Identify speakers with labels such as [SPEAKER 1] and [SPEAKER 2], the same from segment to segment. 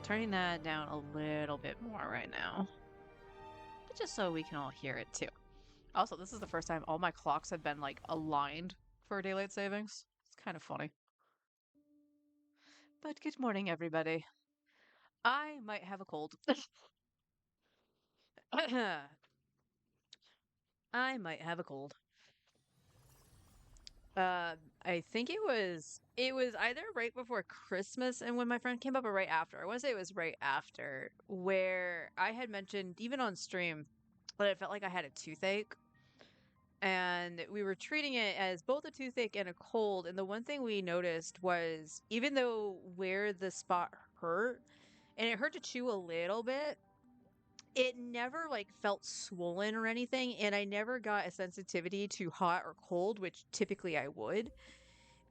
[SPEAKER 1] turning that down a little bit more right now, but just so we can all hear it too. Also, this is the first time all my clocks have been like aligned for daylight savings. It's kind of funny. But good morning, everybody. I might have a cold. I might have a cold. I think it was either right before Christmas and when my friend came up, or right after. I want to say it was right after, where I had mentioned even on stream that I felt like I had a toothache, and we were treating it as both a toothache and a cold. And the one thing we noticed was, even though where the spot hurt, and it hurt to chew a little bit, it never like felt swollen or anything, and I never got a sensitivity to hot or cold, which typically I would.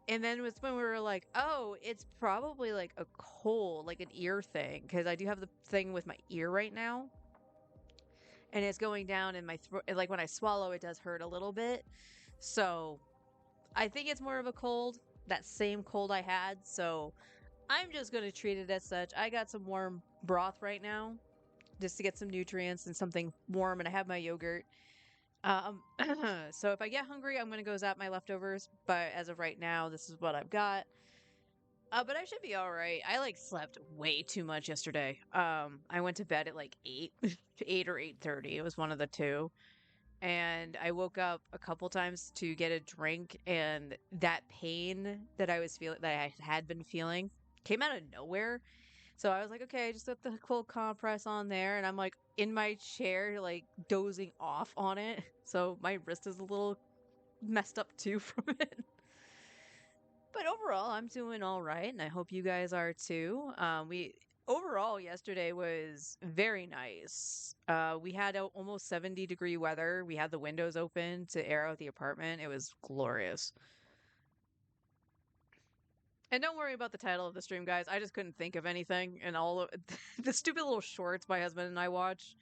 [SPEAKER 1] And then was when we were like, oh, it's probably like a cold, like an ear thing, because I do have the thing with my ear right now, and it's going down in my throat. Like when I swallow, it does hurt a little bit. So I think it's more of a cold, that same cold I had. So I'm just going to treat it as such. I got some warm broth right now just to get some nutrients and something warm, and I have my yogurt. Um, so if I get hungry, I'm going to go zap my leftovers. But as of right now, this is what I've got. But I should be all right. I like slept way too much yesterday. I went to bed at like 8, 8 or 8:30. It was one of the two. And I woke up a couple times to get a drink, and that pain that I was feeling, that I had been feeling, came out of nowhere. So I was like, okay, just put the cold compress on there, and I'm like in my chair, like dozing off on it. So my wrist is a little messed up too from it. But overall, I'm doing all right, and I hope you guys are too. We overall yesterday was very nice. We had almost 70-degree weather. We had the windows open to air out the apartment. It was glorious. And don't worry about the title of the stream, guys. I just couldn't think of anything, and all of the stupid little shorts my husband and I watch.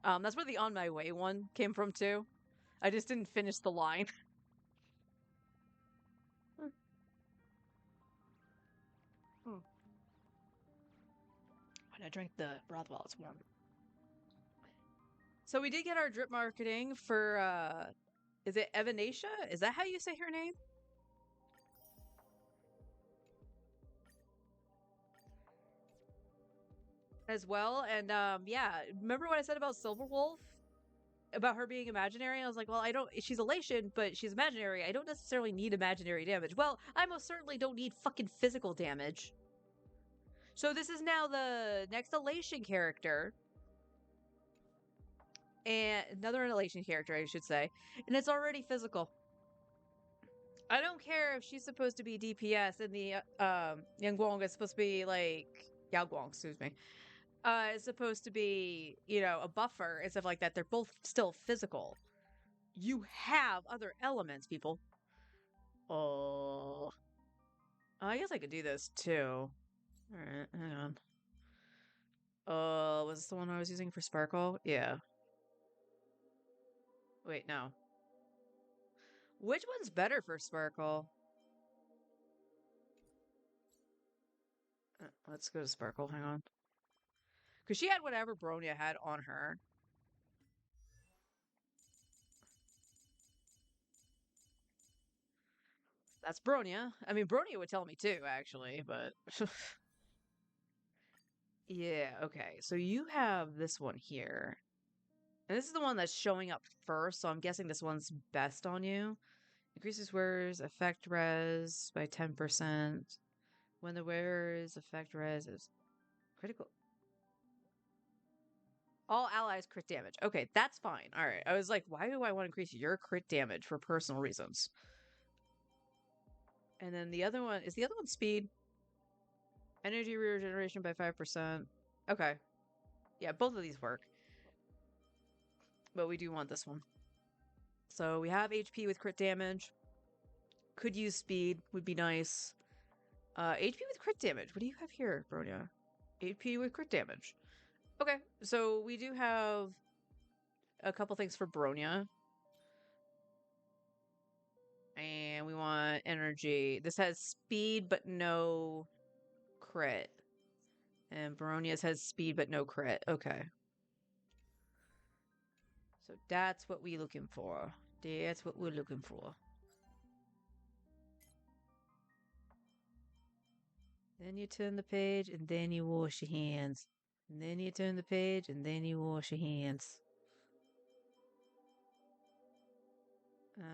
[SPEAKER 1] That's where the On My Way one came from too. I just didn't finish the line. Hmm. When I drink the broth while it's warm. So we did get our drip marketing for is it Evanesha? Is that how you say her name? As well. And yeah, remember what I said about Silverwolf? About her being imaginary? I was like, well, I don't, she's elation, but she's imaginary. I don't necessarily need imaginary damage. Well, I most certainly don't need fucking physical damage. So this is now the next elation character. And another elation character, I should say. And it's already physical. I don't care if she's supposed to be DPS and the Yang Guang is supposed to be like Yao Guang, excuse me. Is supposed to be, a buffer and stuff like that. They're both still physical. You have other elements, people. Oh, I guess I could do this too. All right, hang on. Was this the one I was using for Sparkle? Yeah. Wait, no. Which one's better for Sparkle? Let's go to Sparkle. Hang on. Because she had whatever Bronya had on her. That's Bronya. I mean, Bronya would tell me too, actually, but. Yeah, okay. So you have this one here. And this is the one that's showing up first, so I'm guessing this one's best on you. Increases wearer's effect res by 10%. When the wearer's effect res is critical. All allies crit damage. Okay, that's fine. All right. I was like, why do I want to increase your crit damage for personal reasons? And then the other one, is the other one speed? Energy regeneration by 5%. Okay. Yeah, both of these work. But we do want this one. So we have HP with crit damage. Could use speed, would be nice. HP with crit damage. What do you have here, Bronya? HP with crit damage. Okay, so we do have a couple things for Bronya. And we want energy. This has speed, but no crit. And Baronius has speed but no crit. Okay. So that's what we're looking for. That's what we're looking for. Then you turn the page and then you wash your hands. And then you turn the page and then you wash your hands.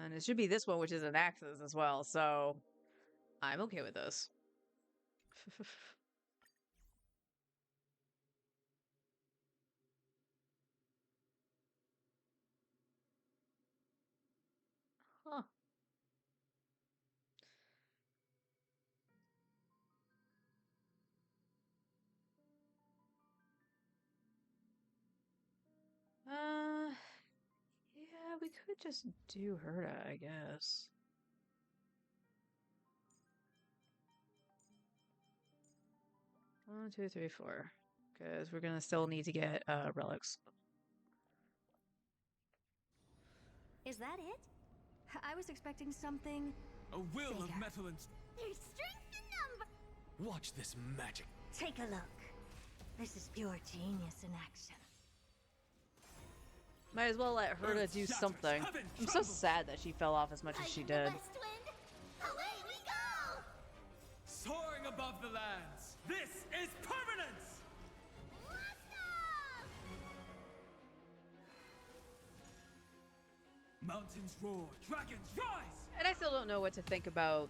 [SPEAKER 1] And it should be this one, which is an axis as well, so I'm okay with this. Huh. Yeah, we could just do Herta, I guess. One, two, three, four. Because we're gonna still need to get relics.
[SPEAKER 2] Is that it? I was expecting something.
[SPEAKER 3] A will of
[SPEAKER 2] bigger.
[SPEAKER 3] metal and...
[SPEAKER 2] There's strength in number.
[SPEAKER 3] Watch this magic.
[SPEAKER 2] Take a look. This is pure genius in action.
[SPEAKER 1] Might as well let Herta
[SPEAKER 3] Earth
[SPEAKER 1] do
[SPEAKER 3] shatters,
[SPEAKER 1] something.
[SPEAKER 3] heaven
[SPEAKER 1] I'm so
[SPEAKER 3] trembles.
[SPEAKER 1] sad that she fell off as much as she did.
[SPEAKER 2] West wind. Away we go.
[SPEAKER 3] Soaring above the lands. This is permanence! Mountains roar, dragons rise!
[SPEAKER 1] And I still don't know what to think about.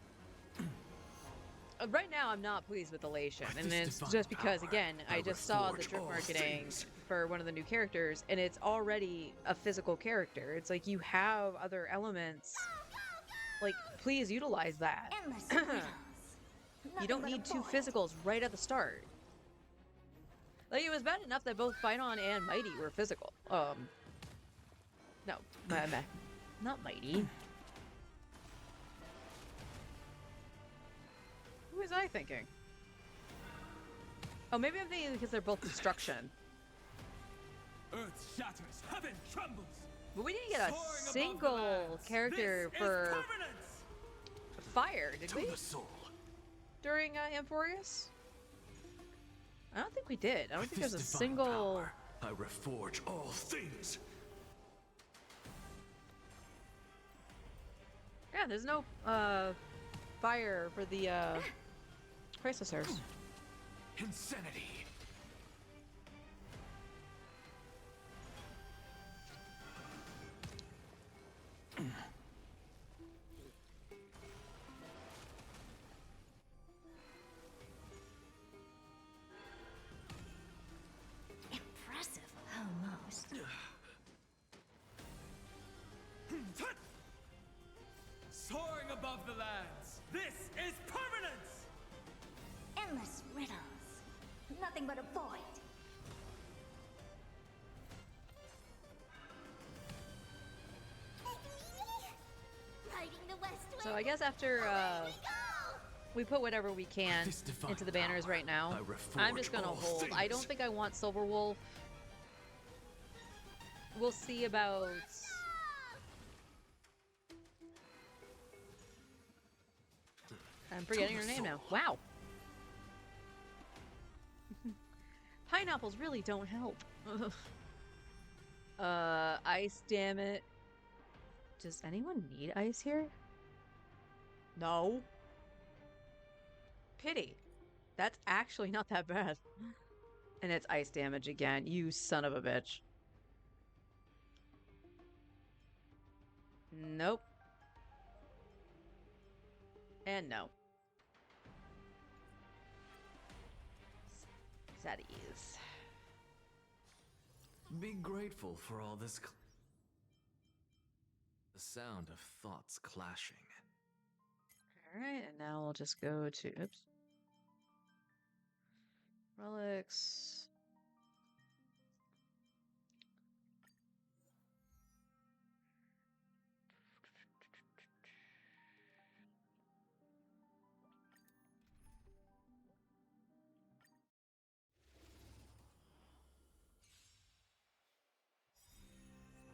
[SPEAKER 1] Right now, I'm not pleased with Elation,
[SPEAKER 3] With
[SPEAKER 1] and
[SPEAKER 3] this
[SPEAKER 1] it's
[SPEAKER 3] divine
[SPEAKER 1] just because,
[SPEAKER 3] power,
[SPEAKER 1] again, I
[SPEAKER 3] I
[SPEAKER 1] just saw the
[SPEAKER 3] reforge
[SPEAKER 1] drip
[SPEAKER 3] all
[SPEAKER 1] marketing
[SPEAKER 3] things.
[SPEAKER 1] for one of the new characters, and it's already a physical character. It's like you have other elements. Like, please utilize that.
[SPEAKER 2] Endless riddles.
[SPEAKER 1] You
[SPEAKER 2] Nothing
[SPEAKER 1] don't
[SPEAKER 2] but a
[SPEAKER 1] need two
[SPEAKER 2] void.
[SPEAKER 1] physicals right at the start. Like, it was bad enough that both Phyton and Mighty were physical. No, not Mighty. Who was I thinking? Oh, maybe I'm thinking because they're both destruction.
[SPEAKER 3] Earth shatters, heaven trembles!
[SPEAKER 1] But we didn't get a
[SPEAKER 3] Soaring above the
[SPEAKER 1] single
[SPEAKER 3] lands.
[SPEAKER 1] character
[SPEAKER 3] This
[SPEAKER 1] for
[SPEAKER 3] is permanence!
[SPEAKER 1] fire, did we?
[SPEAKER 3] To the soul.
[SPEAKER 1] During Amphorius? I don't think we did. I don't
[SPEAKER 3] With
[SPEAKER 1] think there's a
[SPEAKER 3] this divine
[SPEAKER 1] single...
[SPEAKER 3] power, I reforge all things.
[SPEAKER 1] Yeah, there's no fire for the Chrysosers.
[SPEAKER 3] Insanity.
[SPEAKER 2] Impressive, almost.
[SPEAKER 3] Soaring above the lands. This is permanence!
[SPEAKER 2] Endless riddles. Nothing but a void. Riding the west wind.
[SPEAKER 1] So I guess after
[SPEAKER 2] Away
[SPEAKER 1] we put whatever we can
[SPEAKER 3] This divine
[SPEAKER 1] into the banners
[SPEAKER 3] power,
[SPEAKER 1] right now,
[SPEAKER 3] I
[SPEAKER 1] I'm just
[SPEAKER 3] reforge
[SPEAKER 1] gonna
[SPEAKER 3] all
[SPEAKER 1] hold. I don't
[SPEAKER 3] things.
[SPEAKER 1] think I want Silverwolf. We'll see about... I'm forgetting her name now. Wow. Pineapples really don't help. Ice, damn it. Does anyone need ice here? No. Pity. That's actually not that bad. And it's ice damage again. You son of a bitch. Nope. And no. Zaddies.
[SPEAKER 4] Be grateful for all this. The sound of thoughts clashing.
[SPEAKER 1] Alright, and now we'll just go to... Oops. Relics.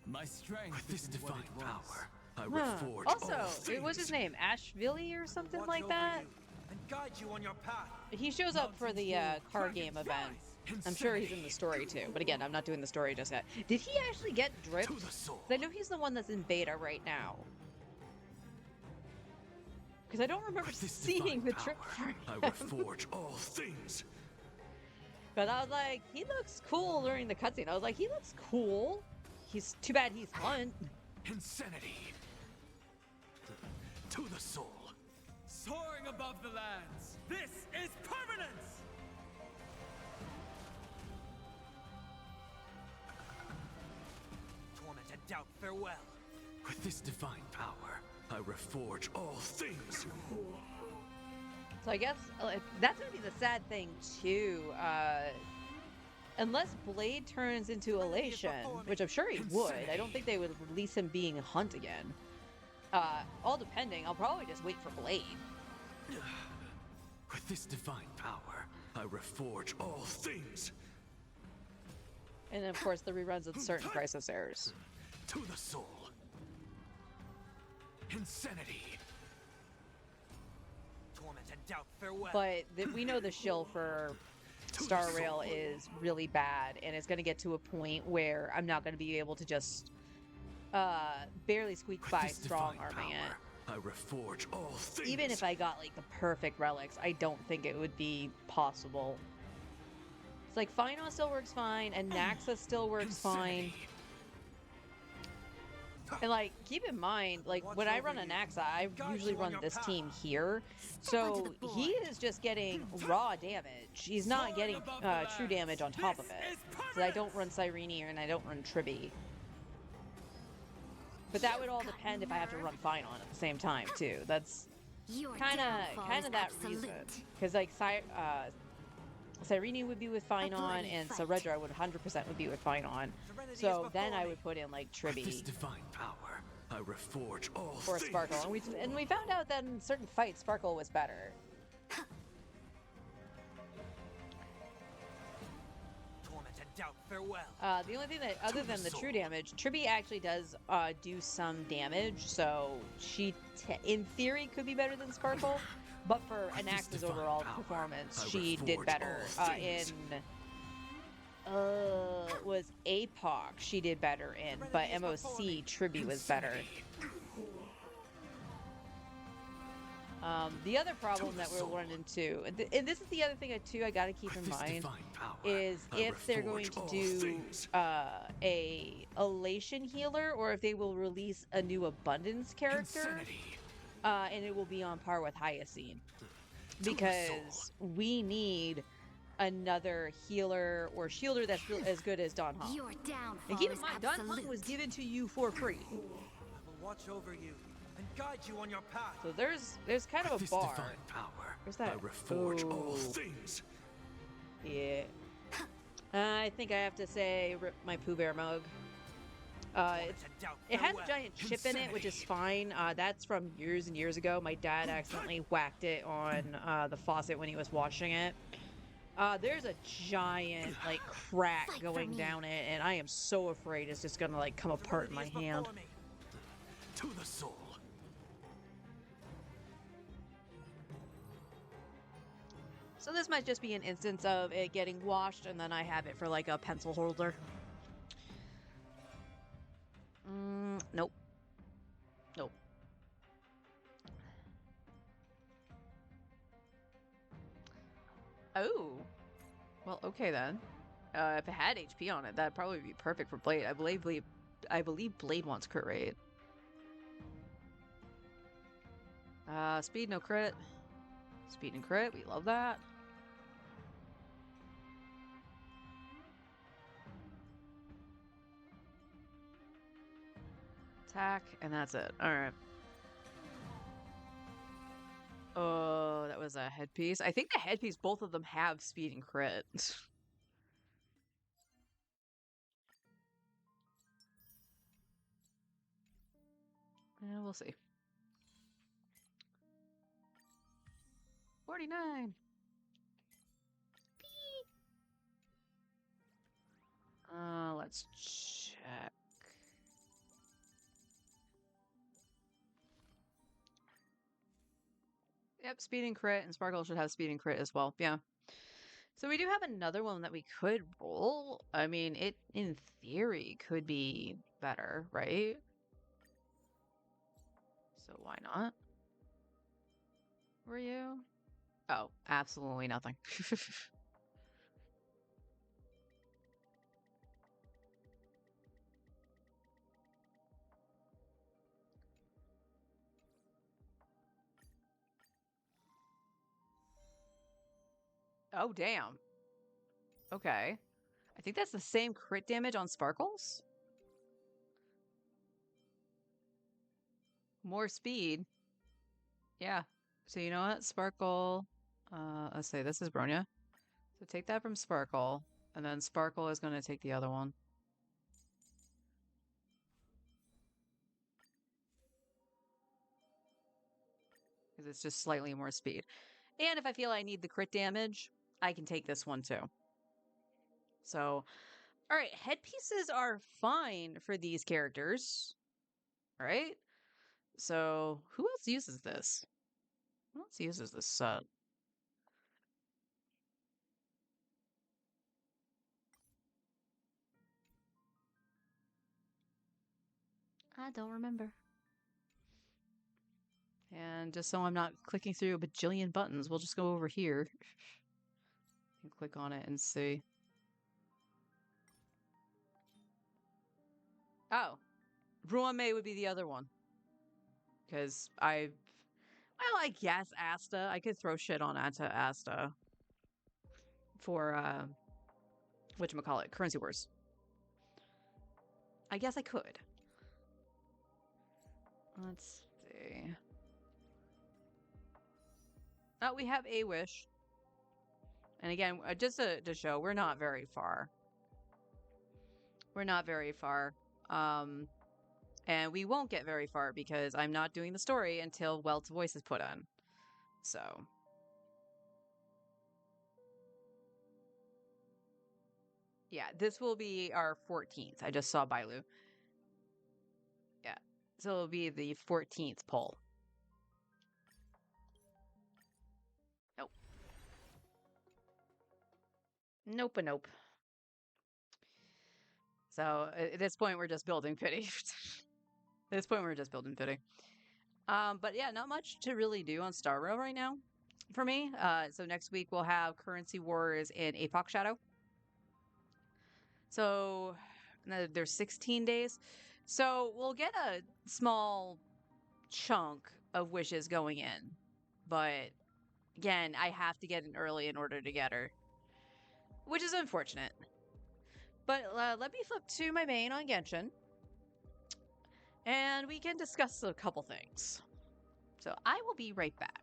[SPEAKER 3] My strength
[SPEAKER 4] With this
[SPEAKER 3] is in what
[SPEAKER 4] divine
[SPEAKER 3] it was.
[SPEAKER 4] power, I
[SPEAKER 1] Huh.
[SPEAKER 4] reforge
[SPEAKER 1] Also,
[SPEAKER 4] all things.
[SPEAKER 1] what's his name? Ashvili or something
[SPEAKER 5] Watch
[SPEAKER 1] like
[SPEAKER 5] over
[SPEAKER 1] that?
[SPEAKER 5] you and
[SPEAKER 3] guide you on your path.
[SPEAKER 1] He shows up for the card game event. I'm sure he's in the story too, but again, I'm not doing the story just yet. Did he actually get dripped?
[SPEAKER 4] To the soul.
[SPEAKER 1] 'Cause I know he's the one that's in beta right now. Because I don't remember
[SPEAKER 4] With this
[SPEAKER 1] seeing
[SPEAKER 4] divine
[SPEAKER 1] the
[SPEAKER 4] power,
[SPEAKER 1] drip for him.
[SPEAKER 4] I reforge all things.
[SPEAKER 1] But I was like, he looks cool during the cutscene. I was like, he looks cool. He's too bad he's Hunt.
[SPEAKER 4] Insanity. To the soul.
[SPEAKER 3] Soaring above the lands. This is permanence! Torment and doubt, farewell.
[SPEAKER 4] With this divine power, I reforge all things.
[SPEAKER 1] So I guess that's gonna be the sad thing too. Unless Blade turns into Elation, which I'm sure he would. I don't think they would release him being Hunt again. All depending. I'll probably just wait for Blade.
[SPEAKER 4] With this divine power, I reforge all things.
[SPEAKER 1] And of course, the reruns of certain Crisis errors.
[SPEAKER 4] To the soul. Insanity.
[SPEAKER 3] Torment and doubt, farewell.
[SPEAKER 1] But we know the shill for Star Rail is really bad, and it's going to get to a point where I'm not going to be able to just barely squeak
[SPEAKER 4] With
[SPEAKER 1] by
[SPEAKER 4] this
[SPEAKER 1] strong
[SPEAKER 4] divine
[SPEAKER 1] arming it.
[SPEAKER 4] power, I reforge all things.
[SPEAKER 1] Even if I got like the perfect relics, I don't think it would be possible. It's like Final still works fine, and Naxa still works fine.
[SPEAKER 4] Insanity.
[SPEAKER 1] And like, keep in mind, like when I run a Naxa, I usually run this team here, so he is just getting raw damage. He's not getting true damage on top of it. So I don't run Cyrene and I don't run Tribby. But that would all depend if I have to run Final at the same time too. That's
[SPEAKER 2] Your
[SPEAKER 1] kind
[SPEAKER 2] downfall is
[SPEAKER 1] of that
[SPEAKER 2] absolute.
[SPEAKER 1] reason. Because like Cyrene would be with Finon,
[SPEAKER 2] bloody
[SPEAKER 1] and
[SPEAKER 2] fight.
[SPEAKER 1] Saredra would 100% would be with Finon. So then I would put in like
[SPEAKER 4] With this
[SPEAKER 1] Tribby
[SPEAKER 4] divine power, I reforge all
[SPEAKER 1] or
[SPEAKER 4] things.
[SPEAKER 1] Sparkle, and we found out that in certain fights Sparkle was better.
[SPEAKER 3] Torment and doubt, farewell.
[SPEAKER 1] The only thing that, other than the true damage, Tribby actually does do some damage, so she, in theory, could be better than Sparkle. But for
[SPEAKER 4] With this
[SPEAKER 1] Anax's
[SPEAKER 4] divine
[SPEAKER 1] overall
[SPEAKER 4] power,
[SPEAKER 1] performance,
[SPEAKER 4] I
[SPEAKER 1] she did
[SPEAKER 4] reforge
[SPEAKER 1] better.
[SPEAKER 4] all
[SPEAKER 1] In
[SPEAKER 4] things.
[SPEAKER 1] was APOC she did better in, but MOC Tribby was better. The other problem that we'll run into, and this is the other thing too I gotta keep in
[SPEAKER 4] With this
[SPEAKER 1] mind,
[SPEAKER 4] divine power,
[SPEAKER 1] is
[SPEAKER 4] I
[SPEAKER 1] if they're going
[SPEAKER 4] reforge
[SPEAKER 1] to
[SPEAKER 4] all
[SPEAKER 1] do
[SPEAKER 4] things.
[SPEAKER 1] a elation healer, or if they will release a new abundance character,
[SPEAKER 4] Insanity.
[SPEAKER 1] and it will be on par with Hyacine,
[SPEAKER 4] To the soul.
[SPEAKER 1] because we need another healer or shielder that's as good as Don Hong.
[SPEAKER 2] Your downfall
[SPEAKER 1] And keep in
[SPEAKER 2] is
[SPEAKER 1] mind, Don Hong
[SPEAKER 2] absolute.
[SPEAKER 1] was given to you for free,
[SPEAKER 3] I will watch over you and guide you on your path.
[SPEAKER 1] so there's kind of
[SPEAKER 4] With
[SPEAKER 1] a
[SPEAKER 4] this
[SPEAKER 1] bar.
[SPEAKER 4] divine power,
[SPEAKER 1] Where's that?
[SPEAKER 4] I reforge all
[SPEAKER 1] Ooh.
[SPEAKER 4] things.
[SPEAKER 1] Yeah. I think I have to say rip my Pooh Bear mug. It has a giant chip in it, which is fine. That's from years and years ago. My dad accidentally whacked it on the faucet when he was washing it. There's a giant like crack
[SPEAKER 2] Fight for
[SPEAKER 1] going
[SPEAKER 2] me.
[SPEAKER 1] down it, and I am so afraid it's just gonna like come apart in my hand.
[SPEAKER 4] To the soul.
[SPEAKER 1] So this might just be an instance of it getting washed, and then I have it for like a pencil holder. Nope. Nope. Oh. Well, okay then. If it had HP on it, that'd probably be perfect for Blade. I believe Blade wants crit rate. Speed, no crit. Speed and crit, we love that. Attack, and that's it. Alright. Oh, that was a headpiece. I think the headpiece, both of them have speed and crit. Yeah, we'll see. 49. Let's check. Yep, speed and crit, and Sparkle should have speed and crit as well. Yeah. So we do have another one that we could roll. I mean, it in theory could be better, right? So why not? Were you? Oh, absolutely nothing. Oh, damn. Okay. I think that's the same crit damage on Sparkles. More speed. Yeah. So you know what? Sparkle. Let's say this is Bronya. So take that from Sparkle, and then Sparkle is going to take the other one. Because it's just slightly more speed. And if I feel I need the crit damage, I can take this one too. So, all right, headpieces are fine for these characters. All right. So, who else uses this? Who else uses this set? I don't remember. And just so I'm not clicking through a bajillion buttons, we'll just go over here and click on it and see. Oh, Ruame would be the other one. Because well, I guess Asta. I could throw shit on Asta for, whatchamacallit, Currency Wars. I guess I could. Let's see. Oh, we have a wish. And again, just to show, we're not very far. We're not very far. And we won't get very far because I'm not doing the story until Welt's voice is put on. So. Yeah, this will be our 14th. I just saw Bailu. Yeah. So it'll be the 14th poll. Nope. Nope a nope. So at this point, we're just building pity. At this point, we're just building pity. But yeah, not much to really do on Star Rail right now for me. So next week we'll have Currency Wars in Apoc Shadow. So there's 16 days. So we'll get a small chunk of wishes going in. But again, I have to get in early in order to get her, which is unfortunate. But let me flip to my main on Genshin, and we can discuss a couple things. So I will be right back.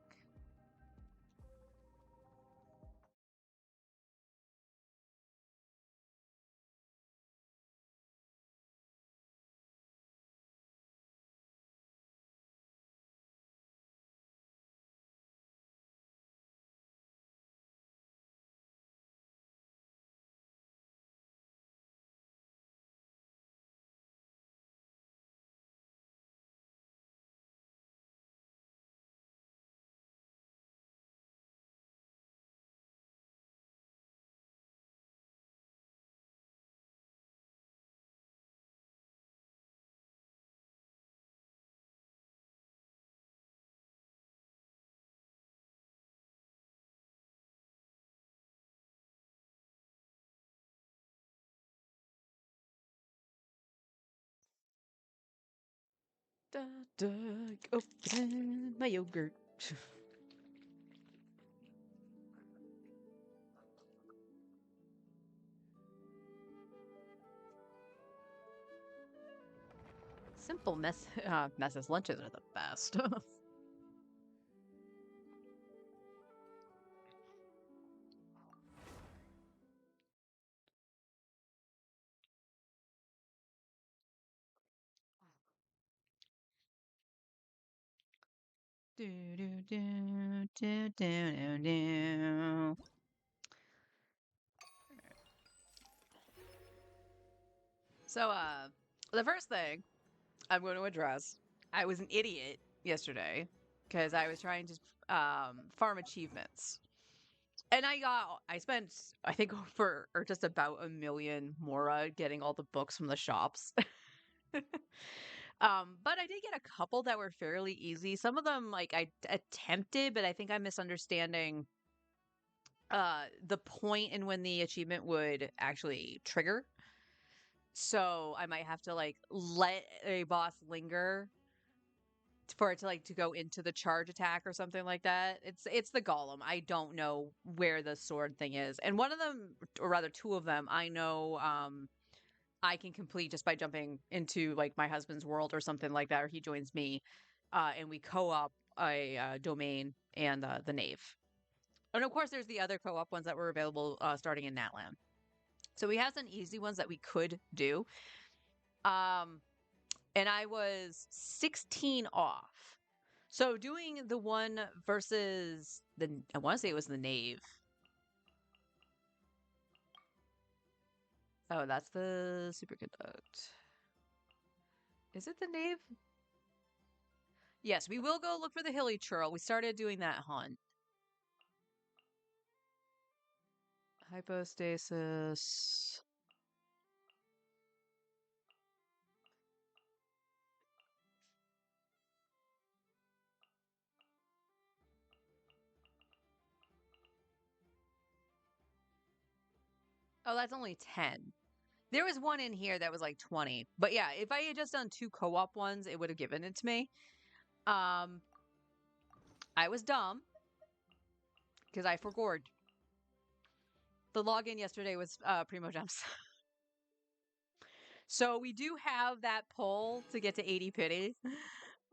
[SPEAKER 1] Open my yogurt. Simple messes. Lunches are the best. Do, do, do, do, do, do. So, the first thing I'm going to address, I was an idiot yesterday because I was trying to farm achievements. And I spent, I think, over or just about 1,000,000 Mora getting all the books from the shops. But I did get a couple that were fairly easy. Some of them, like, I attempted, but I think I'm misunderstanding the point in when the achievement would actually trigger. So I might have to, like, let a boss linger for it to, like, to go into the charge attack or something like that. It's the golem. I don't know where the sword thing is. And one of them, or rather two of them, I know I can complete just by jumping into, like, my husband's world or something like that, or he joins me, and we co-op a domain and the knave. And of course, there's the other co-op ones that were available starting in Natlan. So we have some easy ones that we could do. And I was 16 off. So doing the one versus I want to say it was the knave. Oh, that's the superconduct. Is it the knave? Yes, we will go look for the hilly churl. We started doing that hunt. Hypostasis. Oh, that's only 10. There was one in here that was like 20. But yeah, if I had just done 2 co-op ones, it would have given it to me. I was dumb because I forgot. The login yesterday was Primogems. So we do have that pull to get to 80 pity.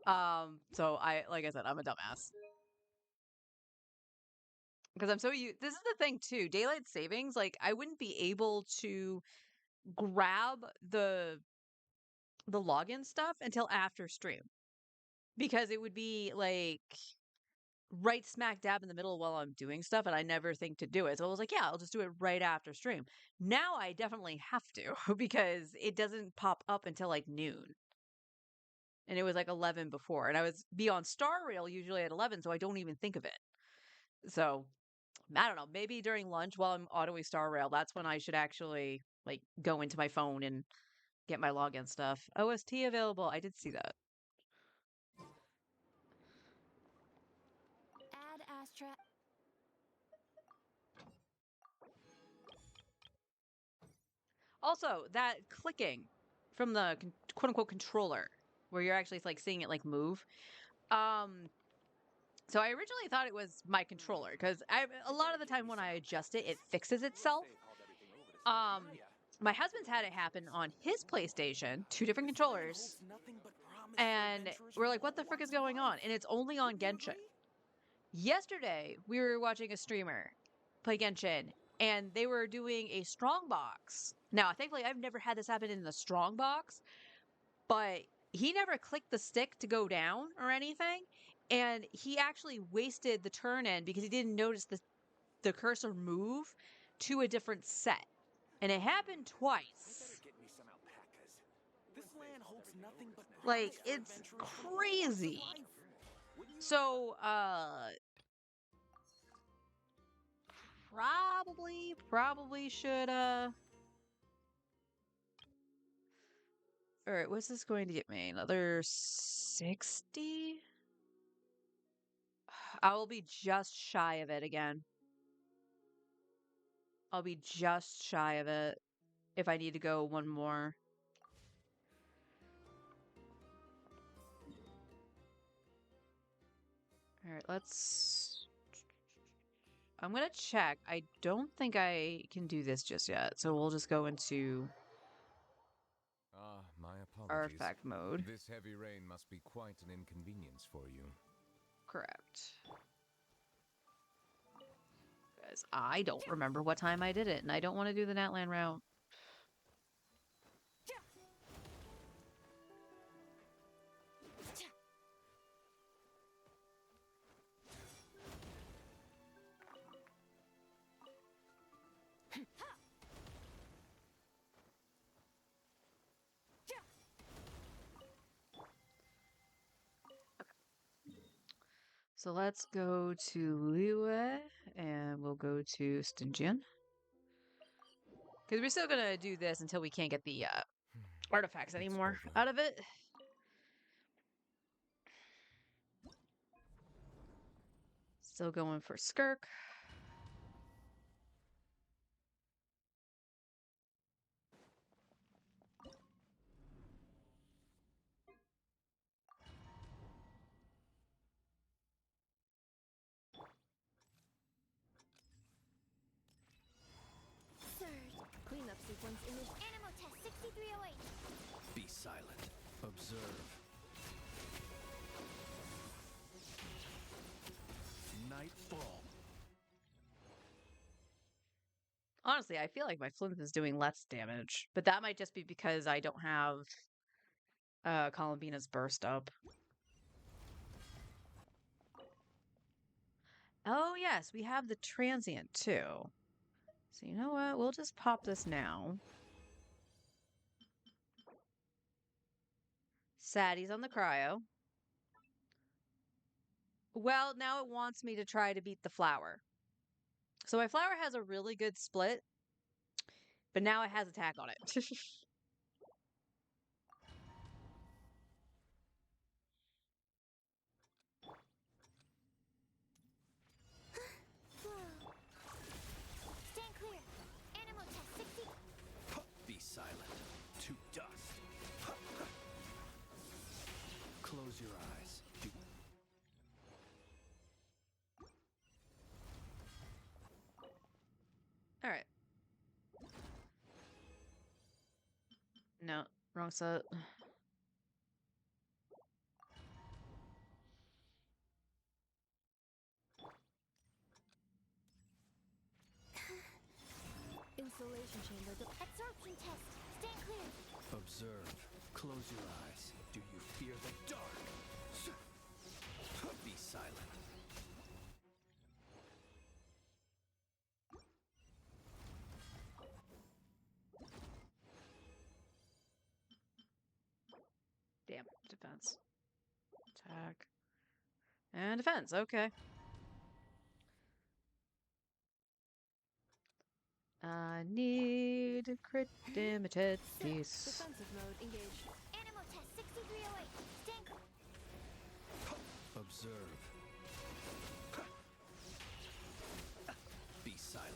[SPEAKER 1] So like I said, I'm a dumbass. Because I'm so this is the thing too. Daylight savings, like I wouldn't be able to grab the login stuff until after stream. Because it would be like right smack dab in the middle while I'm doing stuff, and I never think to do it. So I was like, yeah, I'll just do it right after stream. Now I definitely have to because it doesn't pop up until like noon. And it was like 11 before. And I was on Star Rail usually at 11, so I don't even think of it. So I don't know, maybe during lunch while I'm autoing Star Rail, that's when I should actually like go into my phone and get my login stuff. OST available. I did see that.
[SPEAKER 2] Add Astra.
[SPEAKER 1] Also, that clicking from the quote unquote controller where you're actually like seeing it like move. So I originally thought it was my controller because a lot of the time when I adjust it, it fixes itself. My husband's had it happen on his PlayStation, 2 different controllers, and we're like, what the frick is going on? And it's only on Genshin. Yesterday, we were watching a streamer play Genshin, and they were doing a strongbox. Now, thankfully, I've never had this happen in the strongbox, but he never clicked the stick to go down or anything, and he actually wasted the turn in because he didn't notice the cursor move to a different set. And it happened twice. Like, it's crazy. So, probably should, all right, what's this going to get me? Another 60? I will be just shy of it again. I'll be just shy of it if I need to go one more. All right, I'm going to check. I don't think I can do this just yet, so we'll just go into
[SPEAKER 5] my apologies.
[SPEAKER 1] artifact mode.
[SPEAKER 5] This heavy rain must be quite an inconvenience for you.
[SPEAKER 1] Correct. Because I don't remember what time I did it, and I don't want to do the Natlan route. So let's go to Liyue, and we'll go to Stygian. Because we're still gonna do this until we can't get the artifacts
[SPEAKER 5] It's
[SPEAKER 1] anymore
[SPEAKER 5] over.
[SPEAKER 1] out of it. Still going for Skirk.
[SPEAKER 2] Third, cleanup sequence image. Animal test 6308.
[SPEAKER 4] Be silent. Observe. Nightfall.
[SPEAKER 1] Honestly, I feel like my Flinth is doing less damage, but that might just be because I don't have Columbina's burst up. Oh yes, we have the transient too. So you know what? We'll just pop this now. Sadie's on the cryo. Well, now it wants me to try to beat the flower. So my flower has a really good split, but now it has attack on it.
[SPEAKER 2] Flow. Stand clear. Animal test 60.
[SPEAKER 4] Be silent. To dust. Close your eyes. Do
[SPEAKER 1] All right. No, wrong set.
[SPEAKER 2] Insulation chamber. Absorption test. Stand clear.
[SPEAKER 4] observe. Close your eyes. Do you fear the dark? Be silent.
[SPEAKER 1] Damn, defense. Attack. And defense, okay. I need crit limited,
[SPEAKER 2] Set.
[SPEAKER 1] please.
[SPEAKER 2] Defensive mode engaged. Animal test 6308. Stand clear.
[SPEAKER 4] Observe. Be silent.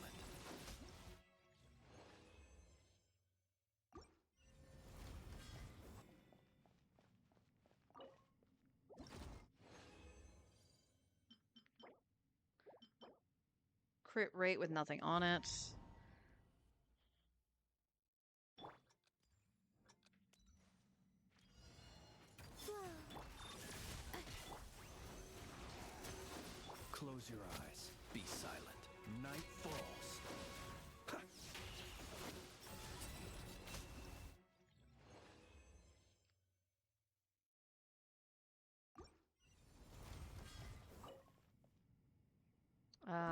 [SPEAKER 1] Crit rate with nothing on it.
[SPEAKER 2] Flow.
[SPEAKER 4] Close your eyes. Be silent. Night falls.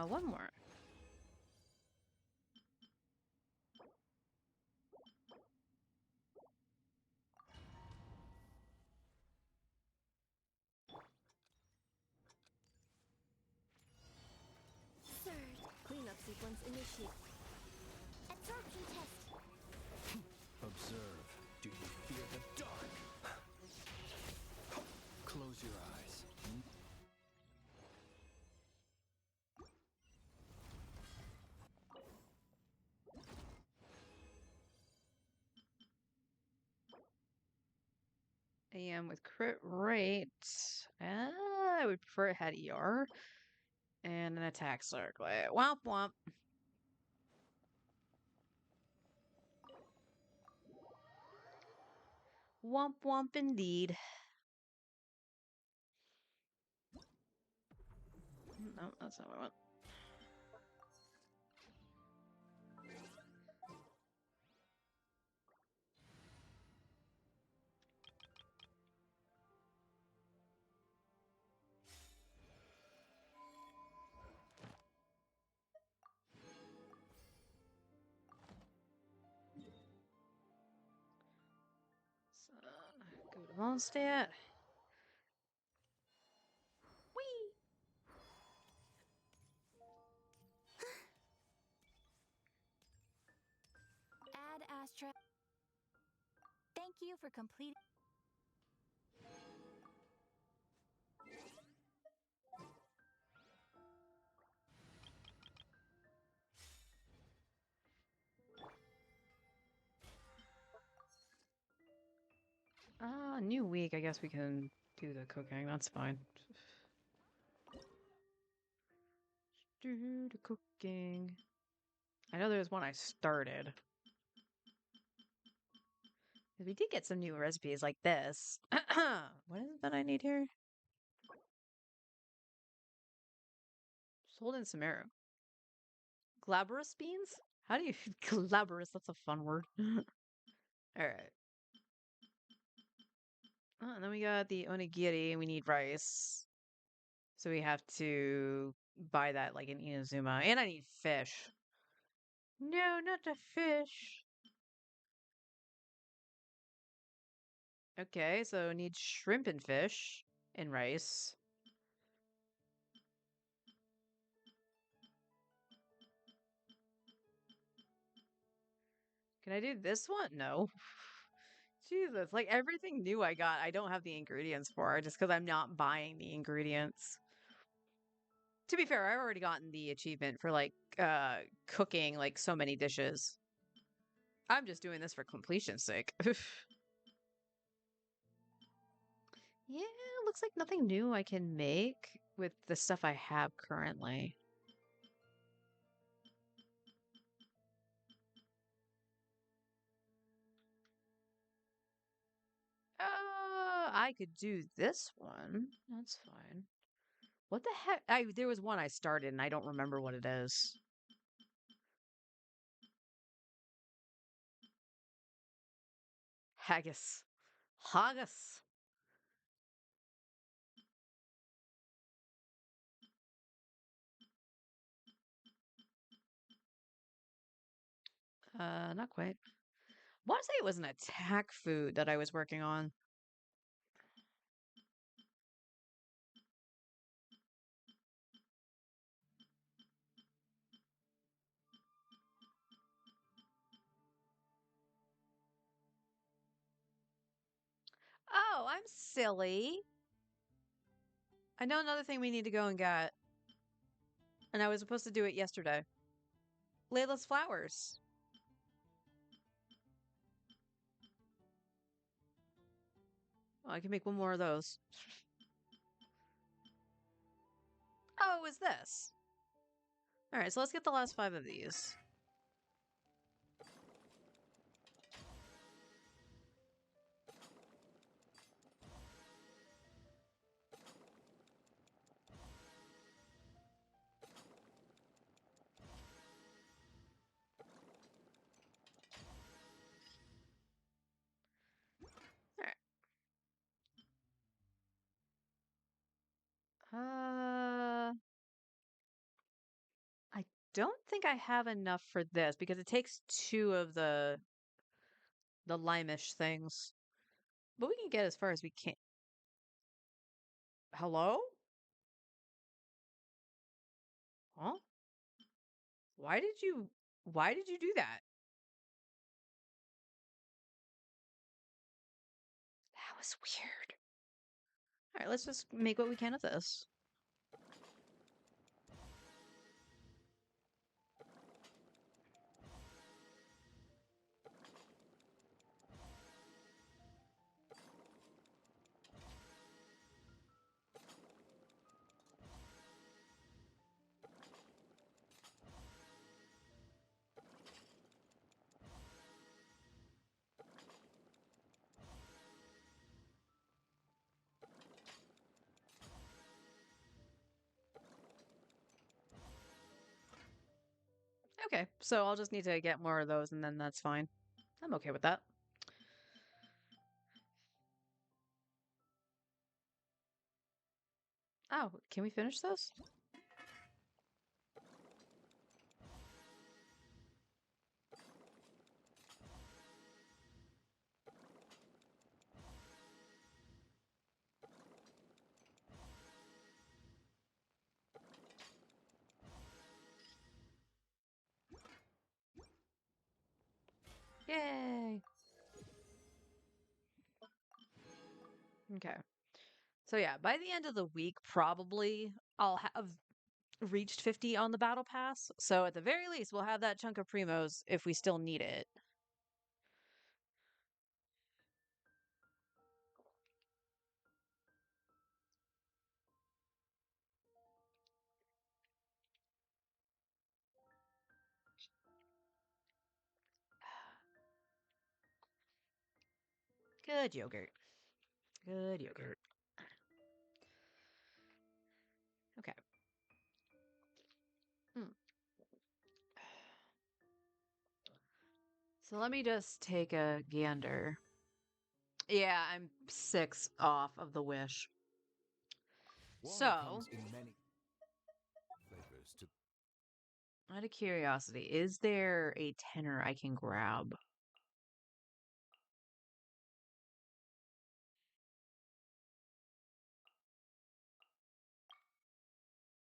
[SPEAKER 1] One more.
[SPEAKER 2] Third, cleanup sequence initiate. Absorption test.
[SPEAKER 4] Observe. Do you fear the dark? Close your eyes.
[SPEAKER 1] AM with crit rate. I would prefer it had ER. And an attack circle. Womp womp. Womp womp indeed. No, that's not what I want. So, go to Mondstadt. Whee!
[SPEAKER 2] last try. Thank you for completing.
[SPEAKER 1] New week. I guess we can do the cooking. That's fine. Do the cooking. I know there's one I started. We did get some new recipes like this. What is it that I need here? Sold in Sumeru. Glabrous beans? How do you glabrous? That's a fun word. All right. Oh, and then we got the onigiri, and we need rice. So we have to buy that like in Inazuma. And I need fish. No, not the fish. Okay, so need shrimp and fish and rice. Can I do this one? No. Jesus, like everything new I got, I don't have the ingredients for just because I'm not buying the ingredients. To be fair, I've already gotten the achievement for like cooking like so many dishes. I'm just doing this for completion's sake. Yeah, looks like nothing new I can make with the stuff I have currently. I could do this one. That's fine. What the heck? There was one I started and I don't remember what it is. Haggis. Haggis. Not quite. I want to say it was an attack food that I was working on. Oh, I'm silly. I know another thing we need to go and get. And I was supposed to do it yesterday. Layla's flowers. Oh, I can make one more of those. Oh, it was this. Alright, so let's get the last 5 of these. Alright. I don't think I have enough for this because it takes 2 of the lime-ish things. But we can get as far as we can. Hello? Huh? Why did you do that? That was weird. All right, let's just make what we can of this. Okay, so I'll just need to get more of those and then that's fine. I'm okay with that. Oh, can we finish this? Yay! Okay. So yeah, by the end of the week, probably I'll have reached 50 on the battle pass. So at the very least, we'll have that chunk of primos if we still need it. Good yogurt. Good yogurt. Okay. Mm. So let me just take a gander. Yeah, I'm 6 off of the wish.
[SPEAKER 5] Water
[SPEAKER 1] So,
[SPEAKER 5] comes in many flavors to
[SPEAKER 1] out of curiosity, is there a tenor I can grab?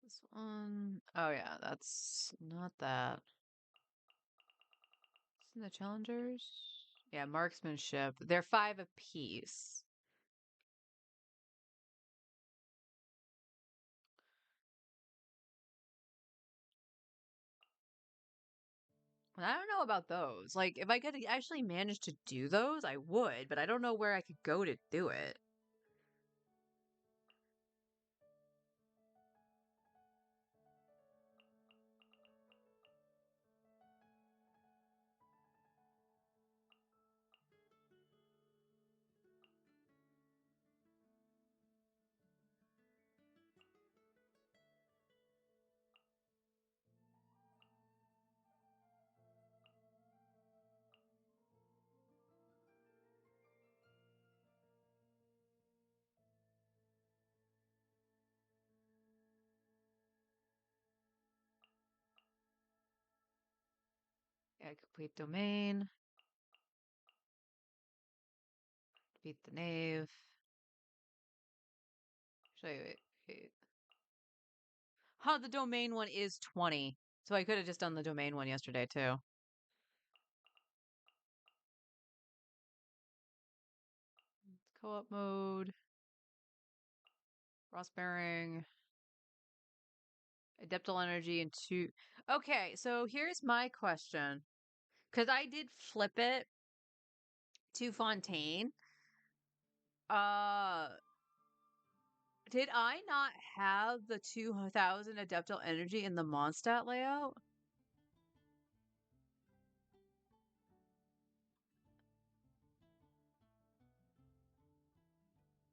[SPEAKER 1] This one. Oh yeah, that's not that. Isn't the challengers? Yeah, marksmanship. They're 5 apiece. And I don't know about those. Like, if I could actually manage to do those, I would, but I don't know where I could go to do it. Yeah, complete domain. Beat the knave. Actually, wait. Huh, the domain one is 20. So I could have just done the domain one yesterday, too. Co-op mode. Cross bearing. Adeptal energy and 2. Okay, so here's my question. Because I did flip it to Fontaine. Did I not have the 2000 Adeptal energy in the Mondstadt layout?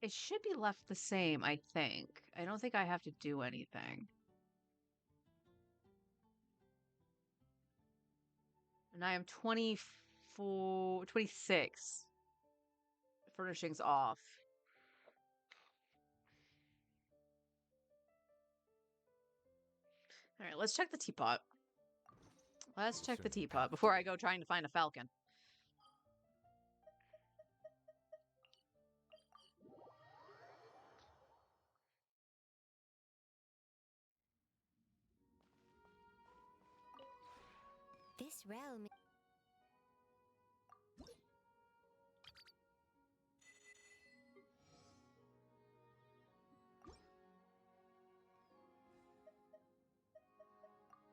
[SPEAKER 1] It should be left the same, I think. I don't think I have to do anything. And I am 24, 26. Furnishings off. All right, let's check the teapot. Let's check the teapot before I go trying to find a falcon.
[SPEAKER 2] This realm.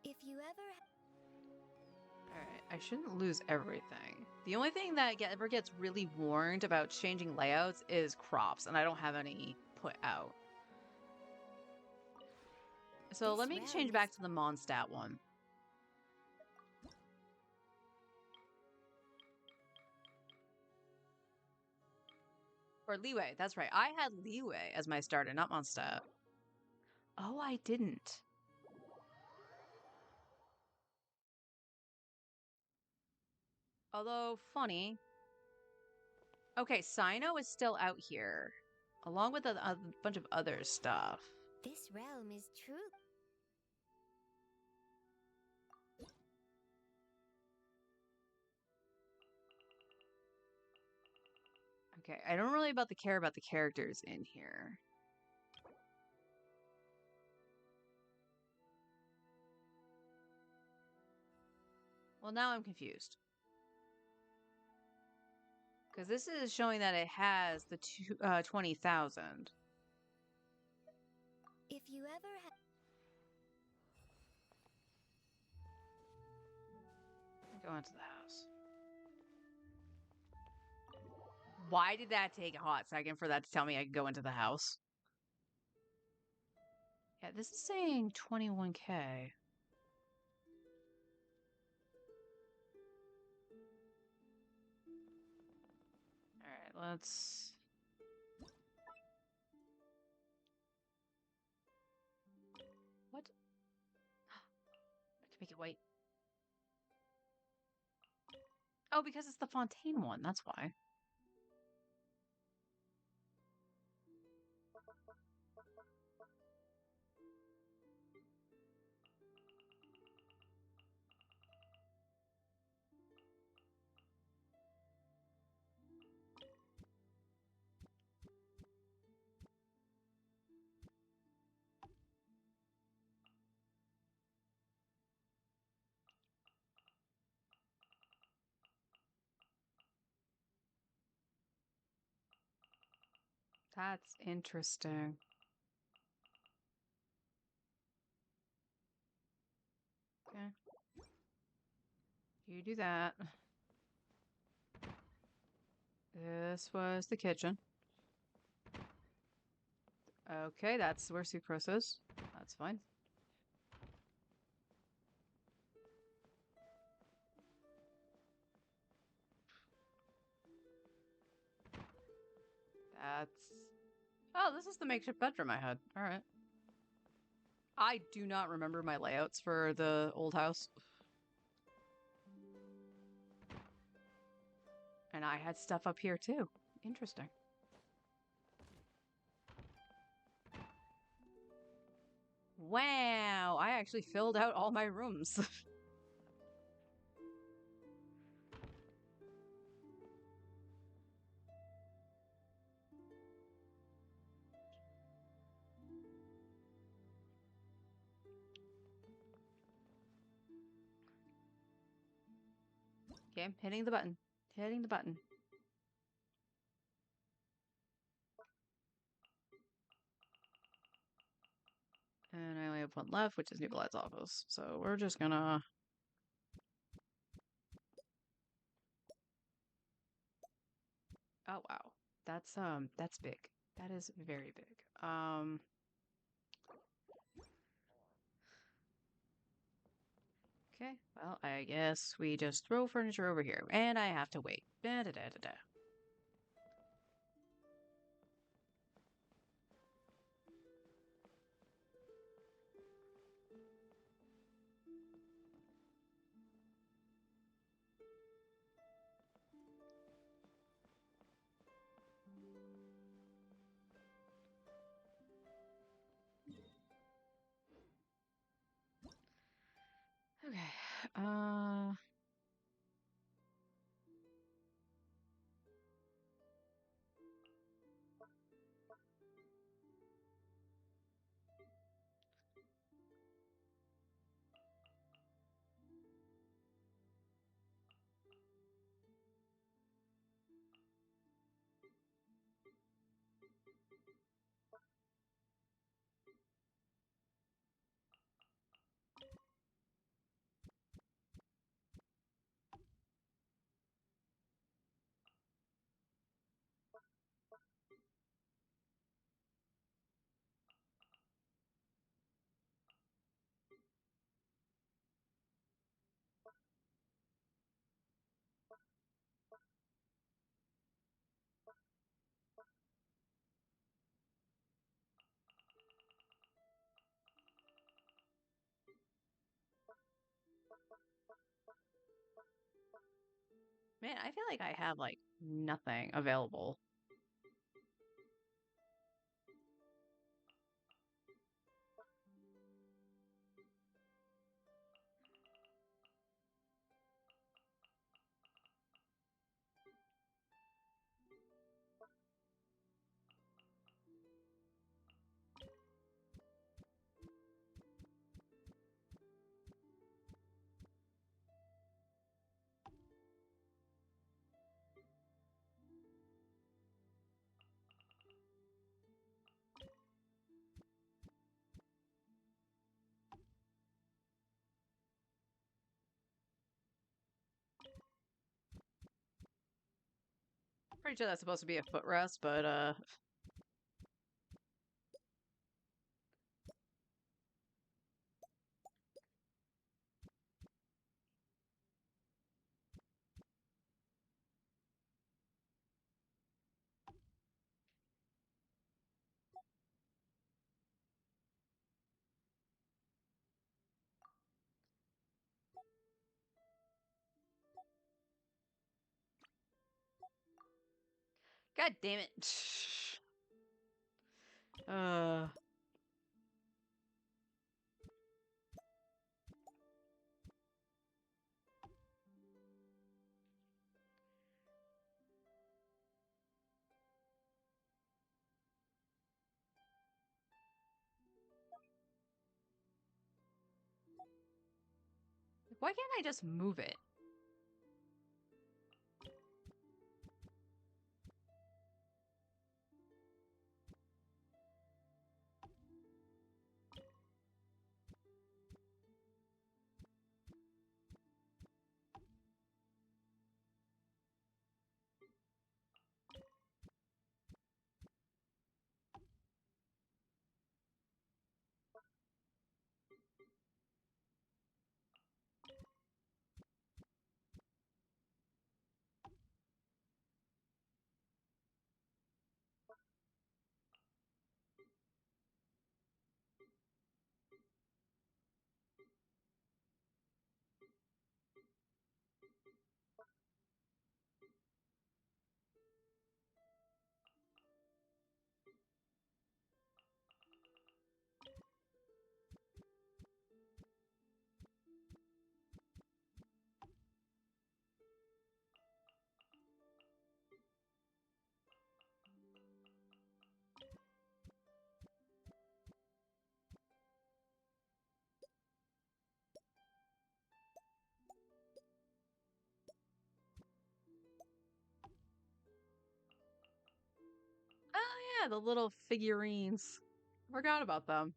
[SPEAKER 2] If you ever.
[SPEAKER 1] Alright, I shouldn't lose everything. The only thing that ever gets really warned about changing layouts is crops, and I don't have any put out. So let me change back to the Mondstadt one. Or Leeway, that's right. I had Leeway as my starter, not Mondstadt. Oh, I didn't. Although, funny. Okay, Sino is still out here, along with a bunch of other stuff.
[SPEAKER 2] This realm is true.
[SPEAKER 1] Okay, I don't really care about the characters in here. Well, now I'm confused. Because this is showing that it has the 20,000.
[SPEAKER 2] If you ever have.
[SPEAKER 1] Go into the house. Why did that take a hot second for that to tell me I could go into the house? Yeah, this is saying 21K. Alright, let's... What? I can make it white. Oh, because it's the Fontaine one, that's why. That's interesting. Okay. You do that. This was the kitchen. Okay, that's where Sucrose is. That's fine. That's... Oh, this is the makeshift bedroom I had. Alright. I do not remember my layouts for the old house. And I had stuff up here too. Interesting. Wow, I actually filled out all my rooms. Okay, I'm hitting the button. Hitting the button. And I only have one left, which is Nikolai's office. So we're just gonna... Oh, wow. That's big. That is very big. Okay, well, I guess we just throw furniture over here. And I have to wait. Da da da da da. Okay, man, I feel like I have, like, nothing available. Pretty sure that's supposed to be a footrest, but God damn it. Uh Why can't I just move it? Oh yeah, the little figurines. I forgot about them.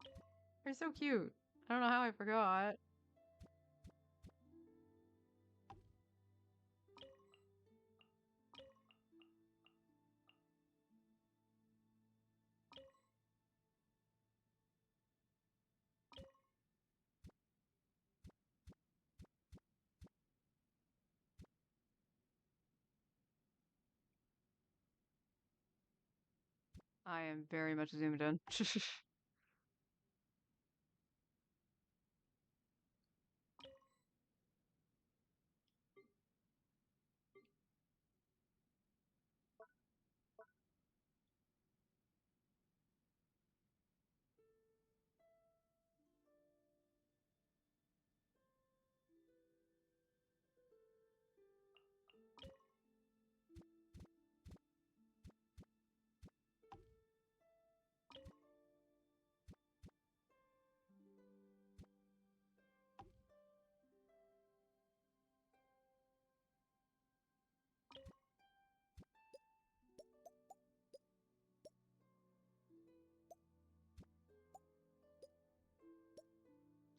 [SPEAKER 1] They're so cute. I don't know how I forgot. I am very much zoomed in.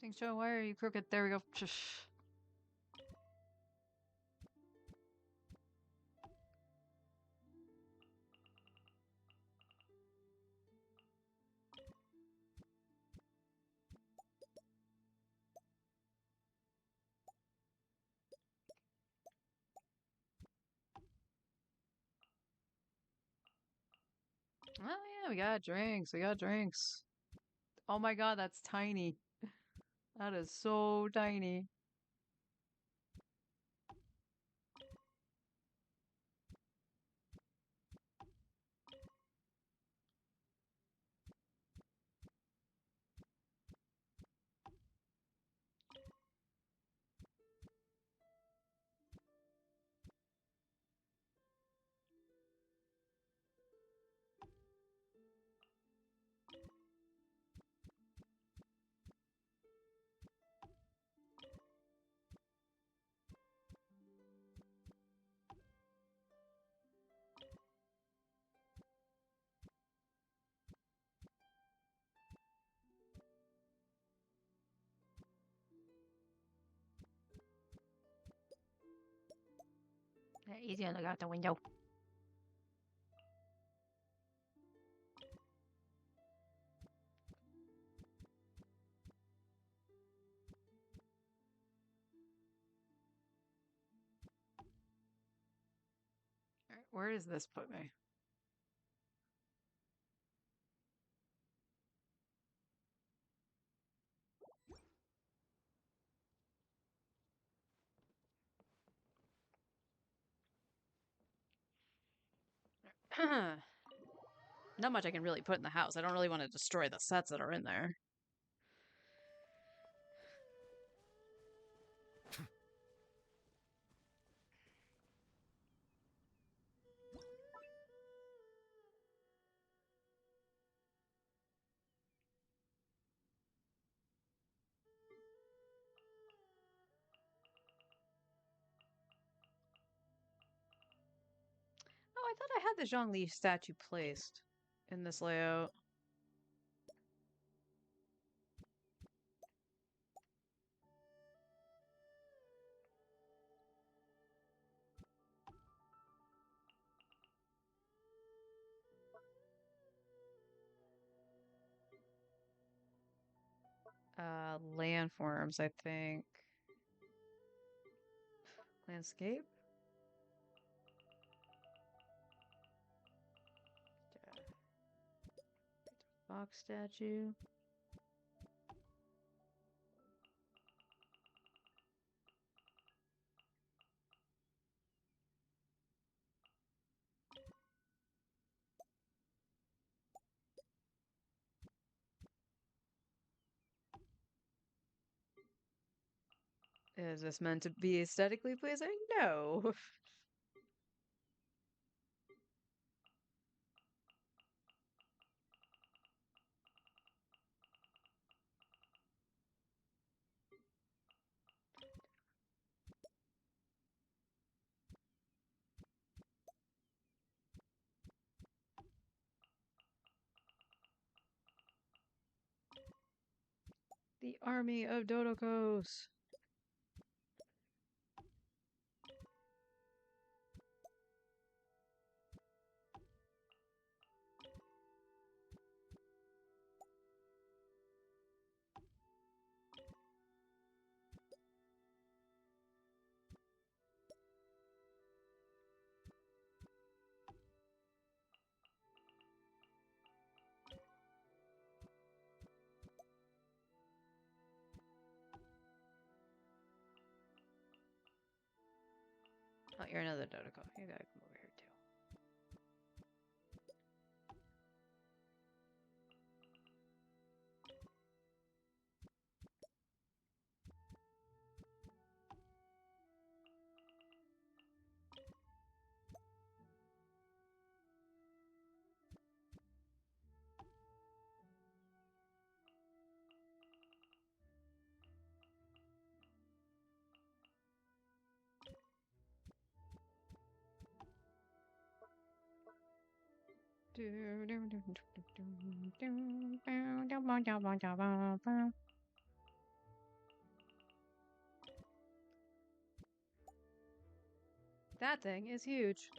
[SPEAKER 1] Think Joe, why are you crooked? There we go. Oh yeah, we got drinks. We got drinks. Oh my god, that's tiny. That is so tiny. Yeah, easy to look out the window. Where does this put me? Not much I can really put in the house. I don't really want to destroy the sets that are in there. Oh, I thought I had the Zhongli statue placed in this layout. Landforms, I think. Landscape? Fox statue. Is this meant to be aesthetically pleasing? No. The army of Dodokos. Oh, you're another Dodoko. You gotta come over here too. That thing is huge.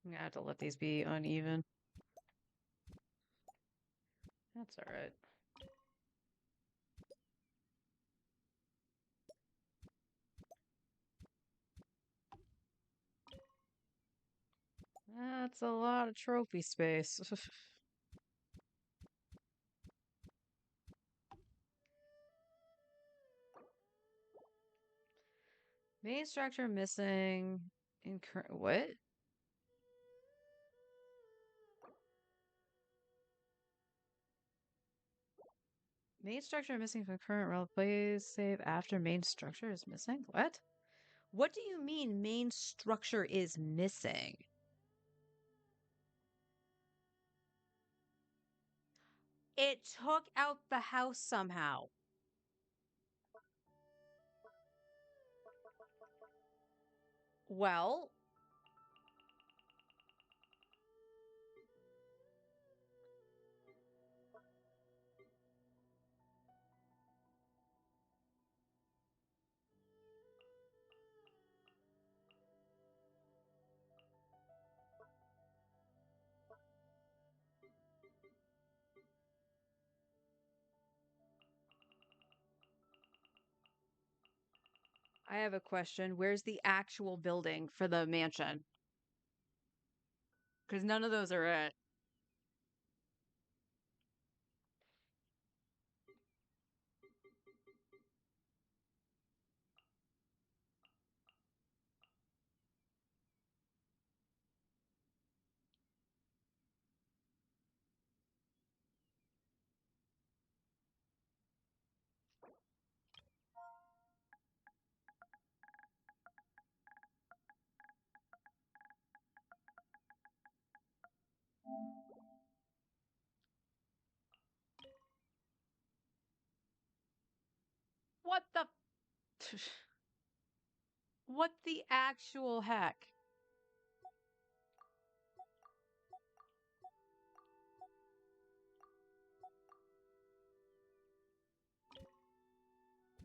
[SPEAKER 1] I'm gonna have to let these be uneven. That's all right. That's a lot of trophy space. Main structure missing in current. What? Main structure missing from current role. Please save after main structure is missing. What? What do you mean main structure is missing? It took out the house somehow. Well, I have a question. Where's the actual building for the mansion? Because none of those are it. What the? What the actual heck?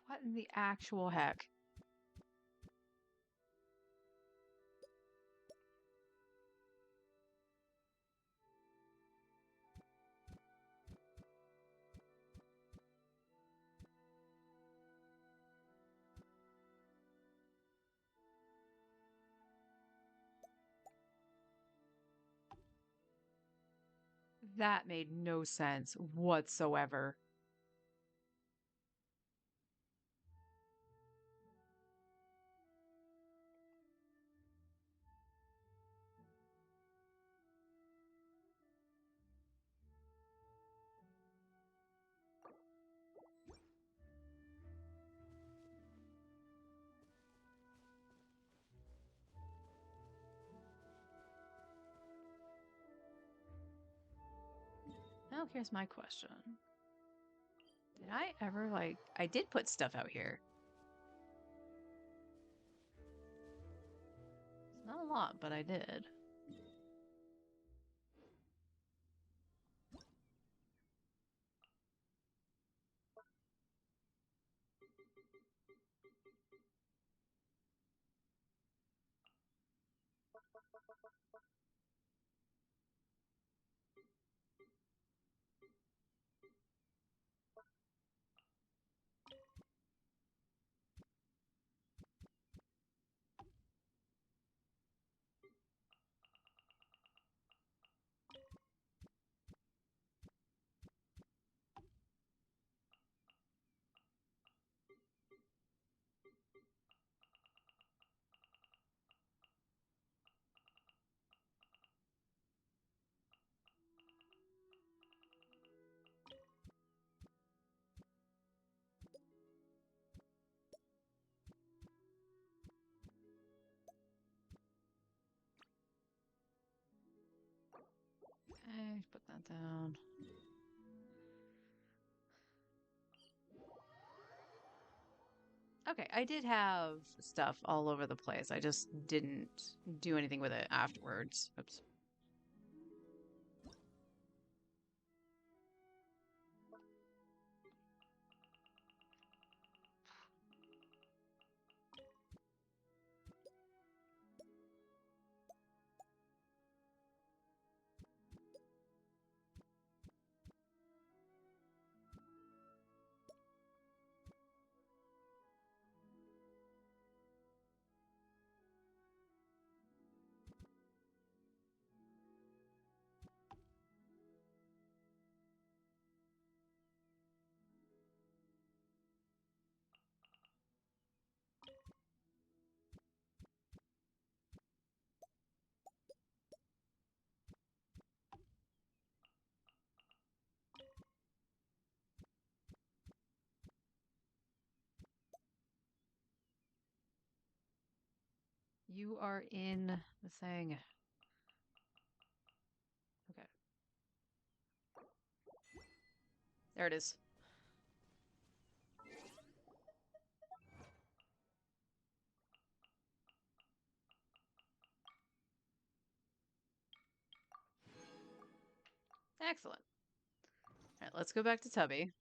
[SPEAKER 1] What in the actual heck? That made no sense whatsoever. Now here's my question. Did I ever, like, I did put stuff out here. It's not a lot, but I did. Okay, put that down. Okay, I did have stuff all over the place. I just didn't do anything with it afterwards. Oops. you are in the thing. Okay. There it is. Excellent. All right, let's go back to Tubby.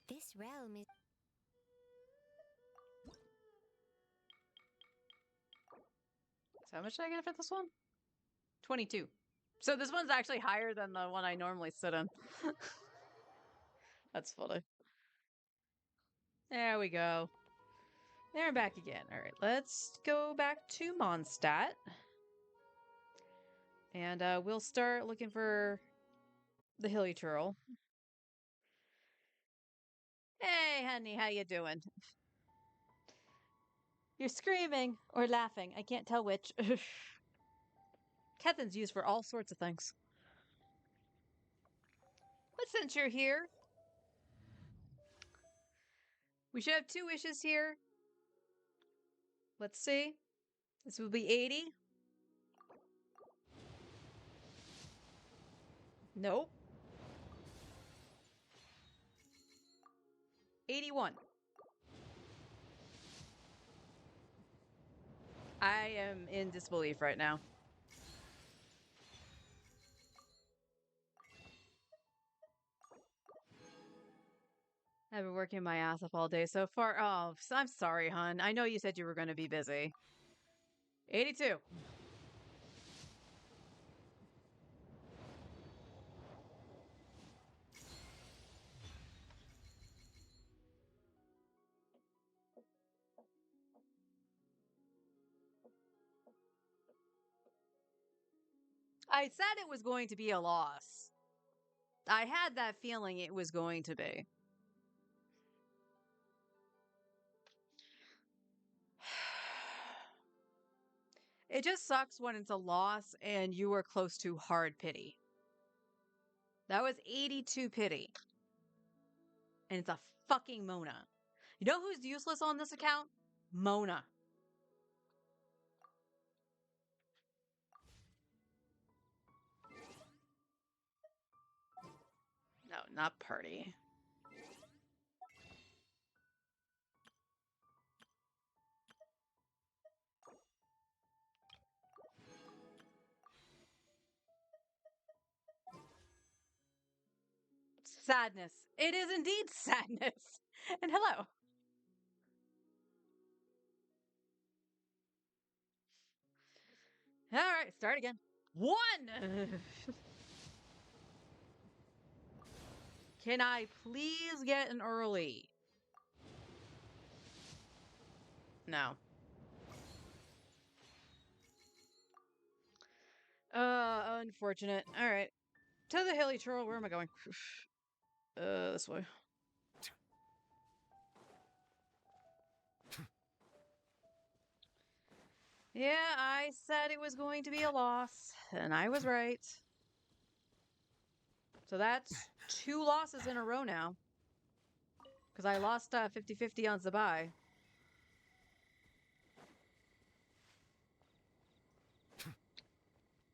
[SPEAKER 2] This realm is.
[SPEAKER 1] So how much did I get for this one? 22. So this one's actually higher than the one I normally sit in. That's funny. There we go. There and back again. All right, let's go back to Mondstadt. And we'll start looking for the Hilichurl. Hey, honey, how you doing? You're screaming or laughing. I can't tell which. Kethin's used for all sorts of things. But since you're here, we should have 2 wishes here. Let's see. This will be 80. Nope. 81. I am in disbelief right now. I've been working my ass off all day so far. Oh, I'm sorry, hon. I know you said you were going to be busy. 82. I said it was going to be a loss. I had that feeling it was going to be. It just sucks when it's a loss and you were close to hard pity. That was 82 pity. And it's a fucking Mona. You know who's useless on this account? Mona. No, not party. Sadness. It is indeed sadness. And hello. All right, start again. 1! Can I please get an early? No. Unfortunate. All right. To the Hilichurl. Where am I going? This way. Yeah, I said it was going to be a loss, and I was right. So that's 2 losses in a row now. Because I lost 50-50 on Zabai.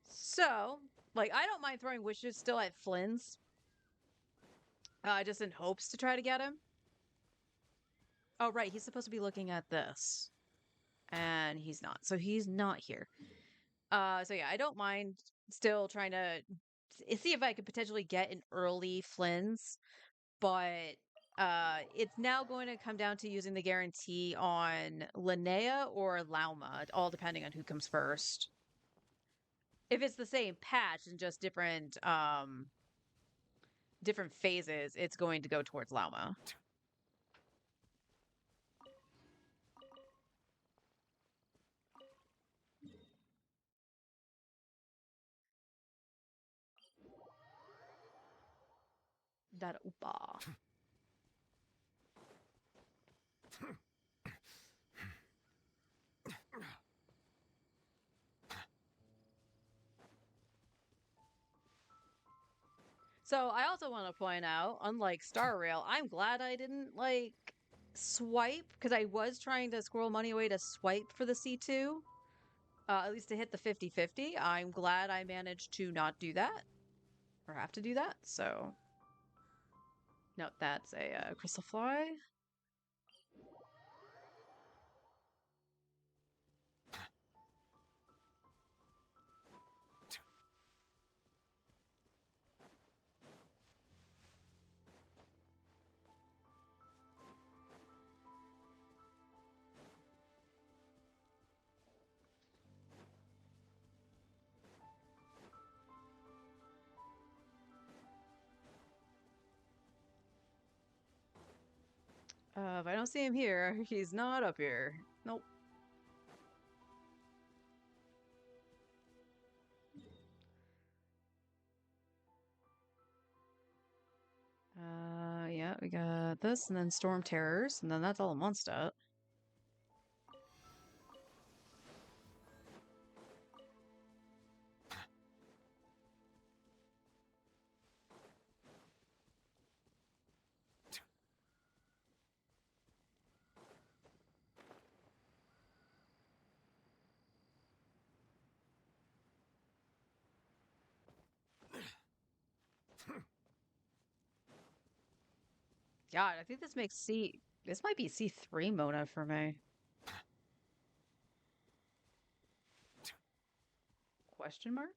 [SPEAKER 1] So, like, I don't mind throwing wishes still at Flynn's. Just in hopes to try to get him. Oh, right, he's supposed to be looking at this. And he's not. So he's not here. So yeah, I don't mind still trying to see if I could potentially get an early Flynn's. But it's now going to come down to using the guarantee on Linnea or Lauma, all depending on who comes first. If it's the same patch and just different different phases, it's going to go towards Lauma. That upa. So I also want to point out, unlike Star Rail, I'm glad I didn't like swipe because I was trying to squirrel money away to swipe for the C2, at least to hit the 50-50. I'm glad I managed to not do that or have to do that. So, no, that's a crystal fly. If I don't see him here, he's not up here. Nope. Yeah, we got this, and then Storm Terrors, and then that's all in one stat. God, I think this makes C. This might be C3 Mona for me. Question mark?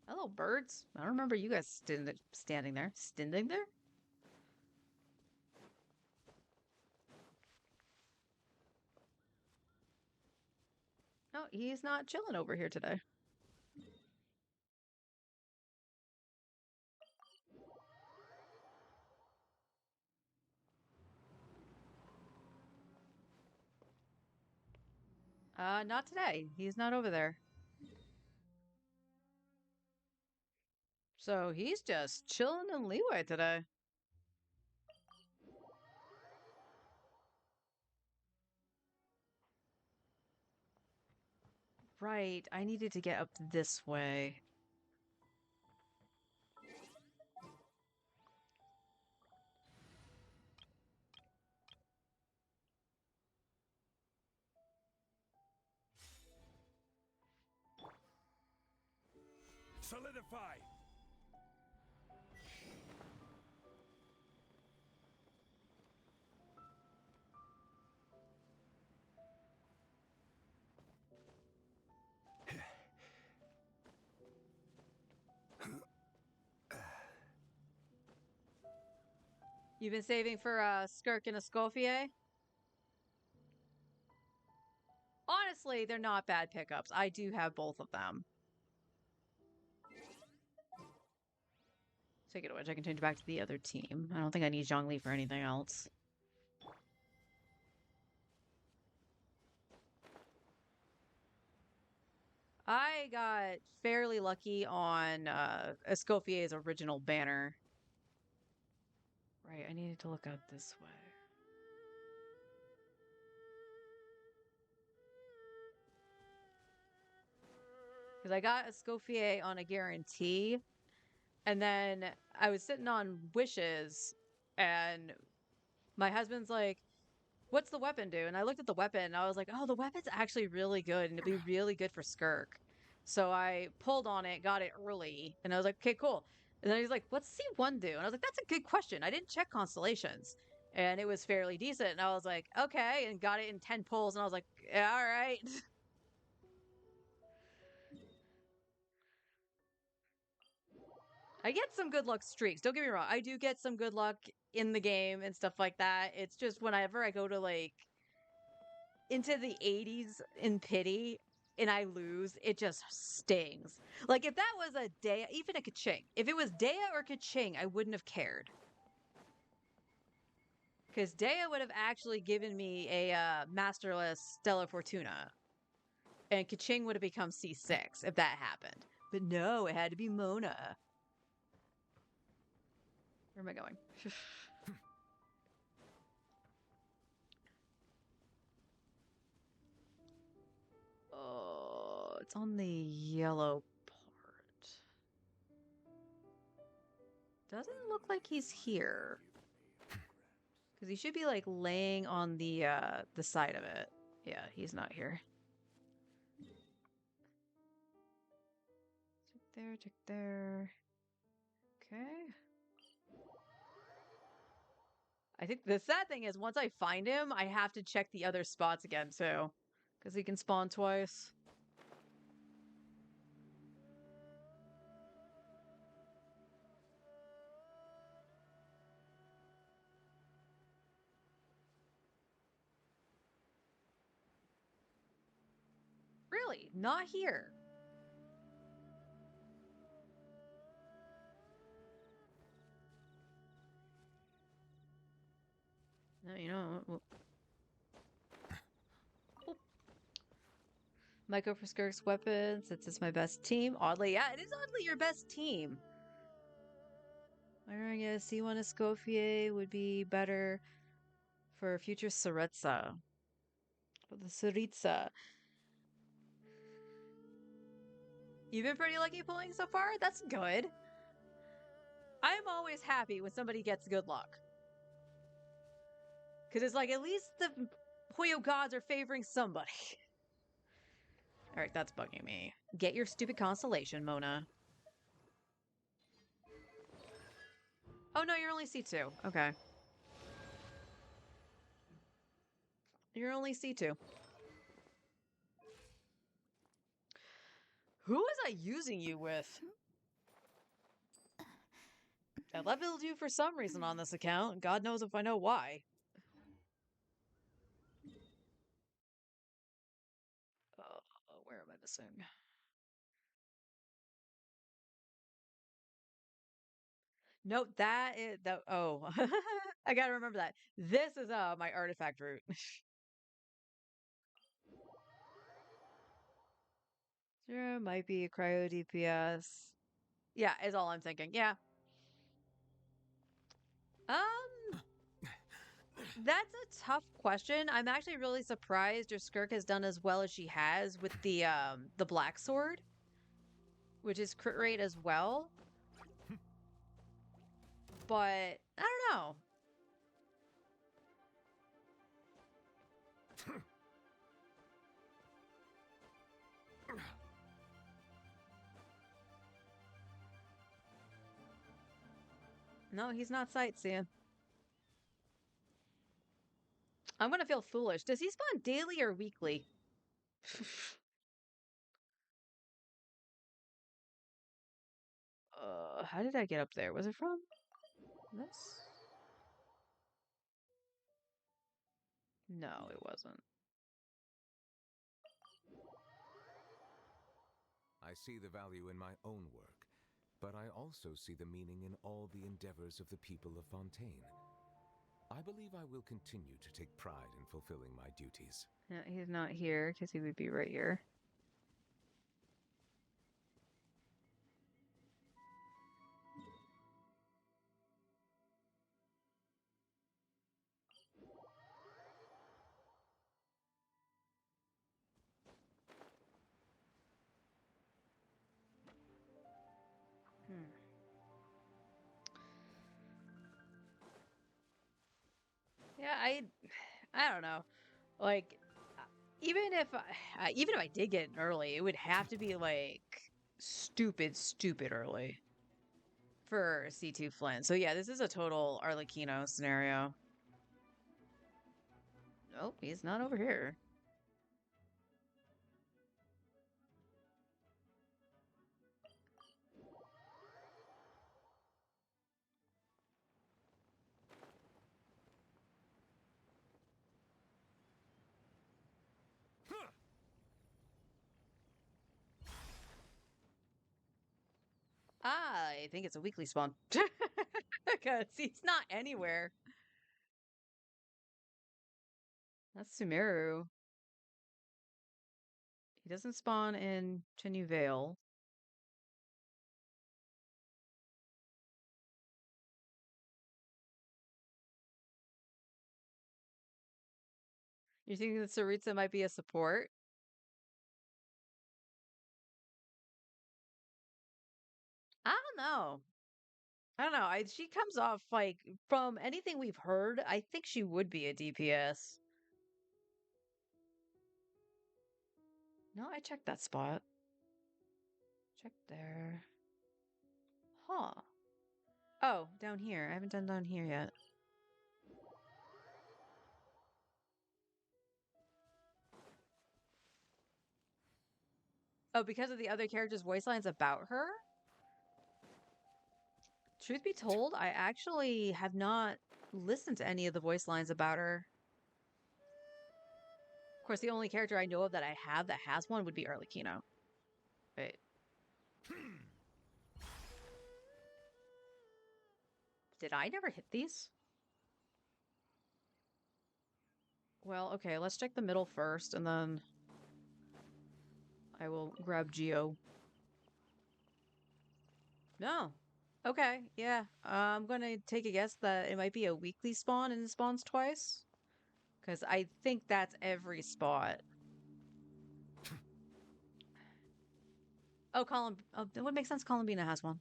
[SPEAKER 1] Hello, birds. I don't remember you guys standing there. Standing there? No, he's not chilling over here today. Not today. He's not over there. So he's just chilling in Leeway today. Right, I needed to get up this way.
[SPEAKER 5] Solidify.
[SPEAKER 1] You've been saving for a Skirk and a Escoffier? Honestly, they're not bad pickups. I do have both of them. Speaking of which, I can change back to the other team. I don't think I need Zhongli for anything else. I got fairly lucky on Escoffier's original banner. Right, I needed to look out this way. Because I got Escoffier on a guarantee, and then I was sitting on wishes, and my husband's like, what's the weapon do? And I looked at the weapon, and I was like, oh, the weapon's actually really good, and it'd be really good for Skirk. So I pulled on it, got it early, and I was like, okay, cool. And then he's like, what's C1 do? And I was like, that's a good question. I didn't check constellations. And it was fairly decent. And I was like, okay, and got it in 10 pulls, and I was like, yeah, all right. I get some good luck streaks. Don't get me wrong. I do get some good luck in the game and stuff like that. It's just whenever I go to like into the 80s in pity and I lose, it just stings. Like if that was a Dea, even a Kaching, if it was Dea or Kaching, I wouldn't have cared. Because Dea would have actually given me a Masterless Stellar Fortuna. And Kaching would have become C6 if that happened. But no, it had to be Mona. Where am I going? it's on the yellow part. Doesn't look like he's here. Because he should be like laying on the side of it. Yeah, he's not here. Check there. Okay. I think the sad thing is once I find him, I have to check the other spots again too. Because he can spawn twice. Really? Not here. No, you know. Michael for Skirk's weapons. It's my best team. Oddly, yeah, it is oddly your best team. I guess C1 Escoffier would be better for future Saritsa. For the Saritsa. You've been pretty lucky pulling so far? That's good. I'm always happy when somebody gets good luck. Because it's like, at least the Puyo gods are favoring somebody. Alright, that's bugging me. Get your stupid constellation, Mona. Oh no, you're only C2. Okay. You're only C2. Who was I using you with? I leveled you for some reason on this account. God knows if I know why. Where am I missing? Nope, that is the oh. I gotta remember that. This is my artifact route. There might be a cryo DPS. Yeah, is all I'm thinking. Yeah. That's a tough question. I'm actually really surprised your Skirk has done as well as she has with the black sword, which is crit rate as well. But I don't know. No, he's not sightseeing. I'm gonna feel foolish. Does he spawn daily or weekly? How did I get up there? Was it from this? No, it wasn't.
[SPEAKER 5] I see the value in my own work, but I also see the meaning in all the endeavors of the people of Fontaine. I believe I will continue to take pride in fulfilling my duties.
[SPEAKER 1] Yeah, he's not here because he would be right here. Yeah, I don't know. Like, even if I did get in early, it would have to be like stupid early for C2 Flynn. So yeah, this is a total Arlecchino scenario. Nope, he's not over here. I think it's a weekly spawn. Because he's not anywhere. That's Sumeru. He doesn't spawn in Chenyu Vale. You think that Saritsa might be a support? know. I don't know. She comes off like from anything we've heard, I think she would be a DPS. No, I checked that spot. Check there. Huh. Oh, down here. I haven't done down here yet. Oh, because of the other character's voice lines about her? Truth be told, I actually have not listened to any of the voice lines about her. Of course, the only character I know of that I have that has one would be Arlecchino. Wait. Did I never hit these? Well, okay, let's check the middle first, and then I will grab Geo. No. Okay, yeah. I'm gonna take a guess that it might be a weekly spawn and it spawns twice. Because I think that's every spot. Oh, that would make sense. Columbina has one.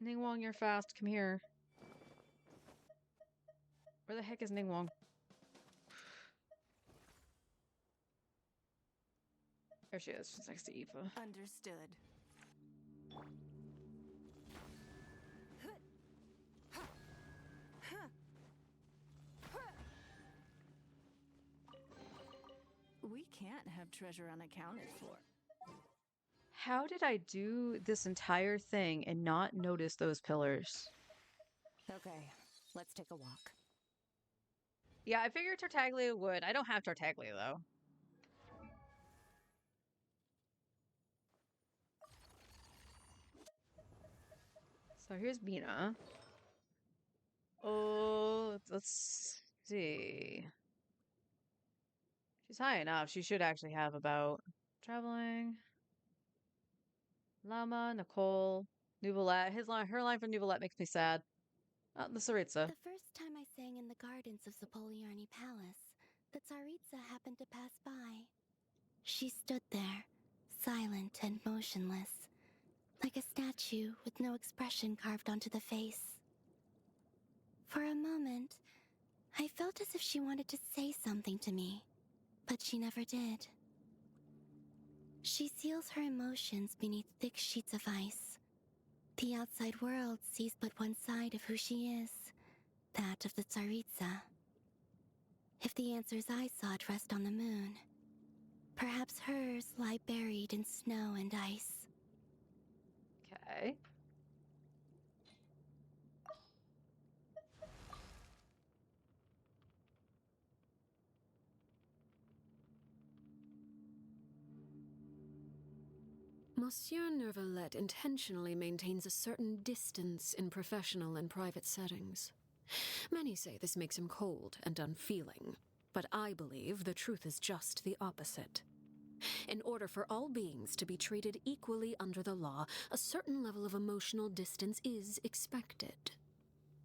[SPEAKER 1] Ningguang, you're fast. Come here. Where the heck is Ningguang? There she is. She's next to Aoife.
[SPEAKER 6] Understood. We can't have treasure unaccounted for.
[SPEAKER 1] How did I do this entire thing and not notice those pillars?
[SPEAKER 6] Okay, let's take a walk.
[SPEAKER 1] Yeah, I figured Tartaglia would. I don't have Tartaglia, though. So here's Bina. Oh, let's see. She's high enough. She should actually have about traveling. Llama, Nicole, Nuvolette. Her line from Nuvolette makes me sad. The Tsaritsa.
[SPEAKER 2] The first time I sang in the gardens of Zapoliarny Palace, the Tsaritsa happened to pass by. She stood there, silent and motionless, like a statue with no expression carved onto the face. For a moment, I felt as if she wanted to say something to me, but she never did. She seals her emotions beneath thick sheets of ice. The outside world sees but one side of who she is, that of the Tsaritsa. If the answers I sought rest on the moon, perhaps hers lie buried in snow and ice.
[SPEAKER 1] Okay.
[SPEAKER 7] Monsieur Neuvillette intentionally maintains a certain distance in professional and private settings. Many say this makes him cold and unfeeling, but I believe the truth is just the opposite. In order for all beings to be treated equally under the law, a certain level of emotional distance is expected.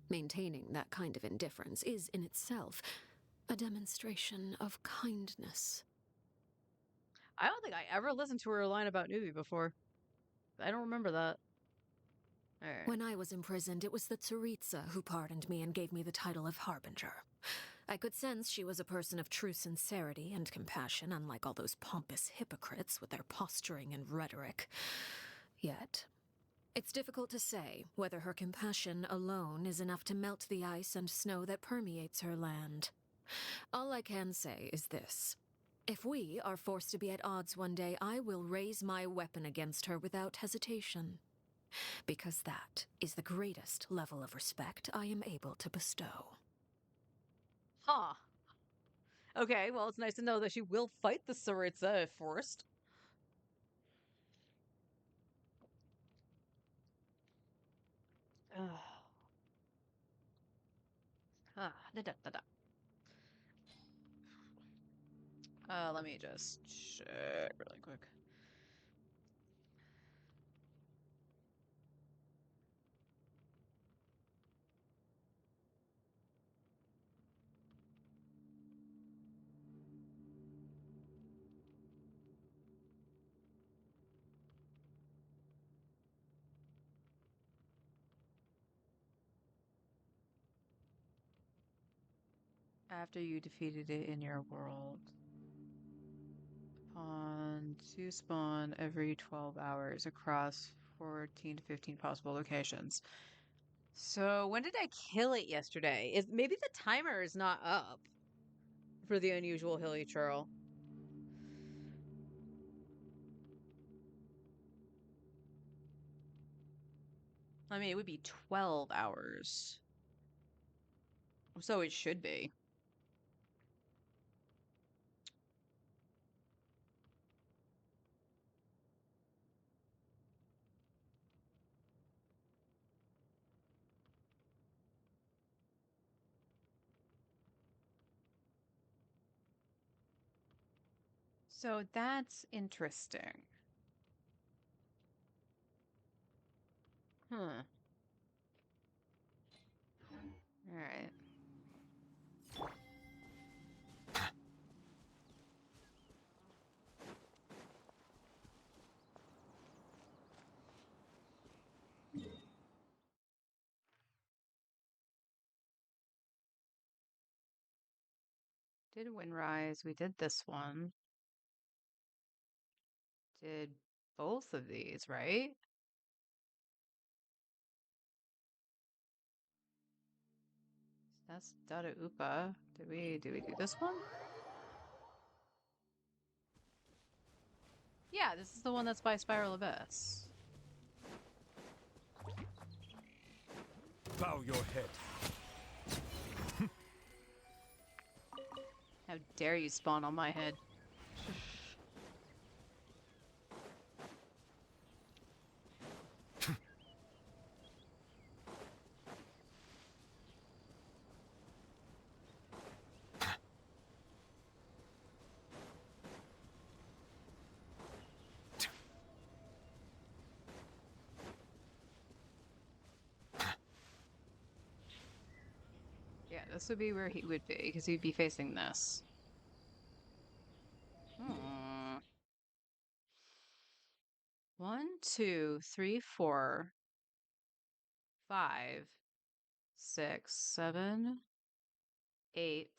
[SPEAKER 7] Maintaining that kind of indifference is in itself a demonstration of kindness.
[SPEAKER 1] I don't think I ever listened to her line about Nuvi before. I don't remember that. Alright.
[SPEAKER 7] When I was imprisoned, it was the Tsaritsa who pardoned me and gave me the title of Harbinger. I could sense she was a person of true sincerity and compassion, unlike all those pompous hypocrites with their posturing and rhetoric. Yet, it's difficult to say whether her compassion alone is enough to melt the ice and snow that permeates her land. All I can say is this. If we are forced to be at odds one day, I will raise my weapon against her without hesitation. Because that is the greatest level of respect I am able to bestow.
[SPEAKER 1] Huh. Okay, well, it's nice to know that she will fight the Tsaritsa if forced. Da-da-da-da. Let me just check really quick. After you defeated it in your world. Upon to spawn every 12 hours across 14 to 15 possible locations. So when did I kill it yesterday? Is maybe the timer is not up for the unusual hilichurl. I mean, it would be 12 hours. So it should be. So that's interesting. Huh. All right. Did Windrise. We did this one. Did both of these, right? That's Dada Upa. Did we do this one? Yeah, this is the one that's by Spiral Abyss.
[SPEAKER 4] Bow your head.
[SPEAKER 1] How dare you spawn on my head? Yeah, this would be where he would be, because he'd be facing this. Hmm. 1, 2, 3, 4, 5, 6, 7, 8,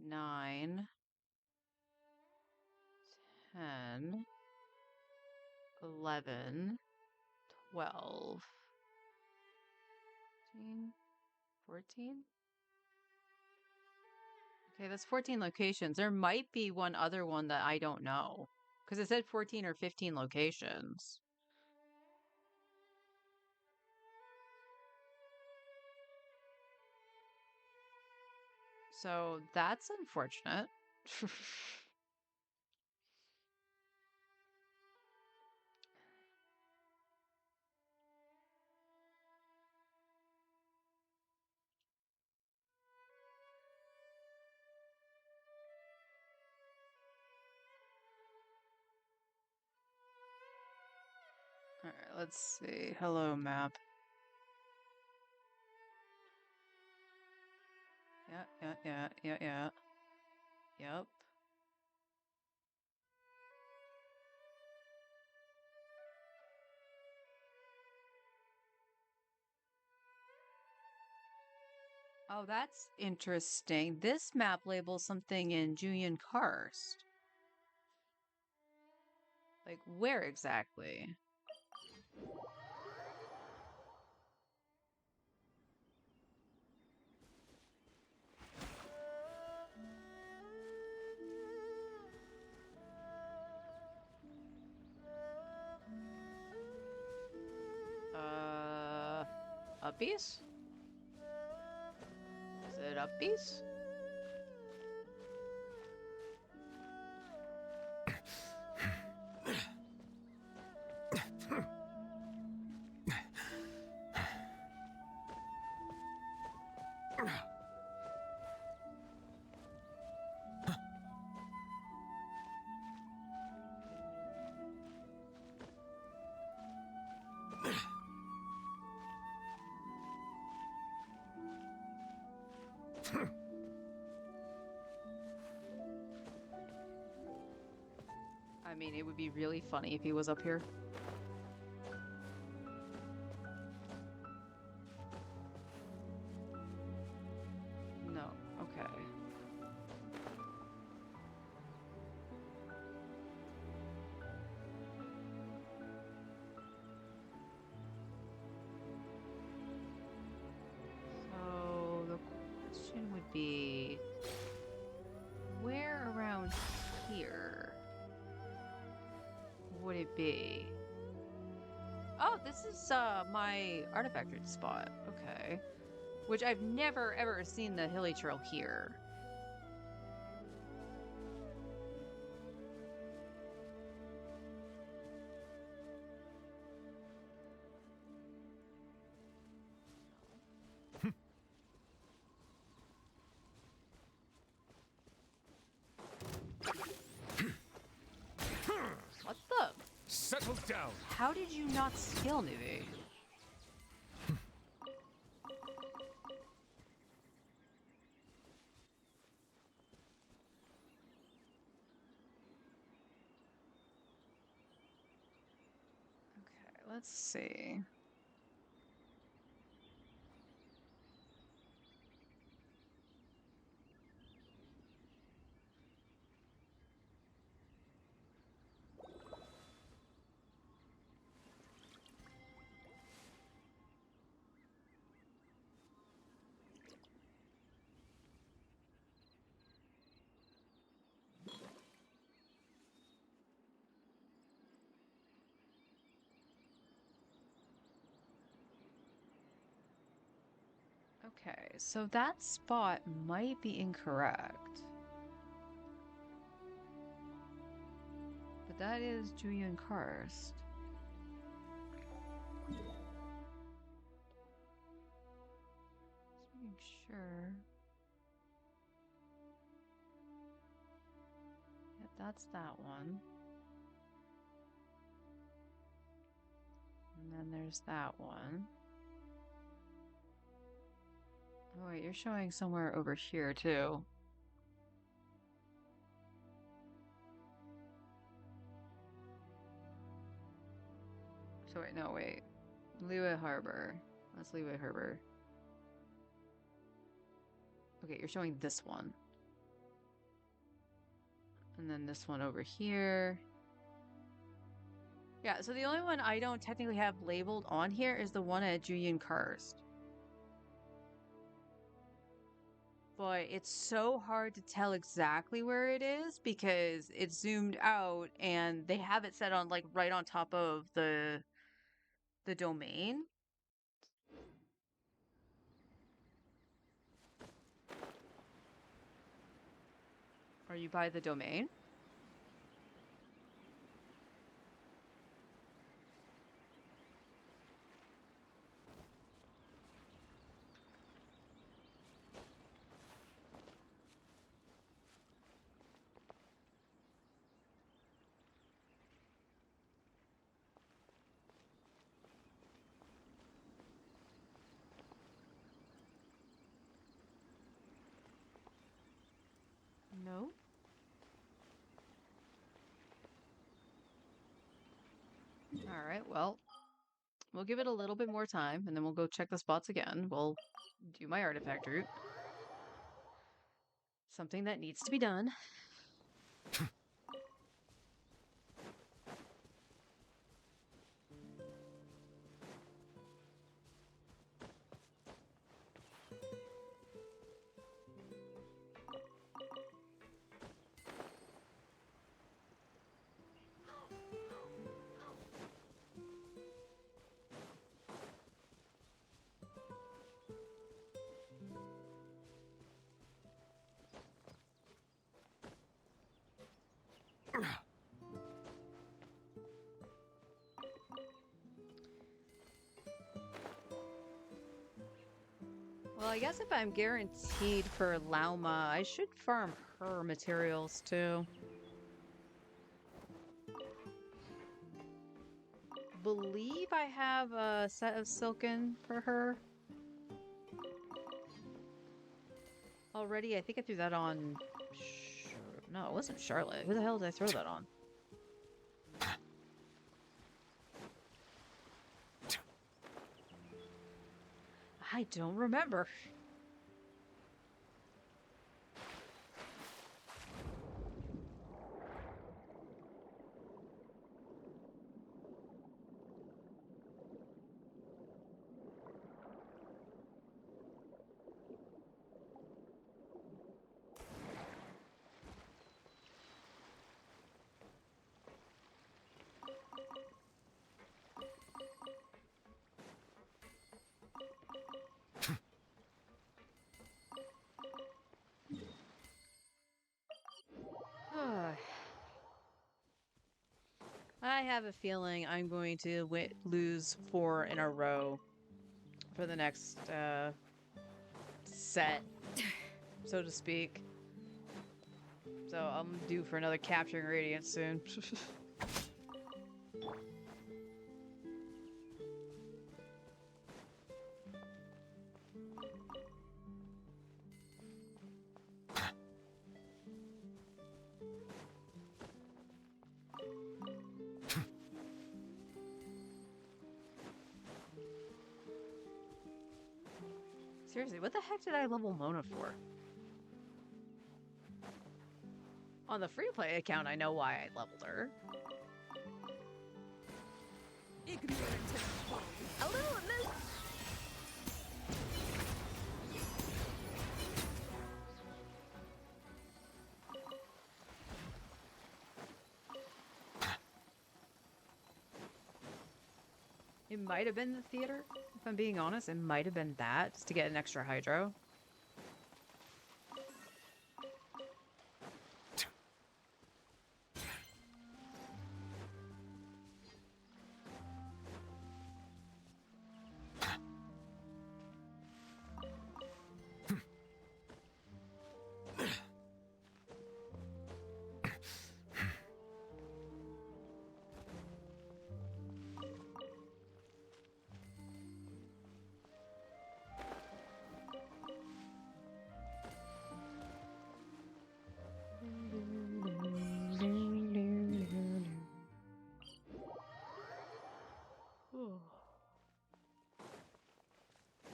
[SPEAKER 1] 9, 10, 11, 12, 13, 14? Okay, that's 14 locations. There might be one other one that I don't know. Because it said 14 or 15 locations. So that's unfortunate. Alright, let's see. Hello, map. Yeah. Yep. Oh, that's interesting. This map labels something in Julian Karst. Like, where exactly? Uppies? Is it uppies? I mean, it would be really funny if he was up here. No, okay. they be? Oh, this is my artifact root spot. Okay. Which I've never ever seen the hilly trail here. What the?
[SPEAKER 5] Settle down.
[SPEAKER 1] How did you not skill, Nuvi? Okay, let's see. Okay, so that spot might be incorrect. But that is Julian Karst. Just making sure. Yeah, that's that one. And then there's that one. Oh wait, you're showing somewhere over here too. So wait, no, wait. Liyue Harbor. That's Liyue Harbor. Okay, you're showing this one. And then this one over here. Yeah, so the only one I don't technically have labeled on here is the one at Julian Karst. But it's so hard to tell exactly where it is because it's zoomed out and they have it set on like right on top of the domain. Are you by the domain? No. All right, well, we'll give it a little bit more time and then we'll go check the spots again. We'll do my artifact route. Something that needs to be done. Well, I guess if I'm guaranteed for Lauma, I should farm her materials too. Believe I have a set of silken for her already. I think I threw that on. No, it wasn't Charlotte. Who the hell did I throw that on? I don't remember. I have a feeling I'm going to lose 4 in a row for the next set, so to speak. So I'm due for another capturing radiance soon. Seriously, what the heck did I level Mona for? On the free-to-play account, I know why I leveled her.
[SPEAKER 6] A little emo-
[SPEAKER 1] It might have been the theater, if I'm being honest. It might have been that, just to get an extra hydro.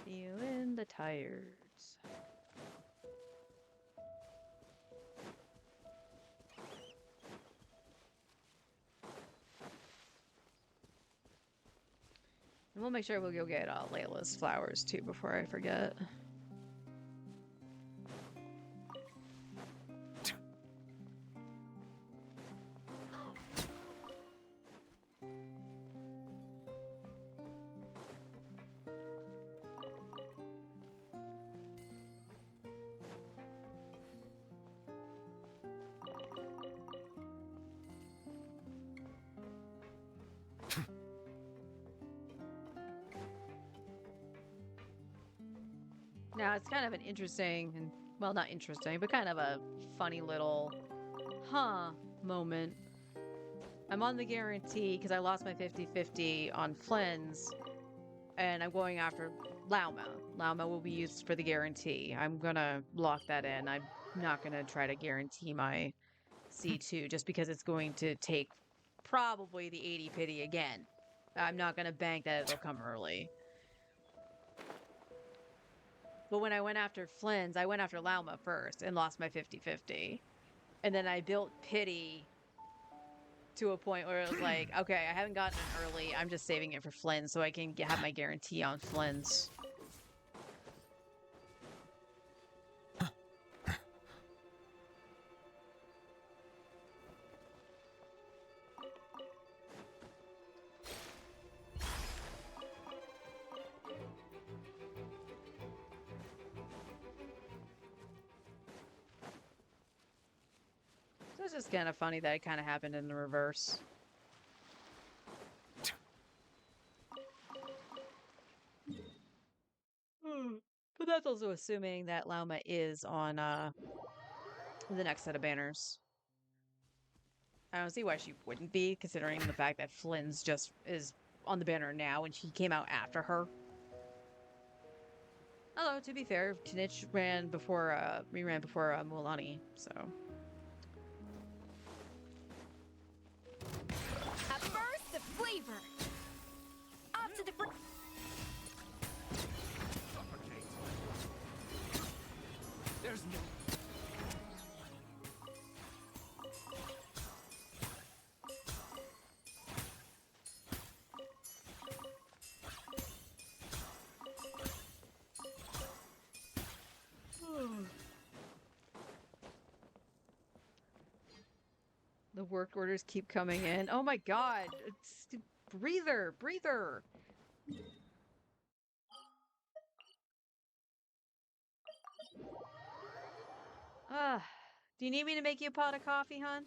[SPEAKER 1] Feeling the tires. And we'll make sure we'll go get Layla's flowers too before I forget. Now, it's kind of an interesting, and well, not interesting, but kind of a funny little, moment. I'm on the guarantee because I lost my 50-50 on Flynn's, and I'm going after Lauma. Lauma will be used for the guarantee. I'm gonna lock that in. I'm not gonna try to guarantee my C2 just because it's going to take probably the 80 pity again. I'm not gonna bank that it'll come early. But when I went after Flynn's, I went after Lauma first and lost my 50-50. And then I built pity to a point where it was like, okay, I haven't gotten it early. I'm just saving it for Flynn so I can have my guarantee on Flynn's. So it's just kind of funny that it kind of happened in the reverse. But that's also assuming that Lauma is on the next set of banners. I don't see why she wouldn't be, considering the fact that Flynn's just is on the banner now and she came out after her. Although, to be fair, Tnich ran before Mualani, so.
[SPEAKER 6] A burst of flavor. Up to the
[SPEAKER 3] There's no.
[SPEAKER 1] The work orders keep coming in. Oh my god! It's breather! Breather! Do you need me to make you a pot of coffee, hon?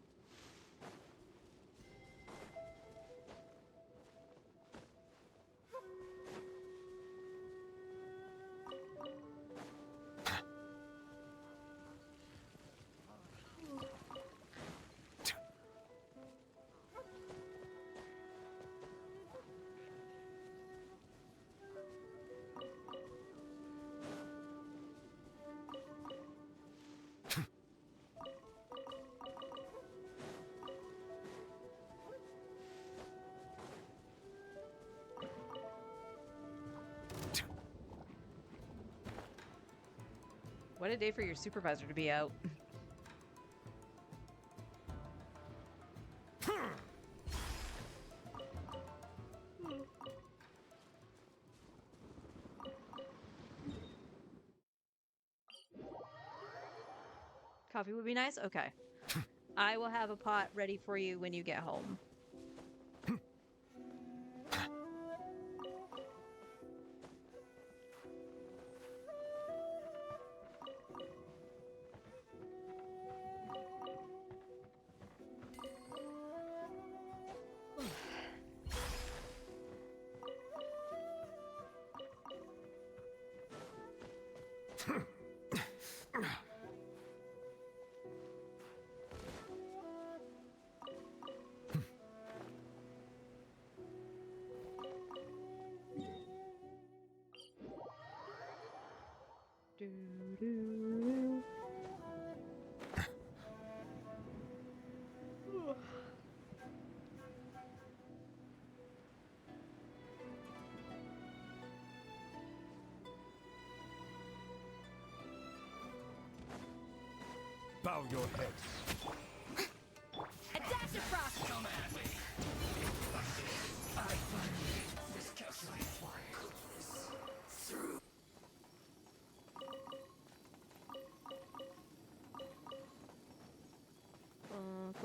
[SPEAKER 1] What a day for your supervisor to be out. Coffee would be nice? Okay. I will have a pot ready for you when you get home. Doo-doo-doo.
[SPEAKER 4] Bow your head.
[SPEAKER 6] Adaptive Frost!
[SPEAKER 3] Come at me.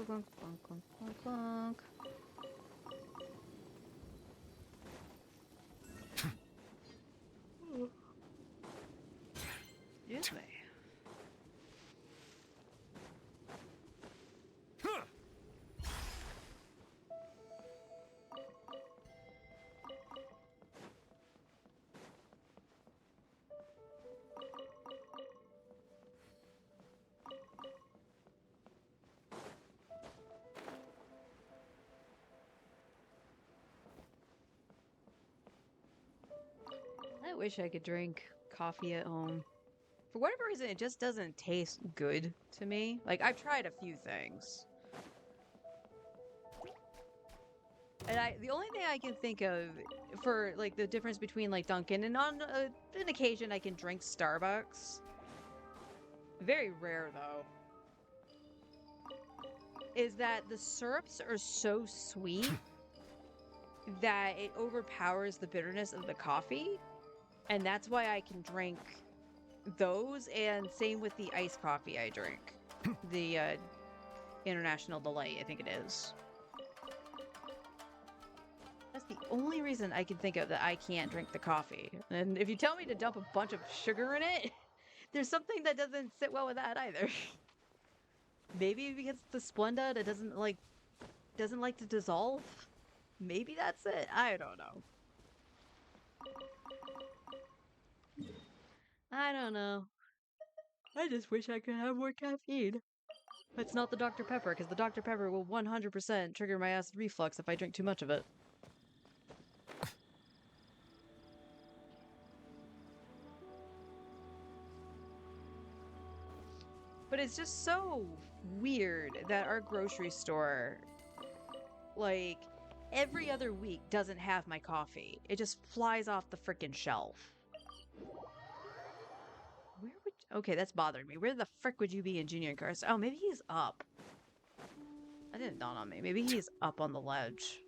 [SPEAKER 1] Clunk, clunk, clunk, clunk, clunk, clunk. Excuse me. I wish I could drink coffee at home. For whatever reason, it just doesn't taste good to me. Like, I've tried a few things. And the only thing I can think of for, like, the difference between, like, Dunkin' and on an occasion I can drink Starbucks. Very rare, though. Is that the syrups are so sweet that it overpowers the bitterness of the coffee. And that's why I can drink those, and same with the iced coffee I drink. The International Delight, I think it is. That's the only reason I can think of that I can't drink the coffee. And if you tell me to dump a bunch of sugar in it, there's something that doesn't sit well with that either. Maybe because it's the Splenda, it doesn't like to dissolve. Maybe that's it. I don't know. I don't know. I just wish I could have more caffeine. It's not the Dr. Pepper, because the Dr. Pepper will 100% trigger my acid reflux if I drink too much of it. But it's just so weird that our grocery store, like, every other week doesn't have my coffee. It just flies off the frickin' shelf. Where would... Okay, that's bothering me. Where the frick would you be in Junior Cars? Oh, maybe he's up. That didn't dawn on me. Maybe he's up on the ledge.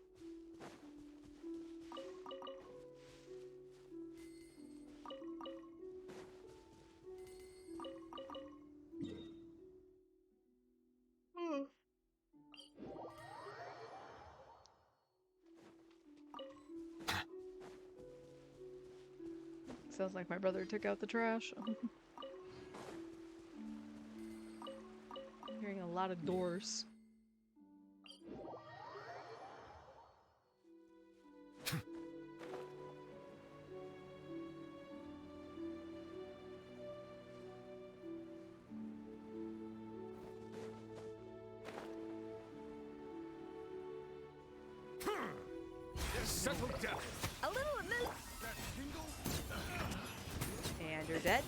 [SPEAKER 1] Sounds like my brother took out the trash. Hearing a lot of doors.
[SPEAKER 4] Settle down.
[SPEAKER 6] A little loose.
[SPEAKER 1] And you're dead.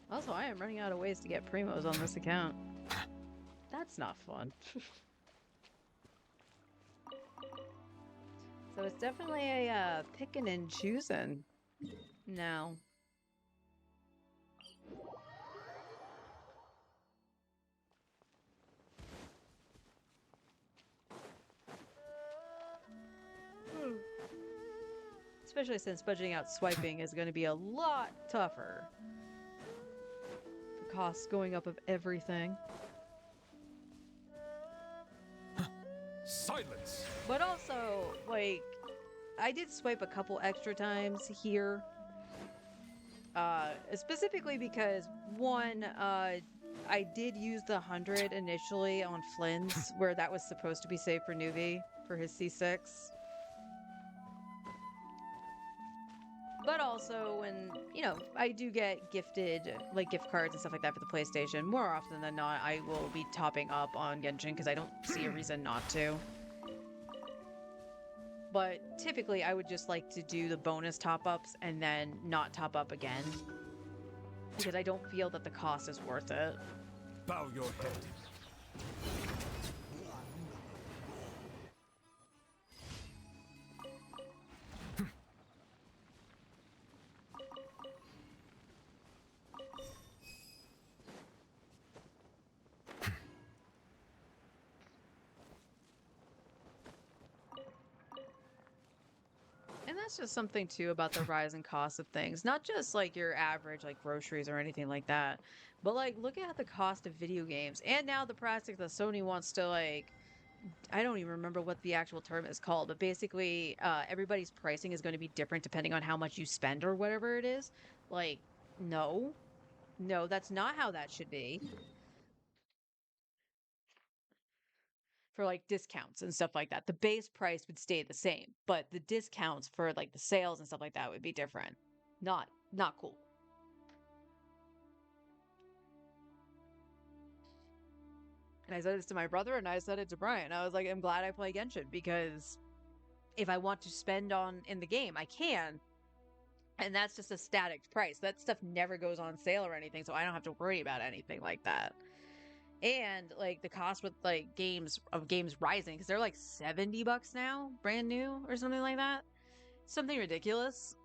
[SPEAKER 1] Also, I am running out of ways to get primos on this account. That's not fun. So it's definitely a picking and choosing now. Especially since budgeting out swiping is going to be a lot tougher. The costs going up of everything.
[SPEAKER 5] Silence!
[SPEAKER 1] But also, like, I did swipe a couple extra times here. Specifically because, one, I did use the 100 initially on Flynn's, where that was supposed to be saved for Nuvi for his C6. But also, when, you know, I do get gifted, like, gift cards and stuff like that for the PlayStation, more often than not, I will be topping up on Genshin because I don't see a reason not to. But typically, I would just like to do the bonus top-ups and then not top up again. Because I don't feel that the cost is worth it.
[SPEAKER 5] Bow your head.
[SPEAKER 1] And that's just something too about the rise in cost of things. Not just like your average like groceries or anything like that, but like look at the cost of video games and now the practice that Sony wants to like I don't even remember what the actual term is called, but basically everybody's pricing is going to be different depending on how much you spend or whatever it is. Like no. No, that's not how that should be. For like discounts and stuff like that. The base price would stay the same, but the discounts for like the sales and stuff like that would be different. Not cool. And I said this to my brother and I said it to Brian. I was like, I'm glad I play Genshin because if I want to spend on in the game, I can. And that's just a static price. That stuff never goes on sale or anything, so I don't have to worry about anything like that. And like the cost with like games rising because they're like $70 now, brand new or something like that. Something ridiculous.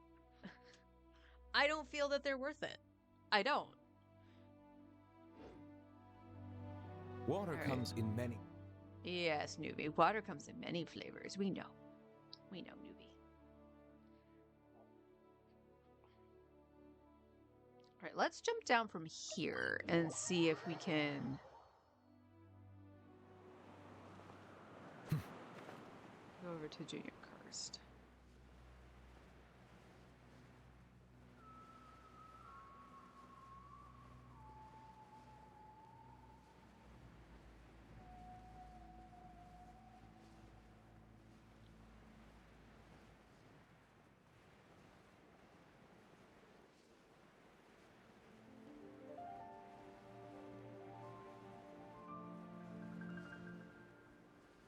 [SPEAKER 1] I don't feel that they're worth it. I don't.
[SPEAKER 5] Water
[SPEAKER 1] Alright.
[SPEAKER 5] comes in many...
[SPEAKER 1] Yes, Newbie. Water comes in many flavors. We know. We know, Newbie. Alright, let's jump down from here and see if we can... go over to Junior Karst.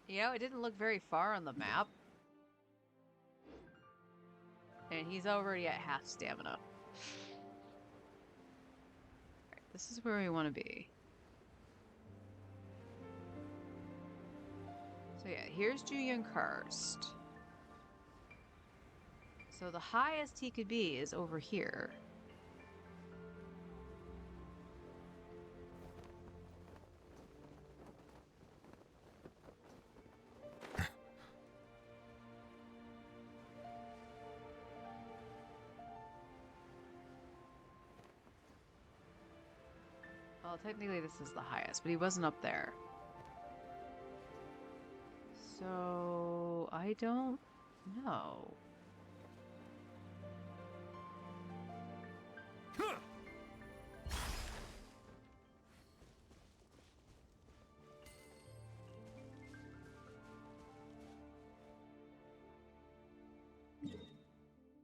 [SPEAKER 1] You know, it didn't look very far on the map. And he's already at half stamina. Alright, this is where we want to be. So yeah, here's Julian Karst. So the highest he could be is over here. Well, technically this is the highest, but he wasn't up there. So I don't know.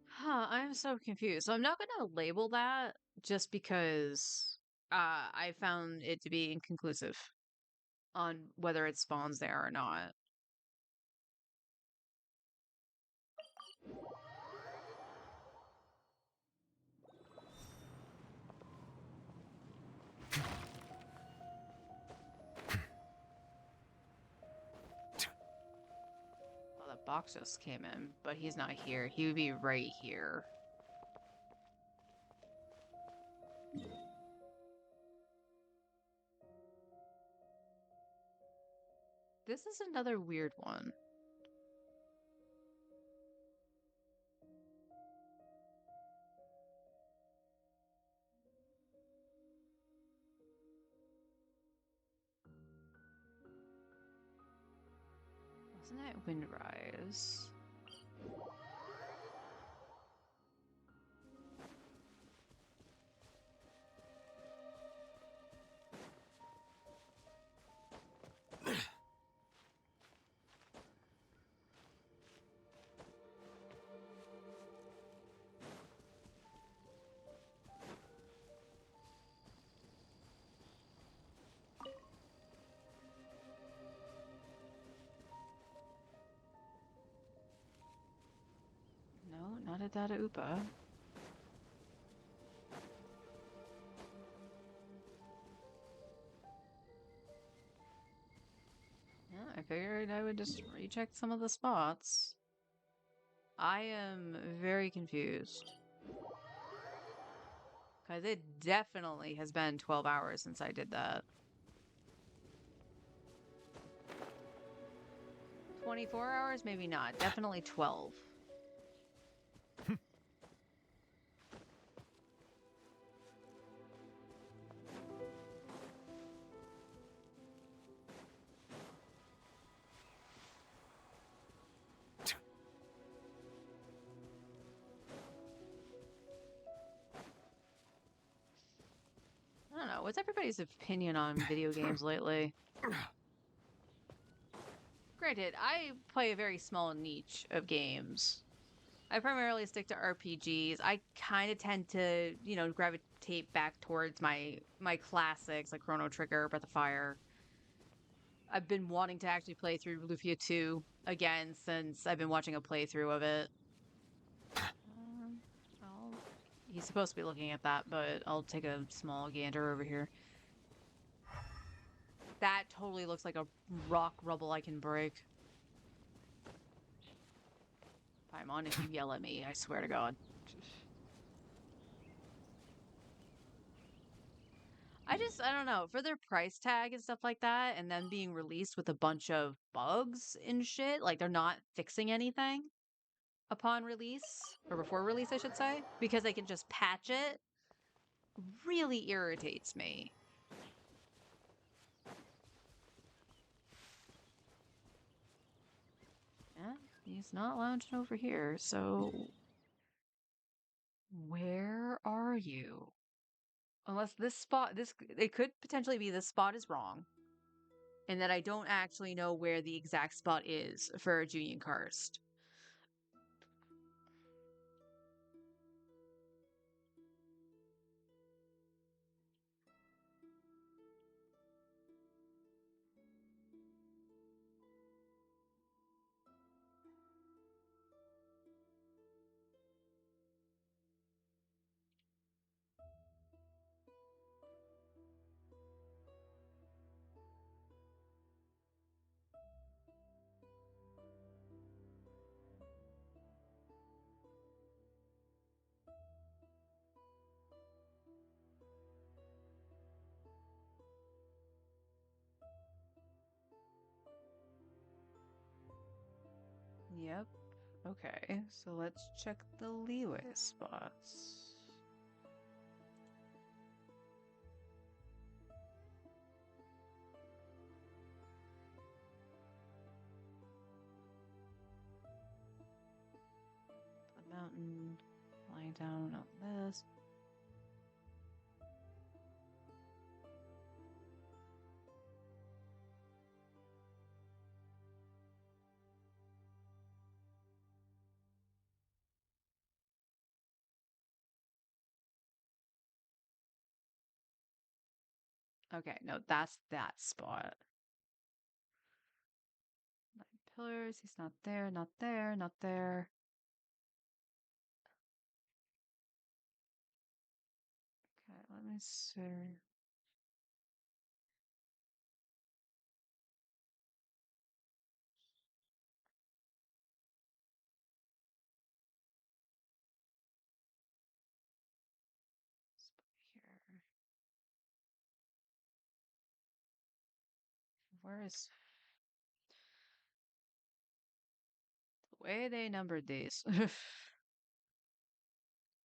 [SPEAKER 1] Huh, I'm so confused. So I'm not gonna label that just because I found it to be inconclusive on whether it spawns there or not. Well, the box just came in, but he's not here. He would be right here. This is another weird one. Wasn't that Windrise? No, not a Data Upa. Yeah, I figured I would just recheck some of the spots. I am very confused. Because it definitely has been 12 hours since I did that. 24 hours? Maybe not. Definitely 12. I don't know. What's everybody's opinion on video games lately? Granted, I play a very small niche of games. I primarily stick to RPGs. I kind of tend to, you know, gravitate back towards my classics like Chrono Trigger, Breath of Fire. I've been wanting to actually play through Lufia 2 again since I've been watching a playthrough of it. He's supposed to be looking at that, but I'll take a small gander over here. That totally looks like a rock rubble I can break. Paimon, if you yell at me, I swear to God. I don't know, for their price tag and stuff like that, and them being released with a bunch of bugs and shit, like they're not fixing anything upon release, or before release, I should say, because they can just patch it, really irritates me. Yeah, he's not lounging over here, so where are you? Unless this spot, it could potentially be this spot is wrong, and that I don't actually know where the exact spot is for Julian Karst. Yep. Okay, so let's check the leeway spots.
[SPEAKER 8] mountain, lying down on this. Okay, no, that's that spot. 9 pillars, he's not there, not there, not there. Okay, let me see. Spot here. Where is the way they numbered these?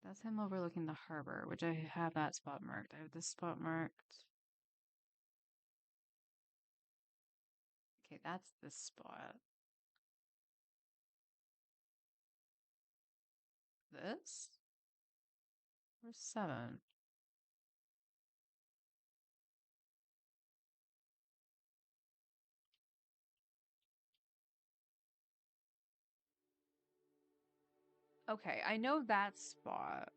[SPEAKER 8] That's him overlooking the harbor, which I have that spot marked. I have this spot marked. Okay, that's this spot. This? Where's 7? Okay, I know that spot.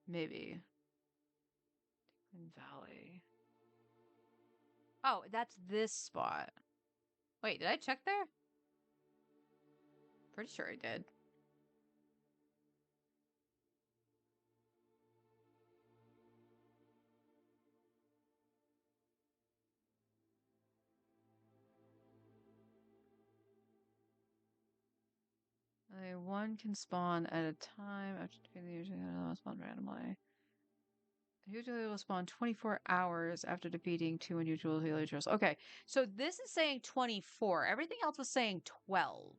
[SPEAKER 8] Maybe. In Valley. Oh, that's this spot. Wait, did I check there? Pretty sure I did. One can spawn at a time after defeating the usually spawn randomly. Usually will spawn 24 hours after defeating 2 unusual villagers. Okay, so this is saying 24. Everything else was saying 12.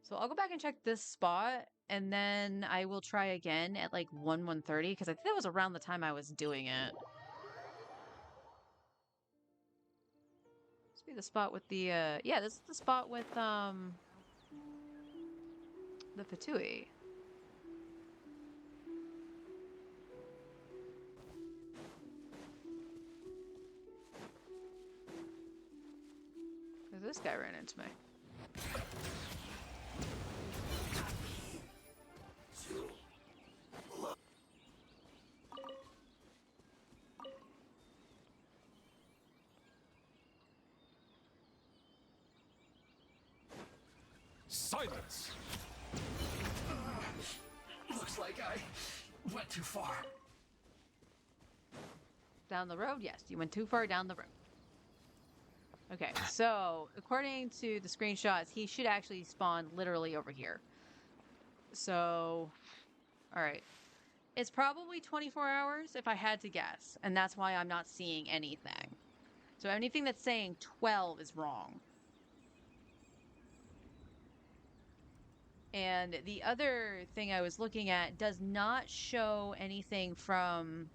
[SPEAKER 8] So I'll go back and check this spot, and then I will try again at like 1:30, because I think that was around the time I was doing it. This be the spot with the, yeah, this is the spot with, the Fatui. Because this guy ran into me.
[SPEAKER 4] Silence! Looks like I went too far.
[SPEAKER 1] Down the road? Yes, you went too far down the road. Okay, so according to the screenshots, he should actually spawn literally over here. So, alright. It's probably 24 hours if I had to guess, and that's why I'm not seeing anything. So anything that's saying 12 is wrong. And the other thing I was looking at does not show anything from...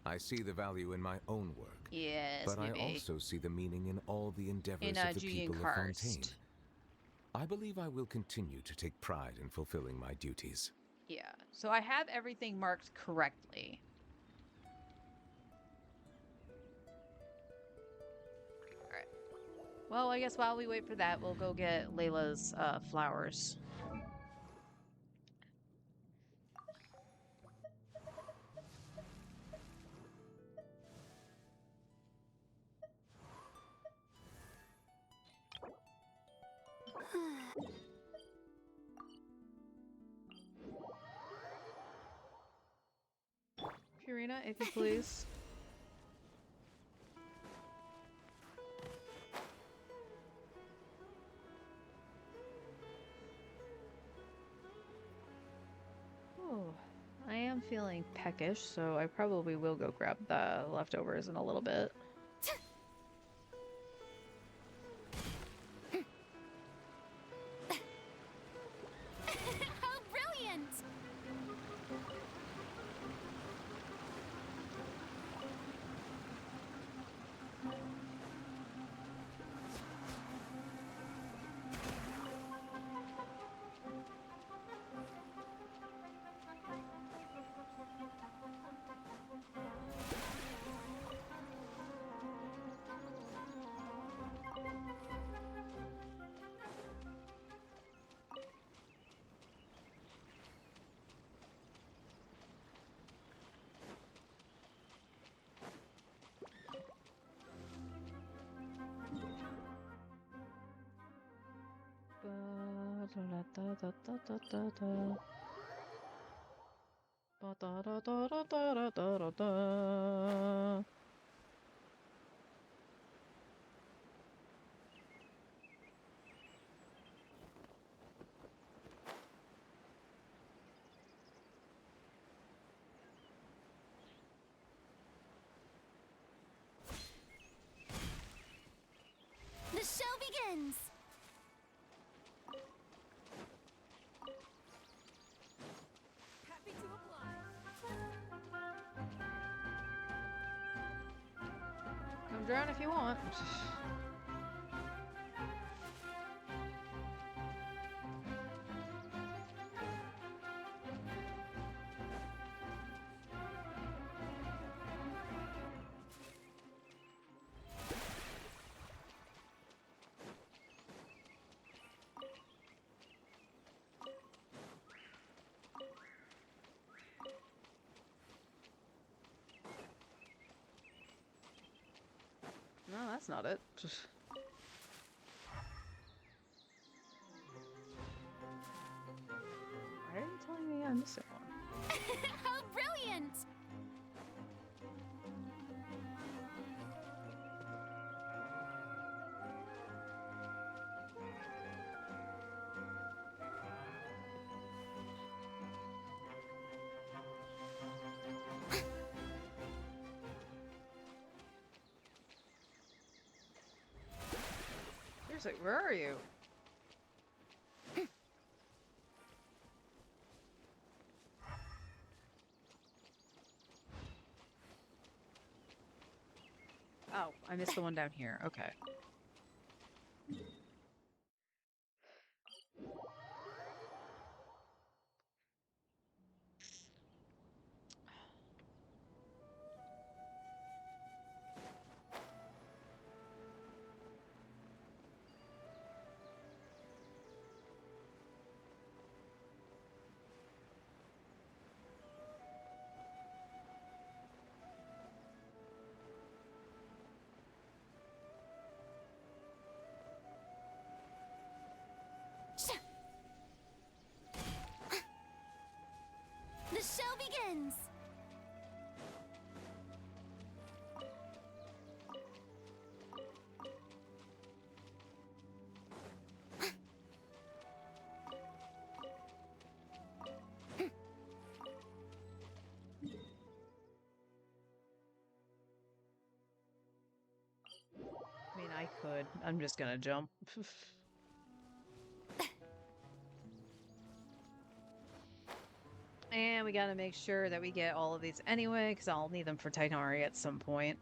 [SPEAKER 5] I see the value in my own work.
[SPEAKER 1] Yes,
[SPEAKER 5] but
[SPEAKER 1] maybe.
[SPEAKER 5] I also see the meaning in all the endeavors
[SPEAKER 1] In
[SPEAKER 5] of the
[SPEAKER 1] Julian
[SPEAKER 5] people of
[SPEAKER 1] Karst.
[SPEAKER 5] Fontaine. I believe I will continue to take pride in fulfilling my duties.
[SPEAKER 1] Yeah, so I have everything marked correctly. Alright. Well, I guess while we wait for that, we'll go get Layla's flowers. Purina, if you please. Oh, I am feeling peckish, so I probably will go grab the leftovers in a little bit.
[SPEAKER 2] How brilliant! The show begins!
[SPEAKER 6] Happy to oblige.
[SPEAKER 8] Come drown if you want. No, that's not it. Why are you telling me I'm missing one?
[SPEAKER 2] How brilliant!
[SPEAKER 8] Seriously, where are you? Oh, I missed the one down here. Okay.
[SPEAKER 2] The show begins!
[SPEAKER 8] I mean, I could. I'm just gonna jump. And we gotta make sure that we get all of these anyway, because I'll need them for Titanari at some point.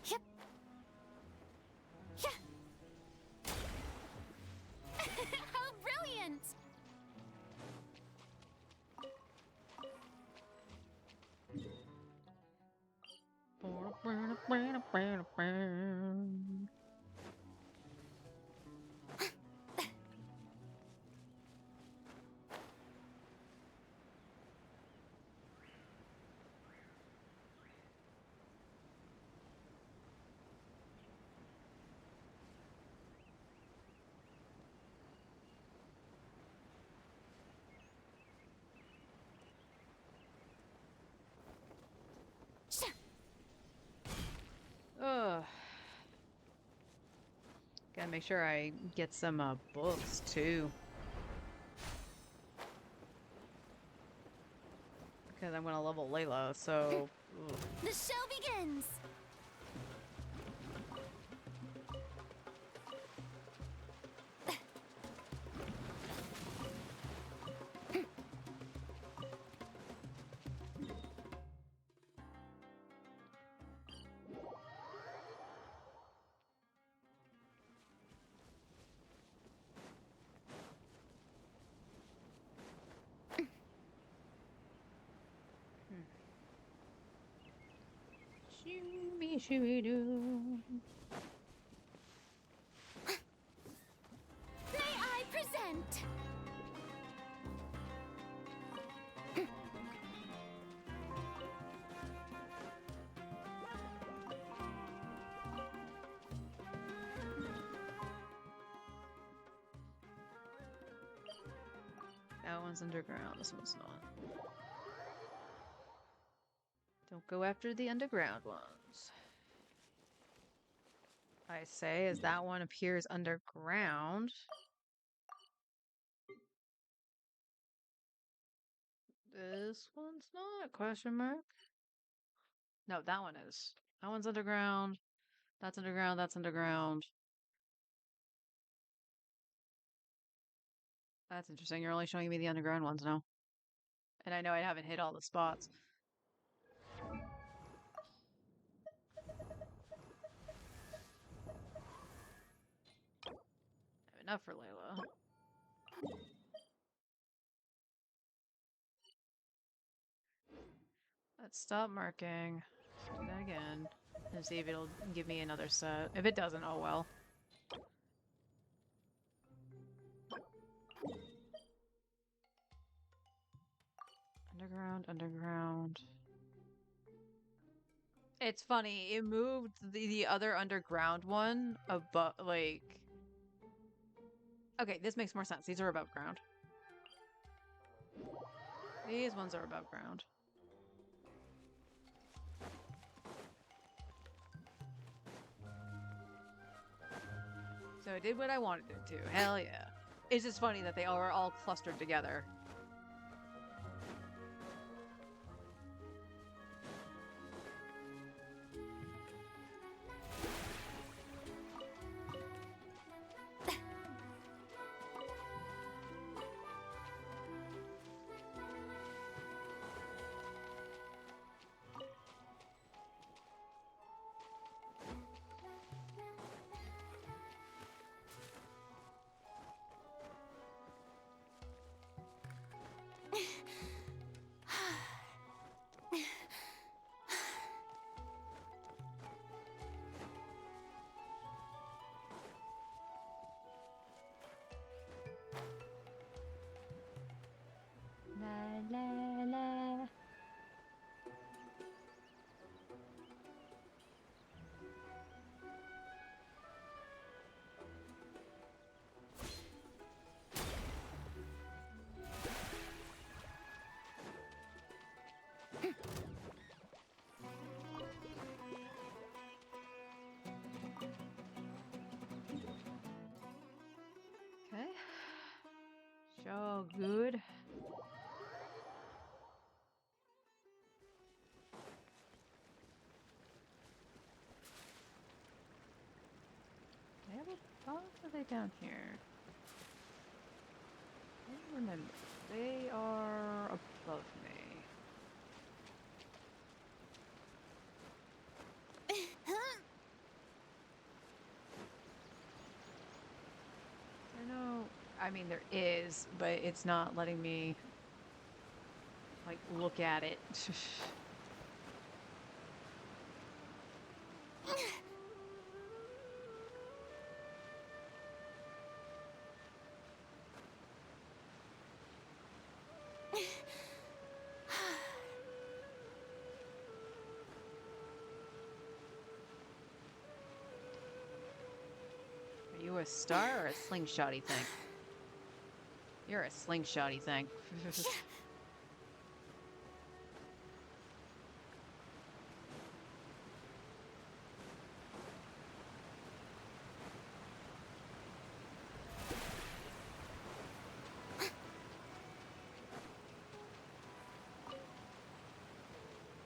[SPEAKER 2] Yep. Yeah. How brilliant!
[SPEAKER 8] Ugh. Gotta make sure I get some books too. Because I'm gonna level Layla, so. Ugh.
[SPEAKER 2] The show begins!
[SPEAKER 8] Shooby shooby doo.
[SPEAKER 2] May I present
[SPEAKER 8] That one's underground. This one's not. Don't go after the underground ones. I say as that one appears underground. This one's not? Question mark? No, that one is. That one's underground. That's underground. That's underground. That's interesting. You're only showing me the underground ones now. And I know I haven't hit all the spots. I have enough for Layla. Let's stop marking. Let's do that again. And see if it'll give me another set. If it doesn't, oh well. Underground, underground. It's funny, it moved the other underground one above, like... Okay, this makes more sense. These are above ground. These ones are above ground. So it did what I wanted it to. Hell yeah. It's just funny that they are all clustered together. La la la. Okay. So good. How are they down here? I don't remember. They are above me. I know. I mean, there is, but it's not letting me, like, look at it. Are you a star or a slingshotty thing? You're a slingshotty thing.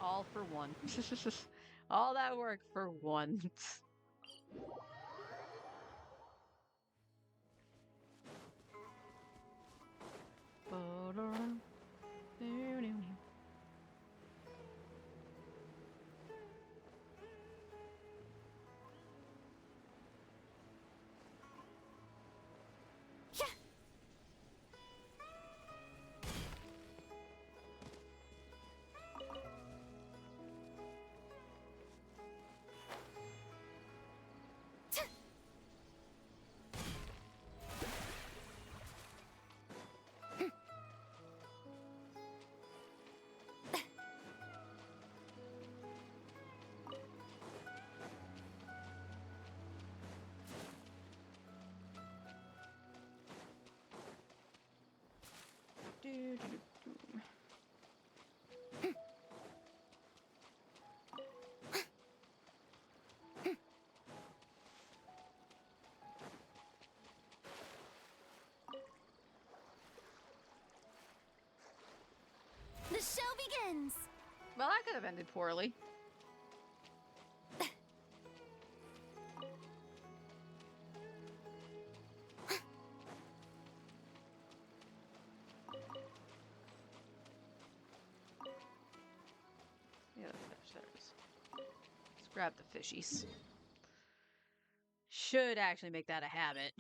[SPEAKER 8] All for one. All that work for one.
[SPEAKER 2] begins!
[SPEAKER 8] Well, that could have ended poorly. Yeah, the fish, there it is. Let's grab the fishies. Should actually make that a habit.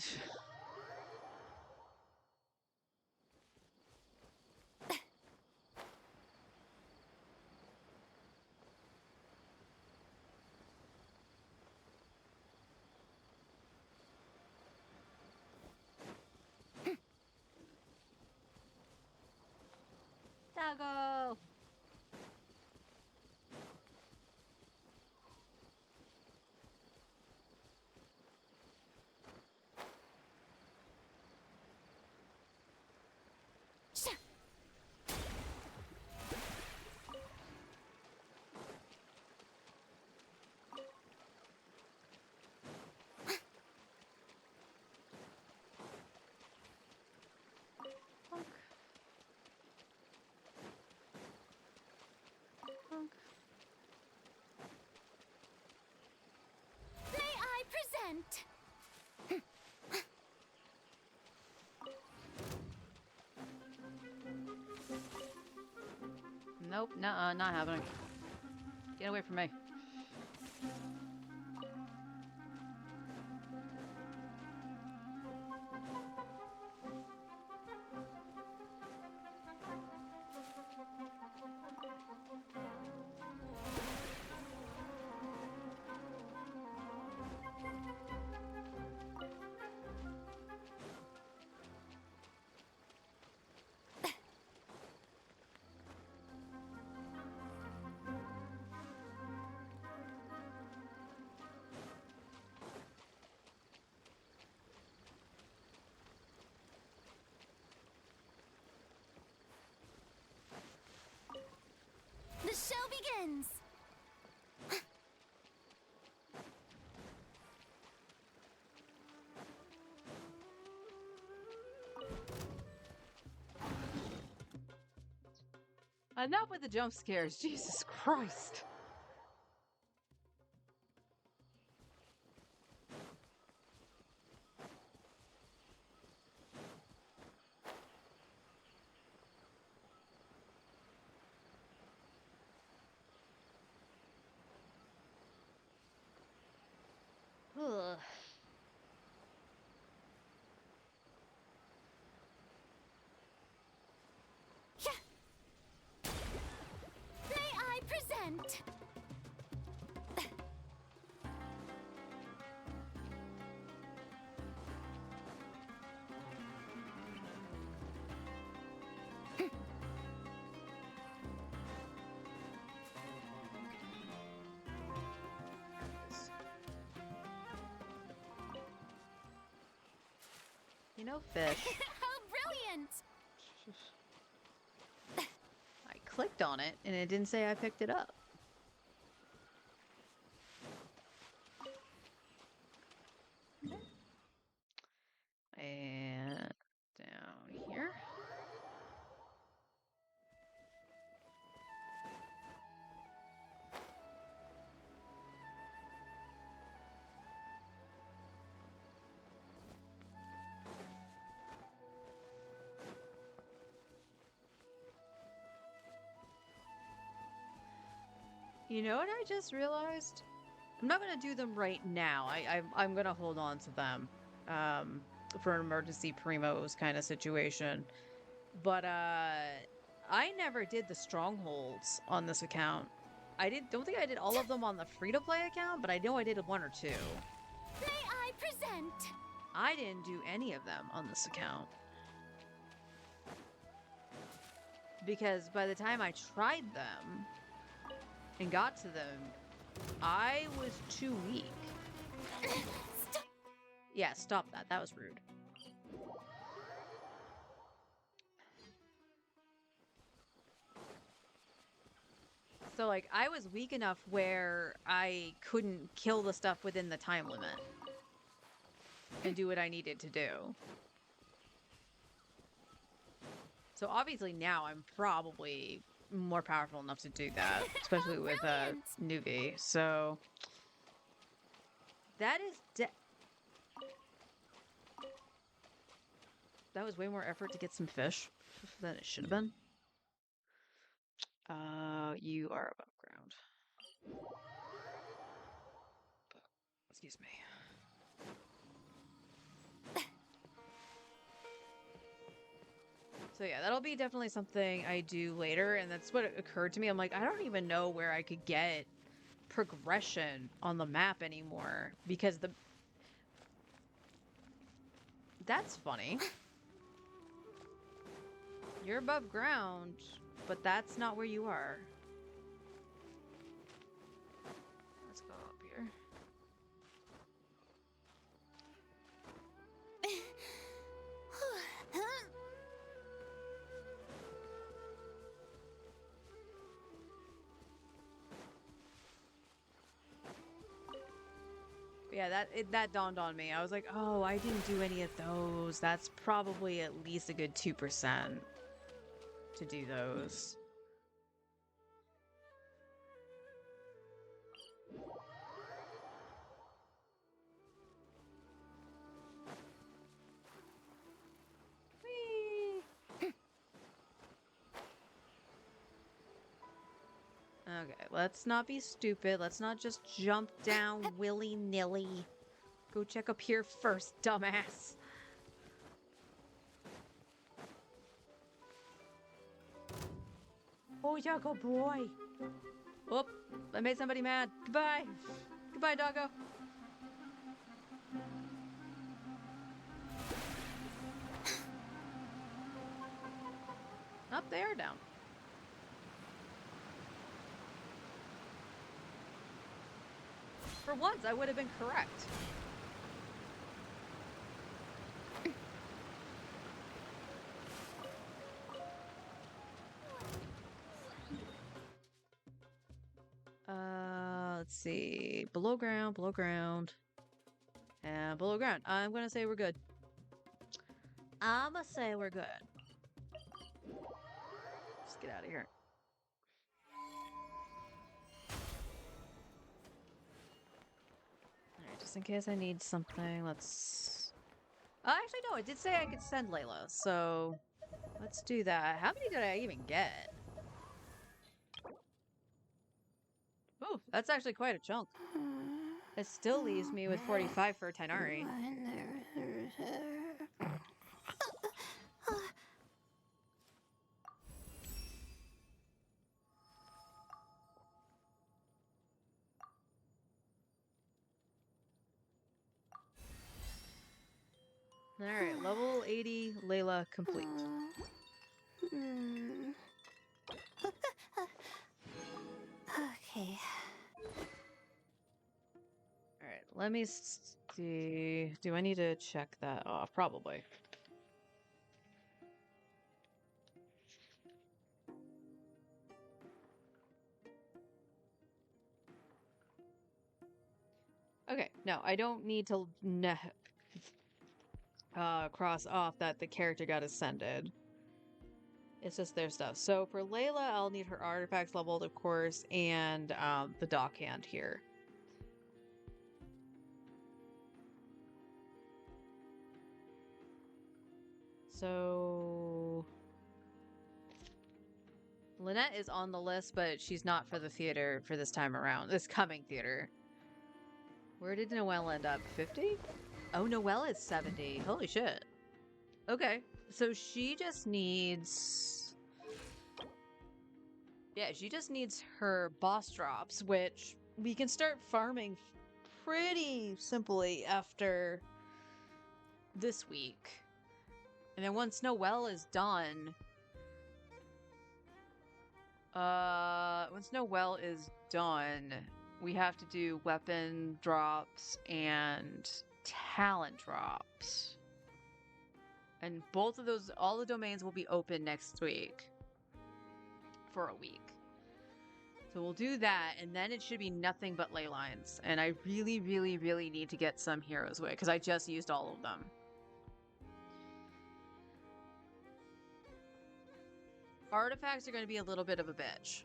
[SPEAKER 8] Doggo! Honk. Honk.
[SPEAKER 2] May I present?
[SPEAKER 8] Nope, nuh-uh, not happening. Get away from me.
[SPEAKER 2] The show begins!
[SPEAKER 8] Enough with the jump scares, Jesus Christ. Ugh.
[SPEAKER 2] May I present?
[SPEAKER 8] You know, fish.
[SPEAKER 2] How brilliant!
[SPEAKER 8] I clicked on it and it didn't say I picked it up. And down here. You know what I just realized? I'm not gonna do them right now. I'm gonna hold on to them for an emergency primos kind of situation. But I never did the strongholds on this account. Don't think I did all of them on the free-to-play account, but I know I did one or two.
[SPEAKER 2] May I present?
[SPEAKER 8] I didn't do any of them on this account. Because by the time I tried them and got to them, I was too weak.
[SPEAKER 2] Stop.
[SPEAKER 8] Yeah, stop that. That was rude. So, like, I was weak enough where I couldn't kill the stuff within the time limit and do what I needed to do. So obviously now I'm probably
[SPEAKER 1] more powerful enough to do that, especially with
[SPEAKER 2] Brilliant.
[SPEAKER 1] Nuvi. So that is that was way more effort to get some fish than it should have been. You are above ground. Excuse me. So yeah, that'll be definitely something I do later, and that's what occurred to me. I'm like, I don't even know where I could get progression on the map anymore because that's funny. You're above ground, but that's not where you are. Let's go up here. Yeah, that dawned on me. I was like, oh, I didn't do any of those. That's probably at least a good 2% to do those. Whee! Okay, let's not be stupid. Let's not just jump down willy-nilly. Go check up here first, dumbass. Oh, yeah, good boy. Oh, I made somebody mad. Goodbye. Goodbye, doggo. Up there, down. For once, I would have been correct. Let's see. Below ground, and below ground. I'm gonna say we're good. I'ma say we're good. Let's get out of here. Alright, just in case I need something, let's... actually, no, it did say I could send Layla, so... Let's do that. How many did I even get? Oh, that's actually quite a chunk. It still leaves me with 45 for Tighnari. Alright, level 80 Layla complete.
[SPEAKER 2] Okay.
[SPEAKER 1] Alright, let me see. Do I need to check that off? Probably. Okay, no, I don't need to cross off that the character got ascended. It's just their stuff. So for Layla, I'll need her artifacts leveled, of course, and the dockhand here. So Lynette is on the list, but she's not for the theater for this time around. This coming theater. Where did Noelle end up? 50? Oh, Noelle is 70. Holy shit. Okay. So she just needs... Yeah, she just needs her boss drops, which we can start farming pretty simply after this week. And then once Noelle is done... once Noelle is done, we have to do weapon drops and talent drops. And both of those, all the domains will be open next week. For a week. So we'll do that, and then it should be nothing but ley lines. And I really, really, really need to get some heroes with, because I just used all of them. Artifacts are going to be a little bit of a bitch.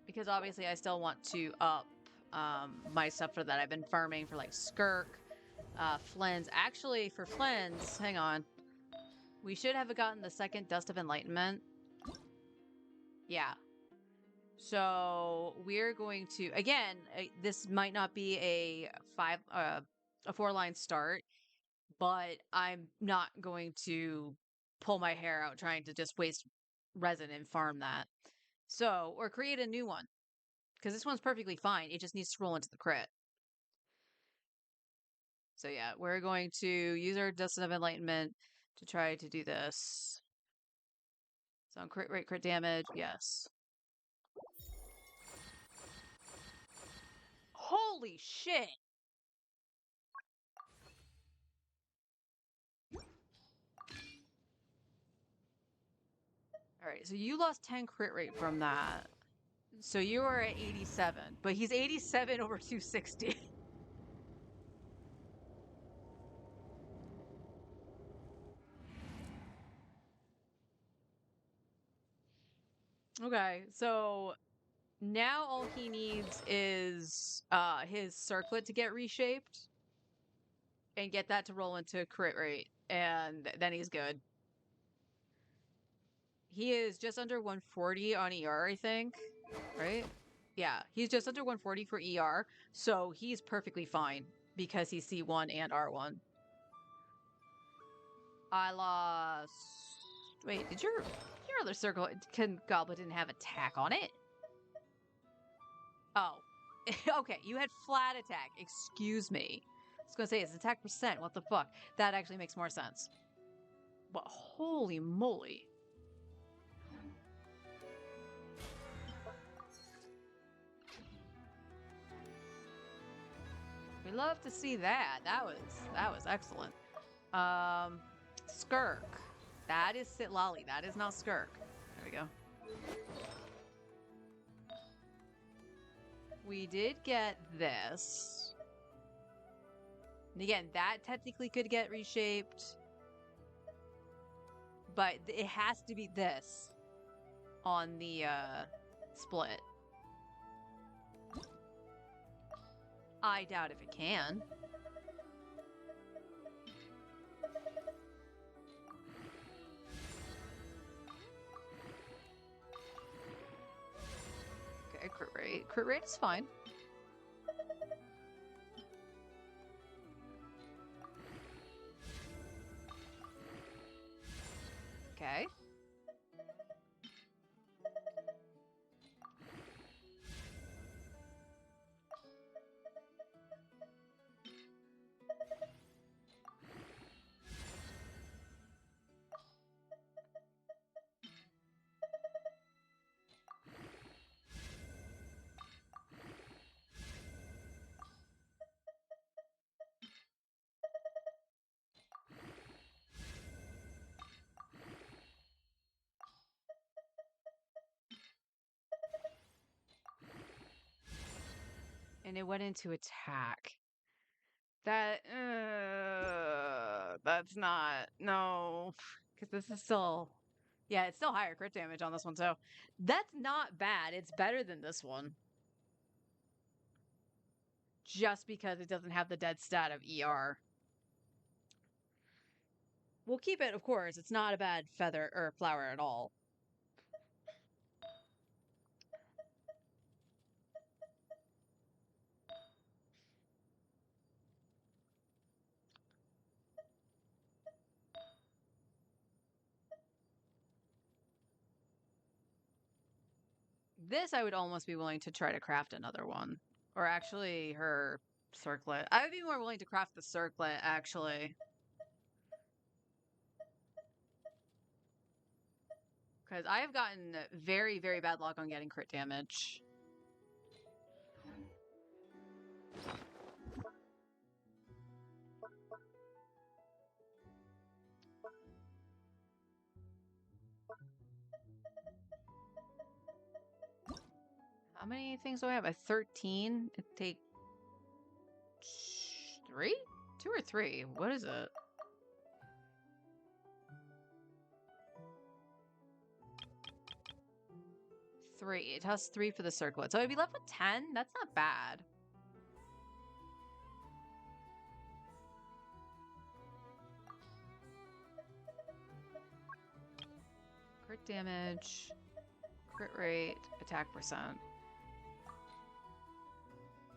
[SPEAKER 1] Because obviously I still want to up my stuff for that. I've been farming for like Skirk, Flens. Actually, for Flens, hang on. We should have gotten the second Dust of Enlightenment. Yeah. So we're going to, again, this might not be a 4-line start, but I'm not going to pull my hair out trying to just waste resin and farm that. So, or create a new one. Because this one's perfectly fine. It just needs to roll into the crit. So yeah, we're going to use our Dust of Enlightenment to try to do this. So on crit rate, crit damage, yes. Holy shit! Alright, so you lost 10 crit rate from that. So you are at 87, but he's 87 over 260. Okay, so now all he needs is his circlet to get reshaped and get that to roll into crit rate, and then he's good. He is just under 140 on ER, I think, right? Yeah, he's just under 140 for ER, so he's perfectly fine because he's C1 and R1. I lost... Wait, did your other circle goblet didn't have attack on it? Oh. Okay, you had flat attack. Excuse me. I was gonna say, it's attack percent. What the fuck? That actually makes more sense. But holy moly. We love to see that. That was excellent. Skirk. That is Sitlali. That is not Skirk. There we go. We did get this. And again, that technically could get reshaped. But it has to be this on the split. I doubt if it can. Okay, crit rate. Crit rate is fine. Okay. And it went into attack. That's not, no, because this is still, yeah, it's still higher crit damage on this one, so that's not bad. It's better than this one. Just because it doesn't have the dead stat of ER. We'll keep it, of course. It's not a bad feather or flower at all. This I would almost be willing to try to craft another one. Or actually her circlet. I would be more willing to craft the circlet, actually. Because I have gotten very, very bad luck on getting crit damage. How many things do I have? A 13? It take 3?
[SPEAKER 8] 2 or 3? What is it? Three. It has 3 for the circlet. So I'd be left with 10? That's not bad. Crit damage, crit rate, attack percent.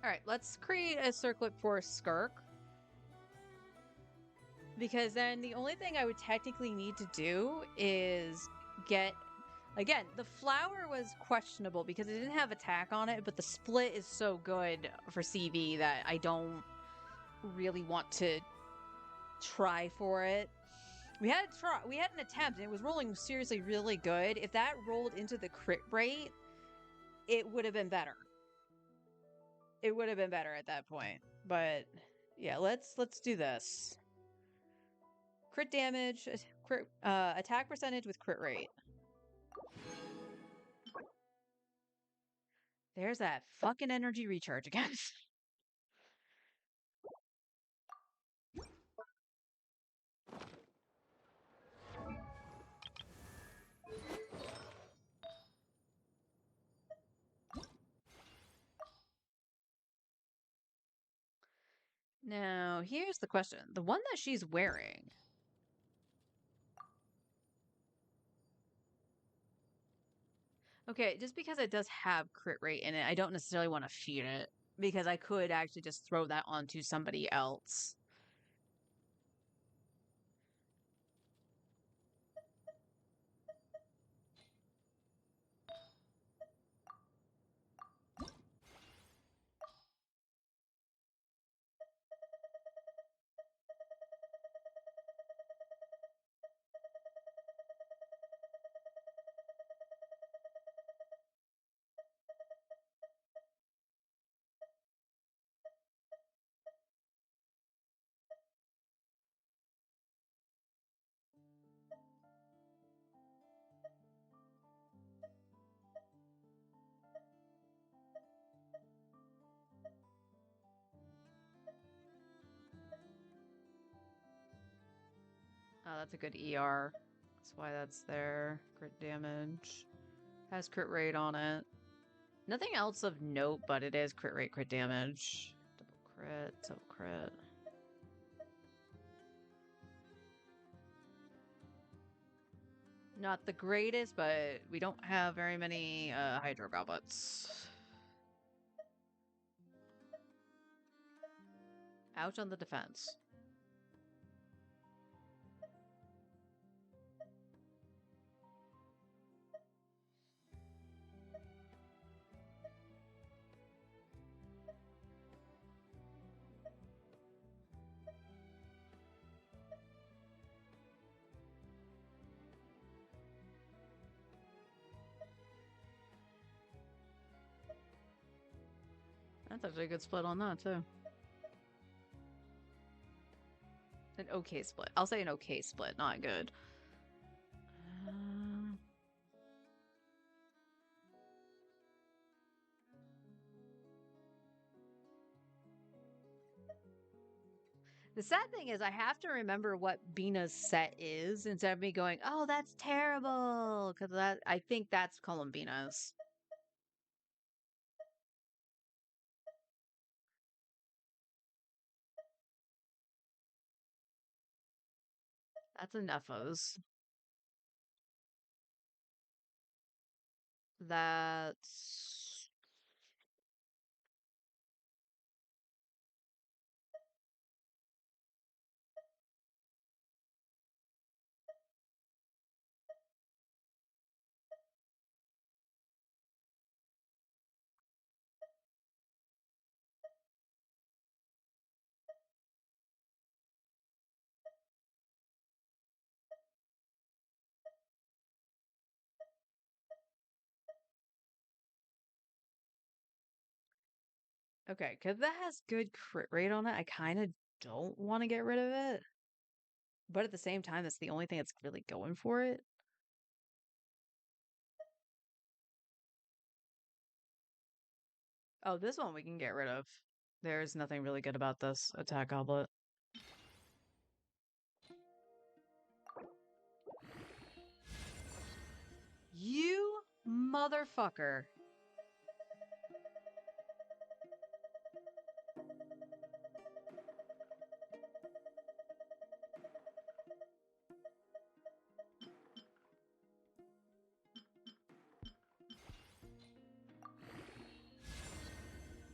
[SPEAKER 8] Alright, let's create a circlet for Skirk. Because then the only thing I would technically need to do is get... Again, the flower was questionable because it didn't have attack on it, but the split is so good for CV that I don't really want to try for it. We had an attempt, and it was rolling seriously really good. If that rolled into the crit rate, it would have been better. It would have been better at that point. But yeah, let's do this. Crit damage, crit, attack percentage with crit rate. There's that fucking energy recharge again. Now, here's the question. The one that she's wearing. Okay, just because it does have crit rate in it, I don't necessarily want to feed it. Because I could actually just throw that onto somebody else. Oh, that's a good ER. That's why that's there. Crit damage. Has crit rate on it. Nothing else of note, but it is crit rate, crit damage. Double crit, double crit. Not the greatest, but we don't have very many Hydro Goblets. Ouch on the defense. That's actually a good split on that, too. An okay split. I'll say an okay split, not good. The sad thing is I have to remember what Bina's set is instead of me going, oh, that's terrible. Because I think that's Columbina's. That's enough of those. That's... Okay, because that has good crit rate on it, I kind of don't want to get rid of it. But at the same time, that's the only thing that's really going for it. Oh, this one we can get rid of. There's nothing really good about this attack goblet.
[SPEAKER 1] Motherfucker.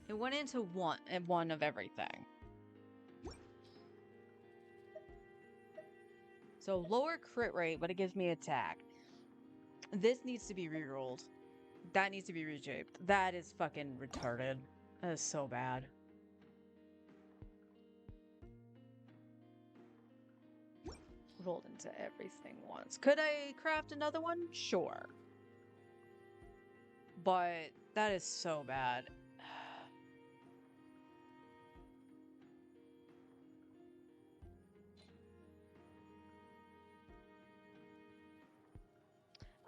[SPEAKER 1] It went into one of everything. So lower crit rate, but it gives me attack. This needs to be rerolled. That needs to be reshaped. That is fucking retarded. That is so bad. Rolled into everything once. Could I craft another one? Sure. But that is so bad.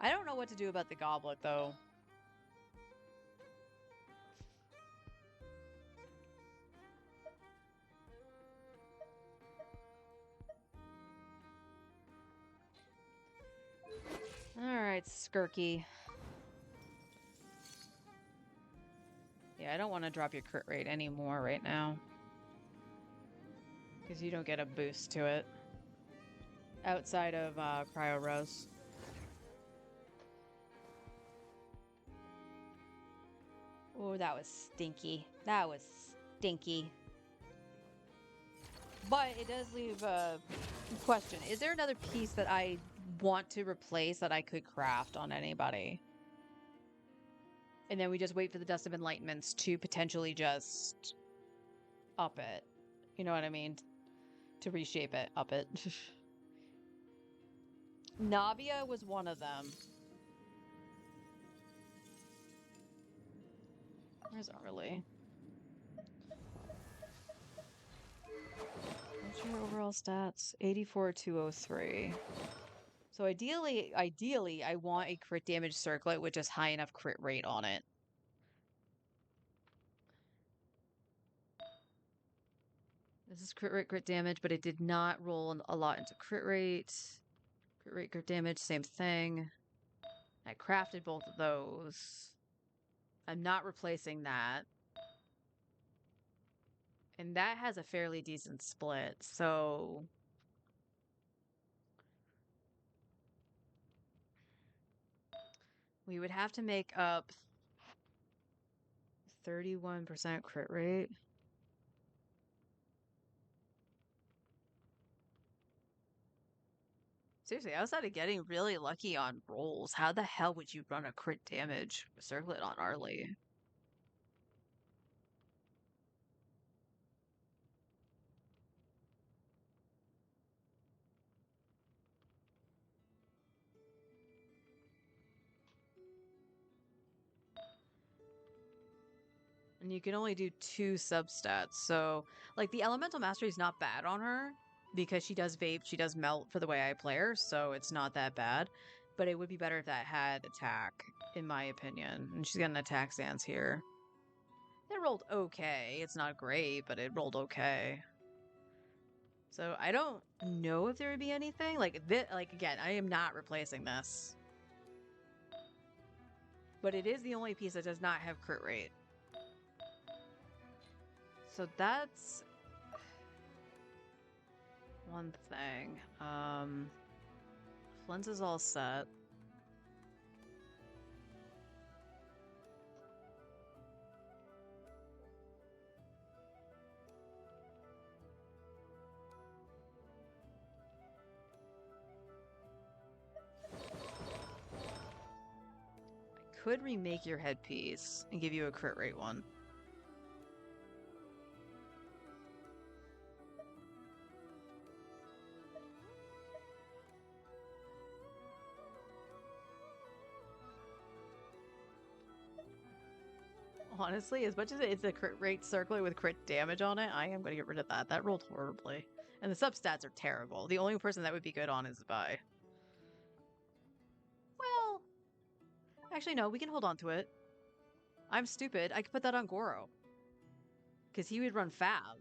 [SPEAKER 1] I don't know what to do about the goblet, though. Alright, Skirky. Yeah, I don't want to drop your crit rate anymore right now. Because you don't get a boost to it. Outside of Cryo Rose. Oh, that was stinky. That was stinky. But it does leave a question. Is there another piece that I want to replace that I could craft on anybody? And then we just wait for the Dust of Enlightenments to potentially just up it. You know what I mean? To reshape it, up it. Navia was one of them. Where's Arlie? What's your overall stats? 84,203. So ideally, I want a crit damage circlet with just high enough crit rate on it. This is crit damage, but it did not roll a lot into crit rate. Crit rate, crit damage, same thing. I crafted both of those. I'm not replacing that. And that has a fairly decent split, so... we would have to make up 31% crit rate. Seriously, outside of getting really lucky on rolls, how the hell would you run a crit damage circlet on Arlie? And you can only do 2 substats, so like the elemental mastery is not bad on her because she does vape, she does melt for the way I play her, so it's not that bad. But it would be better if that had attack, in my opinion. And she's got an attack stance here. It rolled okay. It's not great, but it rolled okay. So I don't know if there would be anything like again, I am not replacing this. But it is the only piece that does not have crit rate. So that's one thing. Lens is all set. I could remake your headpiece and give you a crit rate one. Honestly, as much as it's a crit rate circlet with crit damage on it, I am going to get rid of that. That rolled horribly. And the substats are terrible. The only person that would be good on is Vi. Well, actually, no, we can hold on to it. I'm stupid. I could put that on Goro. Because he would run Fav.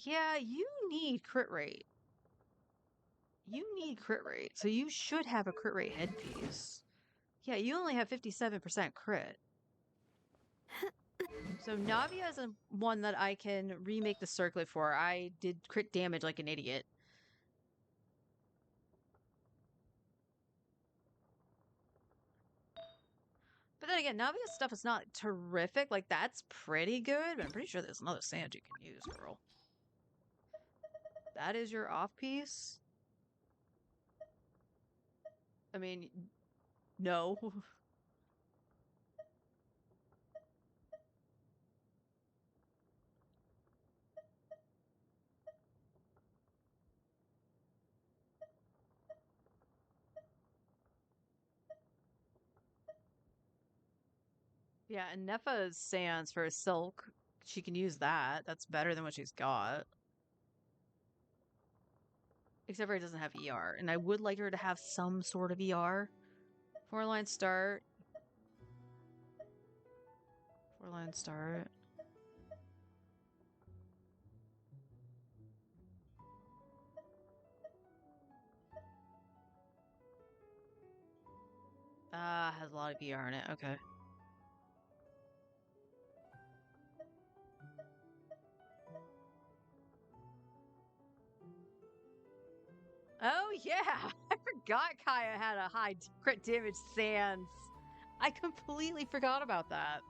[SPEAKER 1] Yeah, you need crit rate. You need crit rate, so you should have a crit rate headpiece. Yeah, you only have 57% crit. So Navia is one that I can remake the circlet for. I did crit damage like an idiot. But then again, Navia's stuff is not terrific. Like, that's pretty good, but I'm pretty sure there's another sand you can use, girl. That is your off-piece? I mean, no. Yeah, and Nefa's sands for silk. She can use that. That's better than what she's got. Except for it doesn't have ER. And I would like her to have some sort of ER. 4-line start. 4-line start. Has a lot of ER in it. Okay. Oh, yeah! I forgot Kaya had a high crit damage sands. I completely forgot about that.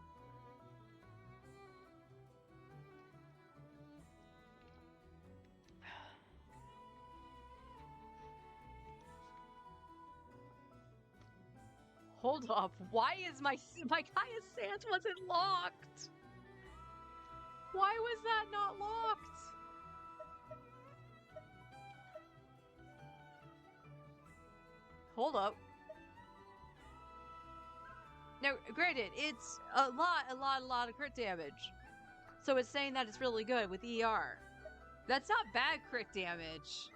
[SPEAKER 1] Hold up. Why is my Kaya sands wasn't locked? Why was that not locked? Hold up. Now, granted, it's a lot of crit damage. So it's saying that it's really good with ER. That's not bad crit damage.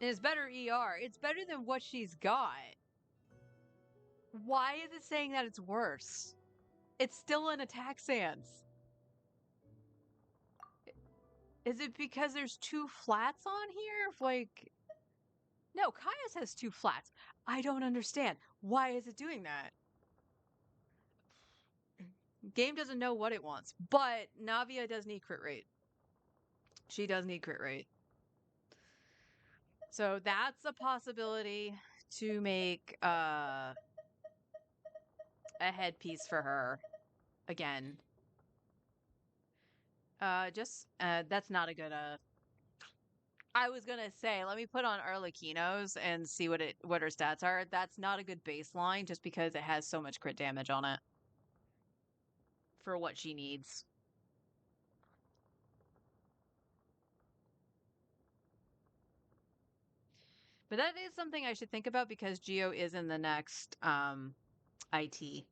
[SPEAKER 1] It's better ER. It's better than what she's got. Why is it saying that it's worse? It's still an attack sans. Is it because there's 2 flats on here? Like, no, Kaya's has 2 flats. I don't understand. Why is it doing that? Game doesn't know what it wants, but Navia does need crit rate. She does need crit rate. So that's a possibility to make a headpiece for her again. That's not a good I was gonna say, let me put on Arlecchino's and see what her stats are. That's not a good baseline just because it has so much crit damage on it for what she needs. But that is something I should think about because Geo is in the next IT.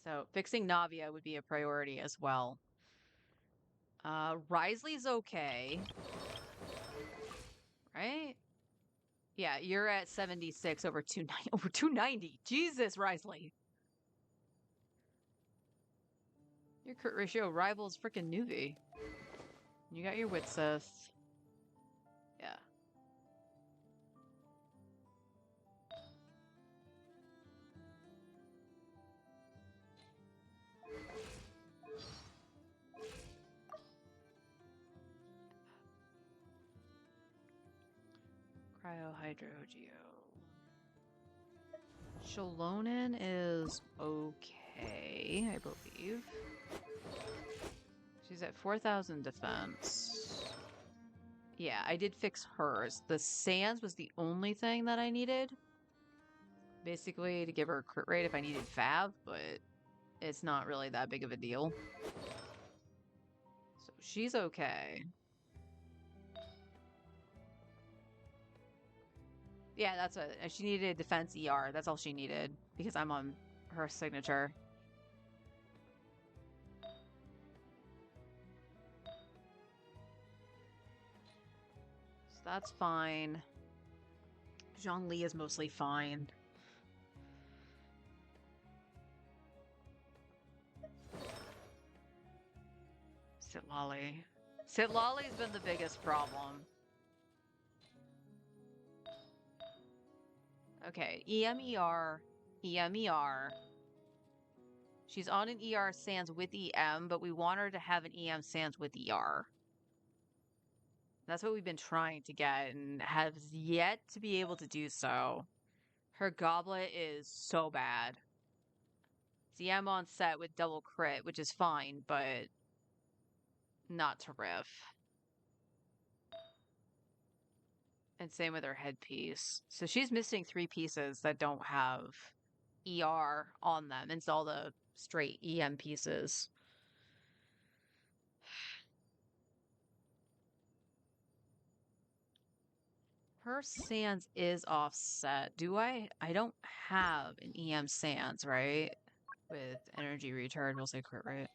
[SPEAKER 1] So fixing Navia would be a priority as well. Risley's okay. Right? Yeah, you're at 76 over 290. Over 290. Jesus, Risley. Your crit ratio rivals freaking Nuvi. You got your Witsith. Yeah. Cryo, Hydro, Geo. Shalonen is okay, I believe. She's at 4,000 defense. Yeah, I did fix hers. The Sands was the only thing that I needed. Basically, to give her a crit rate if I needed Fav, but it's not really that big of a deal. So she's okay. Yeah, that's what she needed. Defense ER. That's all she needed because I'm on her signature. So that's fine. Zhongli is mostly fine. Sitlali. Sitlali's been the biggest problem. Okay, EMER, EMER. She's on an ER sans with EM, but we want her to have an EM sans with ER. That's what we've been trying to get and has yet to be able to do so. Her goblet is so bad. It's EM on set with double crit, which is fine, but not to riff. And same with her headpiece. So she's missing 3 pieces that don't have ER on them. It's all the straight EM pieces. Her sans is offset. Do I? I don't have an EM sans, right? With energy recharge, we'll say crit rate.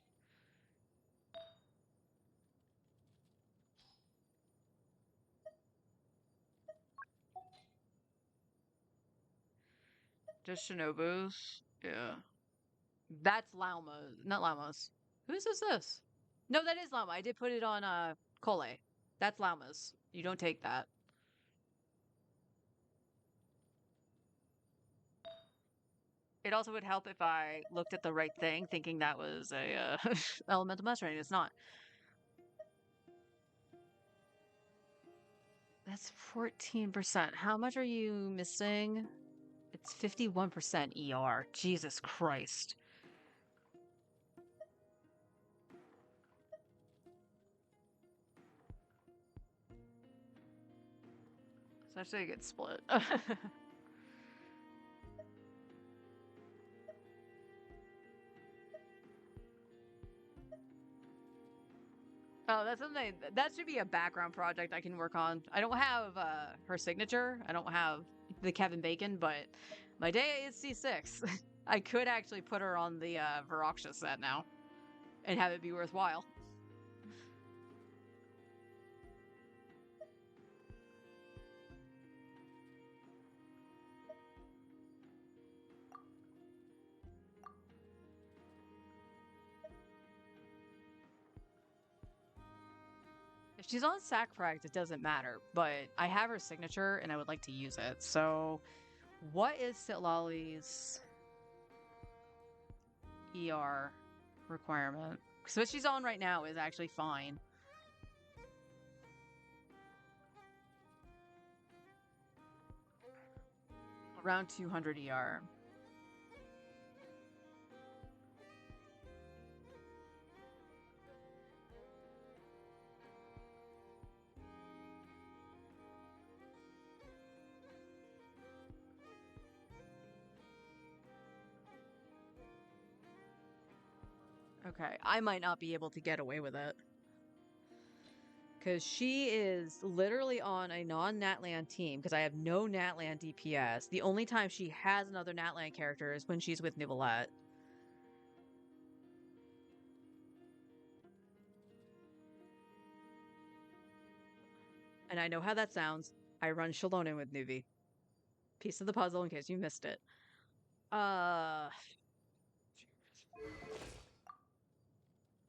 [SPEAKER 1] Just Shinobu's? Yeah. That's Lauma. Not Lauma's. Whose is this? No, that is Lauma. I did put it on Kole. That's Lauma's. You don't take that. It also would help if I looked at the right thing, thinking that was a elemental mastery. It's not. That's 14%. How much are you missing? It's 51% ER. Jesus Christ. So actually, it gets split. Oh, that's something that should be a background project I can work on. I don't have her signature. I don't have the Kevin Bacon, but my day is C6. I could actually put her on the Viraksha set now and have it be worthwhile. If she's on Sacrifice, it doesn't matter, but I have her signature and I would like to use it. So, what is Sitlali's ER requirement? Because what she's on right now is actually fine. Around 200 ER. Okay, I might not be able to get away with it. Because she is literally on a non-Natlan team, because I have no Natlan DPS. The only time she has another Natlan character is when she's with Nivelette. And I know how that sounds. I run Shalonen with Nuvi. Piece of the puzzle in case you missed it.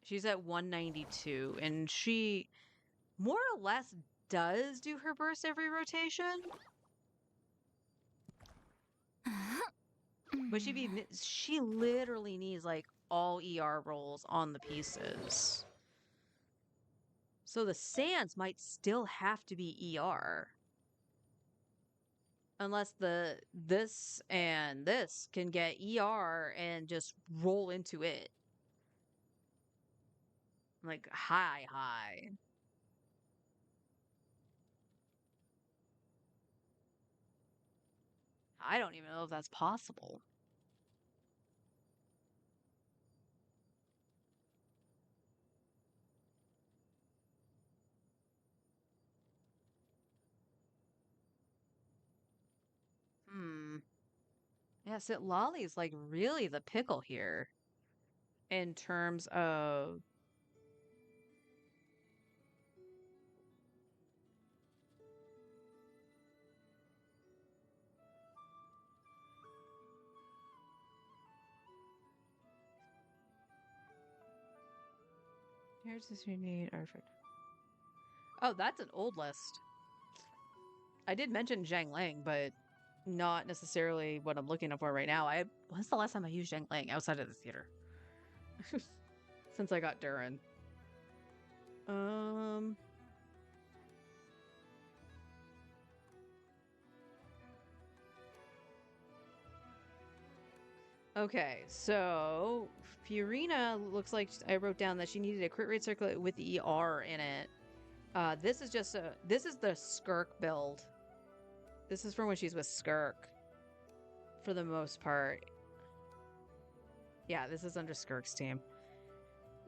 [SPEAKER 1] She's at 192, and she more or less does do her burst every rotation. But she literally needs like all ER rolls on the pieces. So the Sans might still have to be ER. Unless this and this can get ER and just roll into it. Like high. I don't even know if that's possible. Yeah, Sitlali is like really the pickle here in terms of
[SPEAKER 8] Here's this you need artifact.
[SPEAKER 1] Oh, that's an old list. I did mention Zhang Lang, but not necessarily what I'm looking for right now. When's the last time I used Zhang Lang outside of the theater? Since I got Durin. Okay, so Fiorina looks like I wrote down that she needed a crit rate circlet with ER in it. This is the Skirk build. This is from when she's with Skirk, for the most part. Yeah, this is under Skirk's team.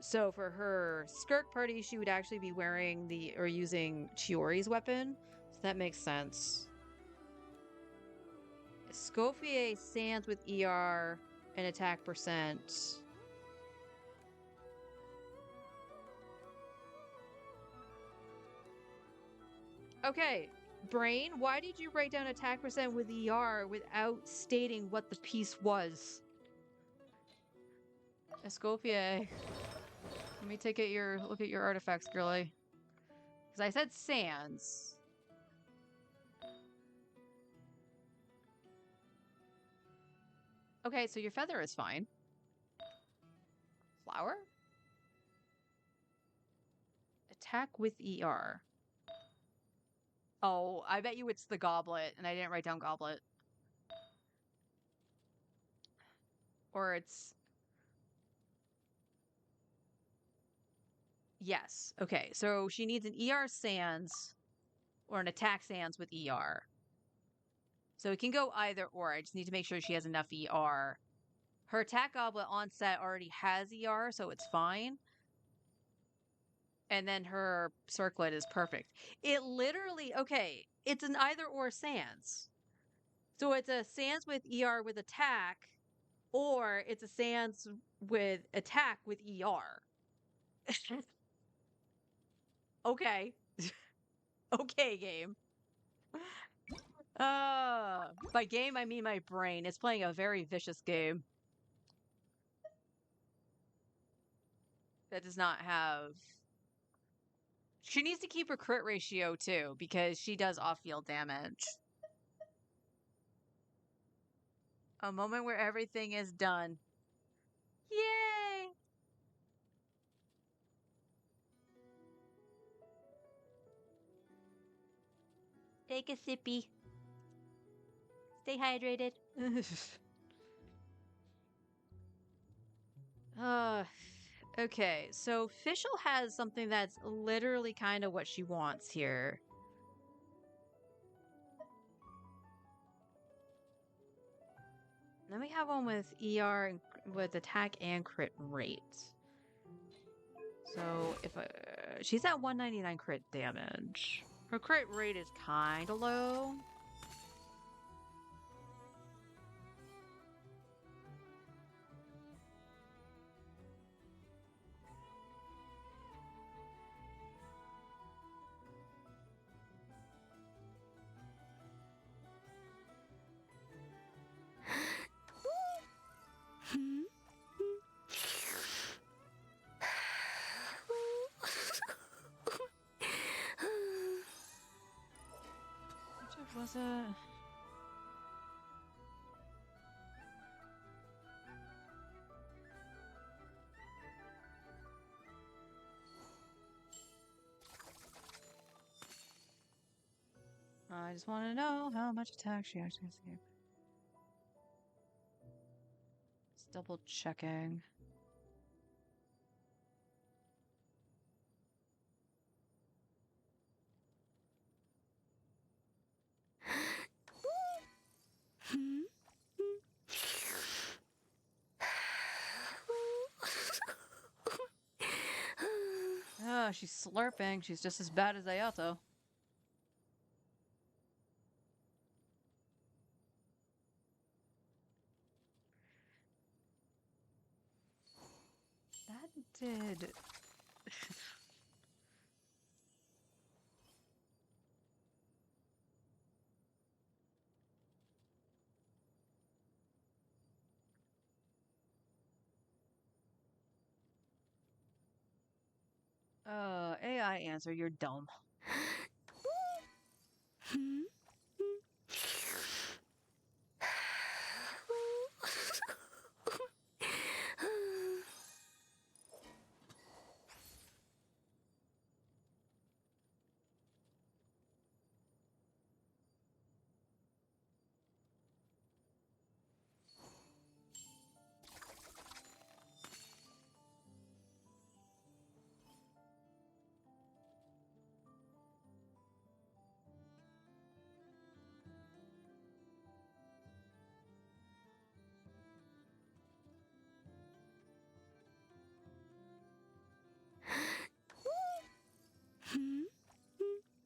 [SPEAKER 1] So for her Skirk party, she would actually be wearing using Chiori's weapon. So that makes sense. Escoffier Sans with ER and attack percent. Okay, Brain, why did you write down attack percent with ER without stating what the piece was? Escoffier. Let me look at your artifacts, girly. Because I said Sans. Okay, so your feather is fine. Flower? Attack with ER. Oh, I bet you it's the goblet, and I didn't write down goblet. Or it's... Yes. Okay, so she needs an ER Sans or an attack Sans with ER. So it can go either or. I just need to make sure she has enough ER. Her attack goblet on set already has ER, so it's fine. And then her circlet is perfect. It literally, okay, it's an either or Sans. So it's a Sans with ER with attack, or it's a Sans with attack with ER. Okay. Okay, game. By game, I mean my brain. It's playing a very vicious game. That does not have... She needs to keep her crit ratio, too, because she does off-field damage. A moment where everything is done. Yay! Take a sippy. Stay hydrated. Okay, so Fischl has something that's literally kind of what she wants here. Then we have one with ER and with attack and crit rate. So if she's at 199 crit damage, her crit rate is kind of low. Was it? I just want to know how much attack she actually has to give. Just double checking. Oh, she's slurping. She's just as bad as Ayato. That did...
[SPEAKER 8] AI answer, you're dumb.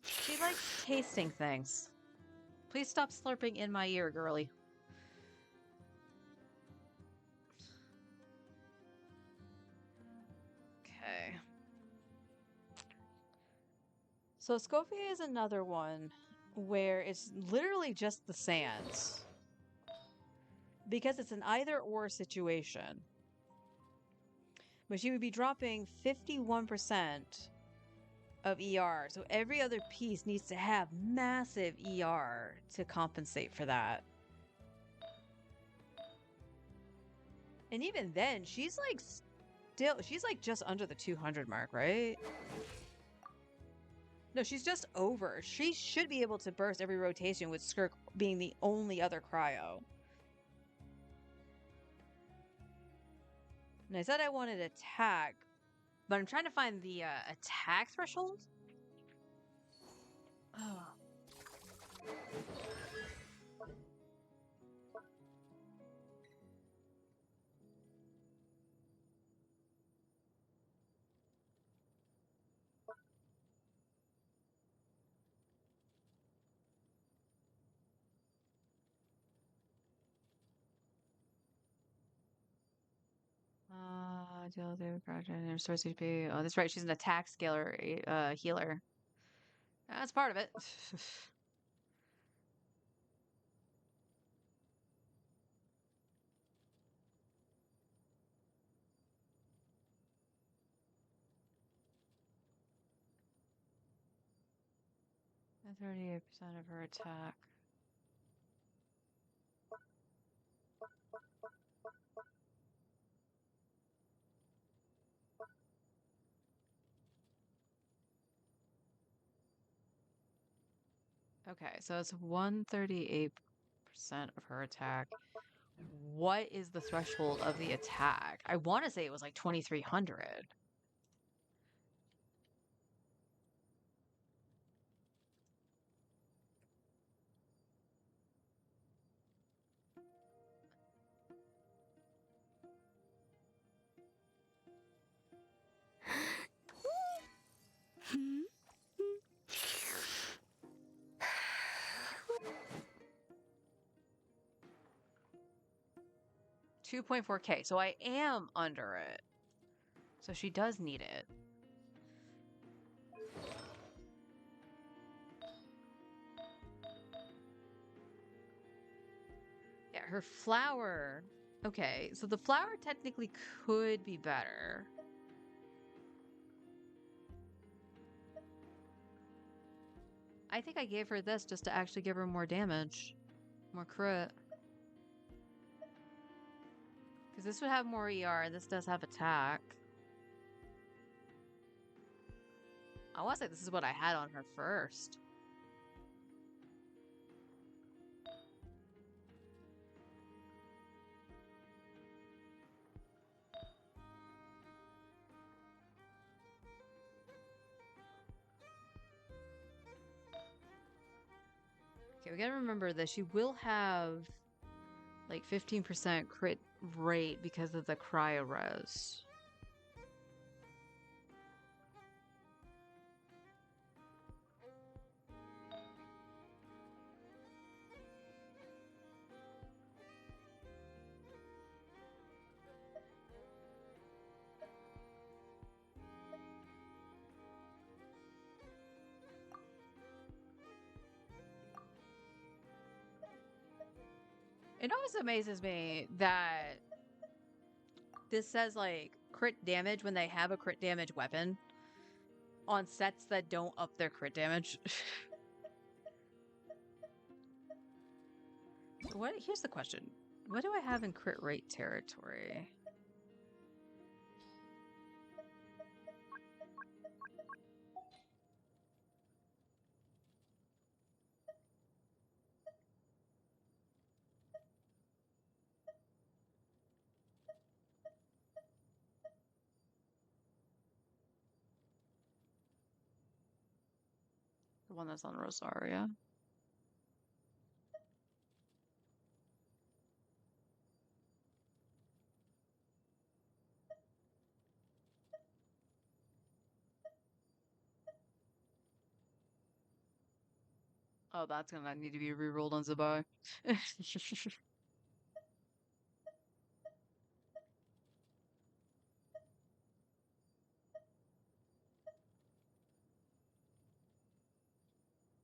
[SPEAKER 8] She likes tasting things. Please stop slurping in my ear, girly. Okay. So Scopia is another one where it's literally just the sands. Because it's an either or situation. But she would be dropping 51% of ER. So every other piece needs to have massive ER to compensate for that. And even then, she's like she's like just under the 200 mark, right? No, she's just over. She should be able to burst every rotation with Skirk being the only other cryo. And I said I wanted attack, but I'm trying to find the attack threshold. Oh. Deal David Project and restore CP. Oh, that's right. She's an attack scaler healer. That's part of it. And 38% of her attack. Okay, so it's 138% of her attack. What is the threshold of the attack? I want to say it was like 2300.
[SPEAKER 2] Hmm?
[SPEAKER 8] 2.4K. So I am under it. So she does need it. Yeah, her flower. Okay, so the flower technically could be better. I think I gave her this just to actually give her more damage. More crit. Because this would have more ER, and this does have attack. I want to say this is what I had on her first. Okay, we gotta remember that she will have like 15% crit rate because of the cryo res. It always amazes me that this says like crit damage when they have a crit damage weapon.
[SPEAKER 1] on sets that don't up their crit damage. What? Here's the question. What do I have in crit rate territory? The one that's on Rosaria. Oh, that's gonna need to be rerolled on Zabai.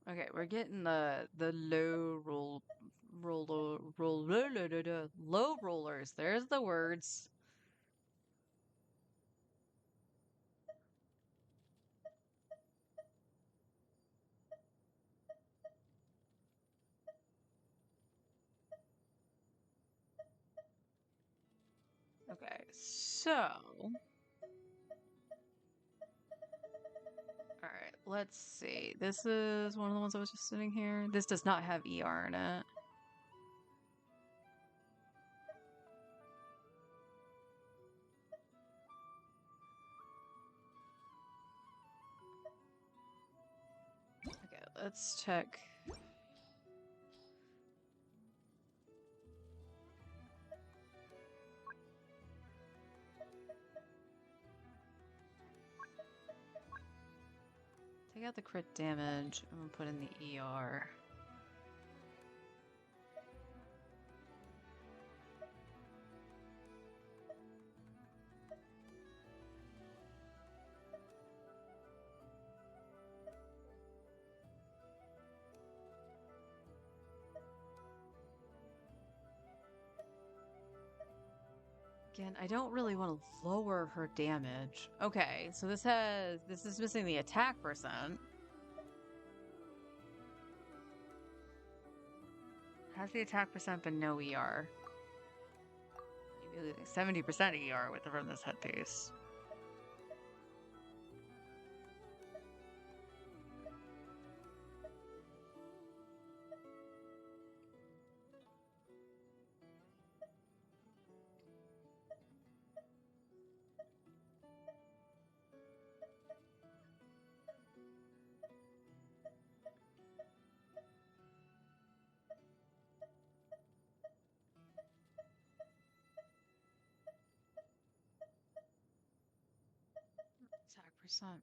[SPEAKER 1] Okay, we're getting the low rollers. There's the words. Okay, so all right, let's see. This is one of the ones I was just sitting here. This does not have ER in it. Okay, let's check. Take out the crit damage. I'm gonna put in the ER. Again, I don't really want to lower her damage. Okay, so this is missing the attack percent. Has the attack percent but no ER? You'd be losing 70% ER with from this headpiece. Attack percent.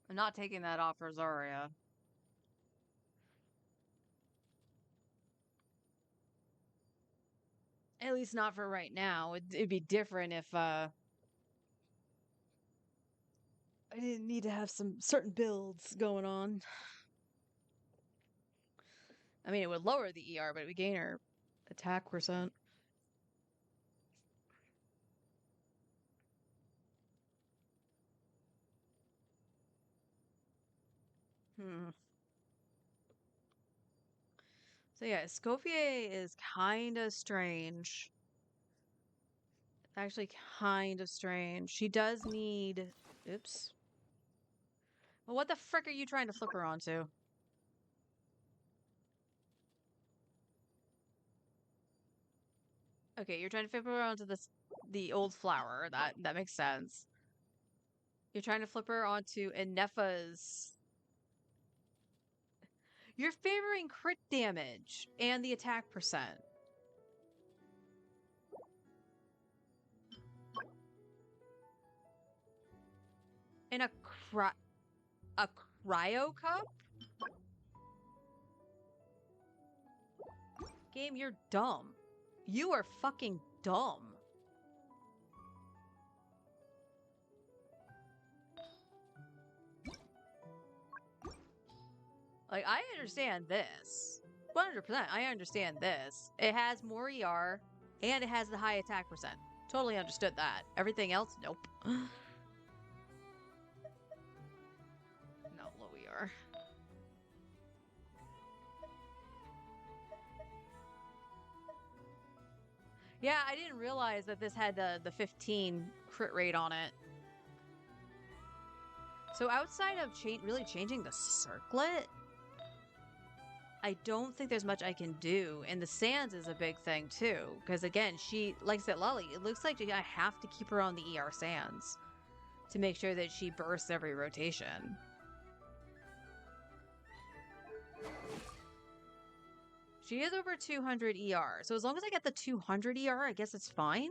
[SPEAKER 1] I'm not taking that off Rosaria. At least not for right now. It'd be different if I didn't need to have some certain builds going on. I mean, it would lower the ER, but it would gain her attack percent. So yeah, Scopier is kind of strange. Actually, kind of strange. She does need... Oops. Well, what the frick are you trying to flip her onto? Okay, you're trying to flip her onto the old flower. That makes sense. You're trying to flip her onto Enefa's... You're favoring crit damage and the attack percent. In a cryo cup? Game, you're dumb. You are fucking dumb. Like, I understand this. 100%, I understand this. It has more ER And it has the high attack percent. Totally understood that. Everything else, nope. Not low ER. Yeah, I didn't realize that this had the 15 crit rate on it. So outside of really changing the circlet, I don't think there's much I can do. And the sands is a big thing too. Because again, she, like I said, Lolly, it looks like I have to keep her on the ER sands to make sure that she bursts every rotation. She is over 200 ER. So as long as I get the 200 ER, I guess it's fine.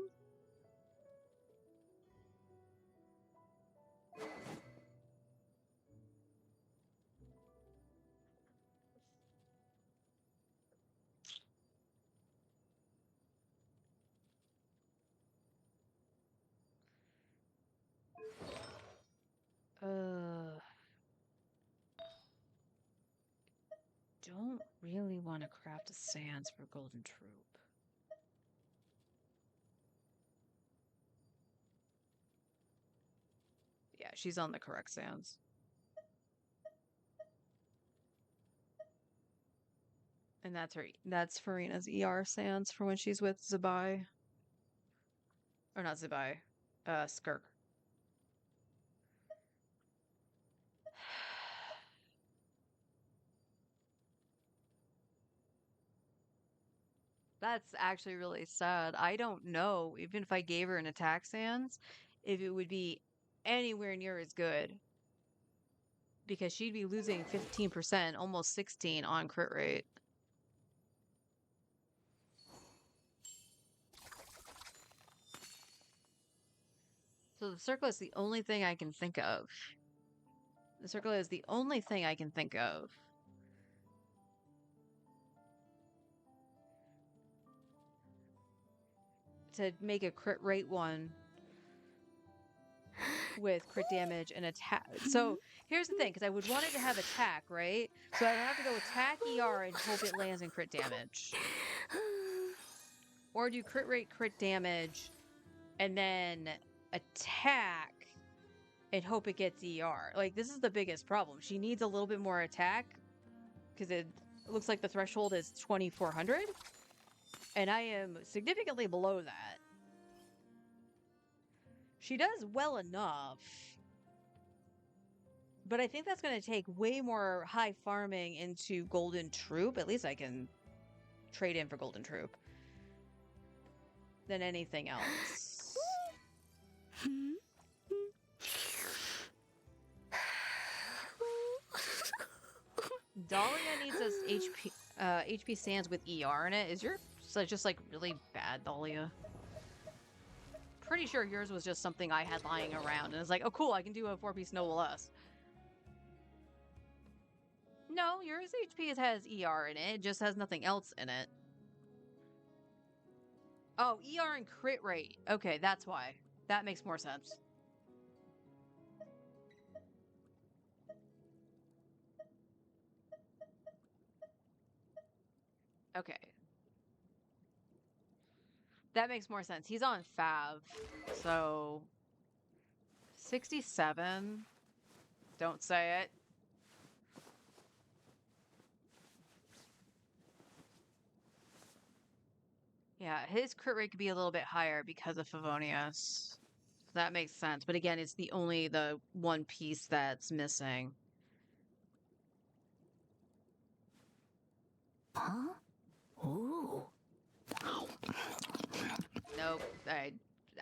[SPEAKER 1] Don't really want to craft a sands for Golden Troop. Yeah, she's on the correct sands. And that's Farina's ER sands for when she's with Zabai. Or not Zabai. Skirk. That's actually really sad. I don't know, even if I gave her an attack sans, if it would be anywhere near as good. Because she'd be losing 15%, almost 16 on crit rate. So the circle is the only thing I can think of. The circle is the only thing I can think of. To make a crit rate one with crit damage and attack. So here's the thing, because I would want it to have attack, right? So I would have to go attack ER and hope it lands in crit damage. Or do crit rate, crit damage, and then attack and hope it gets ER. Like, this is the biggest problem. She needs a little bit more attack because it looks like the threshold is 2,400. And I am significantly below that. She does well enough. But I think that's going to take way more high farming into Golden Troop. At least I can trade in for Golden Troop. Than anything else. Dahlia needs us HP sands with ER in it. Is yours just like really bad, Dahlia? Pretty sure yours was just something I had lying around, and it's like, oh cool, I can do a 4-piece Noblesse. No, yours HP has ER in it. It just has nothing else in it. Oh, ER and crit rate. Okay, that's why. That makes more sense. Okay. That makes more sense. He's on Fav, so 67. Don't say it. Yeah, his crit rate could be a little bit higher because of Favonius. That makes sense. But again, it's the one piece that's missing.
[SPEAKER 2] Huh? Ooh.
[SPEAKER 1] Nope.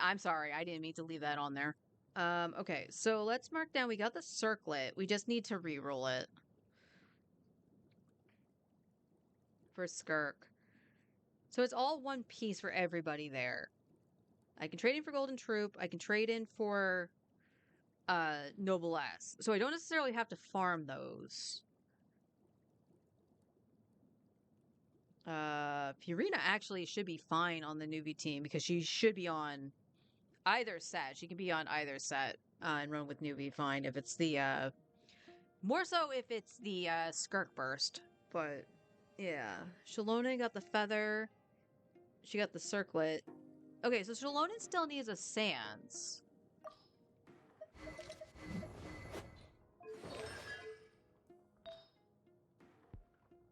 [SPEAKER 1] I'm sorry. I didn't mean to leave that on there. Okay, so let's mark down. We got the circlet. We just need to re-roll it. For Skirk. So it's all one piece for everybody there. I can trade in for Golden Troop. I can trade in for Noblesse. So I don't necessarily have to farm those. Purina actually should be fine on the newbie team because she should be on either set. She can be on either set and run with newbie fine if it's the more so if it's the Skirk burst. But yeah, Shalona got the feather. She got the circlet. Okay, so Shallonen still needs a Sans.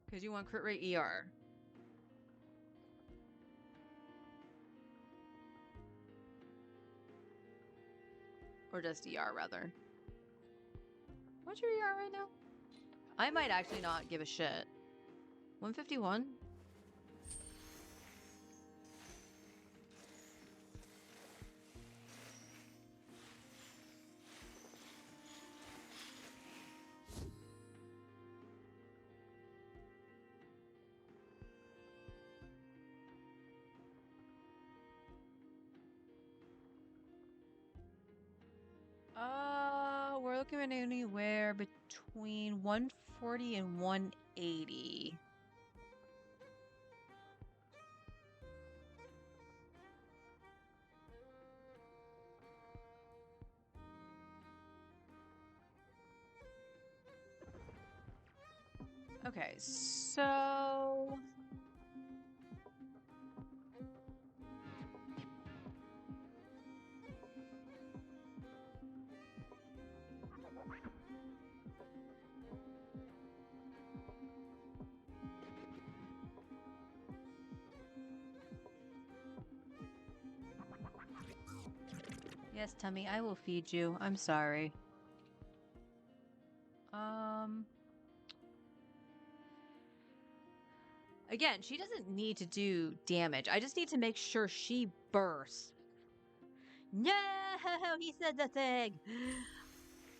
[SPEAKER 1] Because you want crit rate ER. Or just ER, rather. What's your ER right now? I might actually not give a shit. 151? We're looking at anywhere between 140 and 180. Okay, so yes, Tummy, I will feed you. I'm sorry. Again, she doesn't need to do damage. I just need to make sure she bursts. No, he said the thing.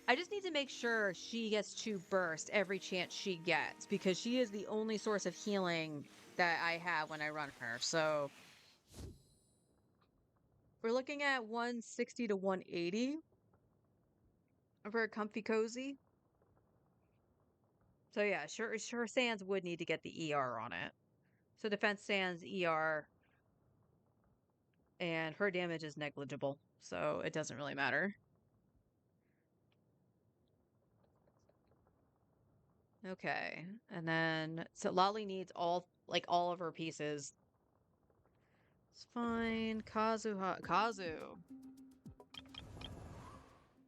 [SPEAKER 1] I just need to make sure she gets to burst every chance she gets, because she is the only source of healing that I have when I run her. So we're looking at 160 to 180 for a comfy cozy. So yeah, sure Sans would need to get the ER on it. So defense Sans ER, and her damage is negligible, so it doesn't really matter. Okay, and then so Lolly needs all of her pieces. It's fine. Kazu.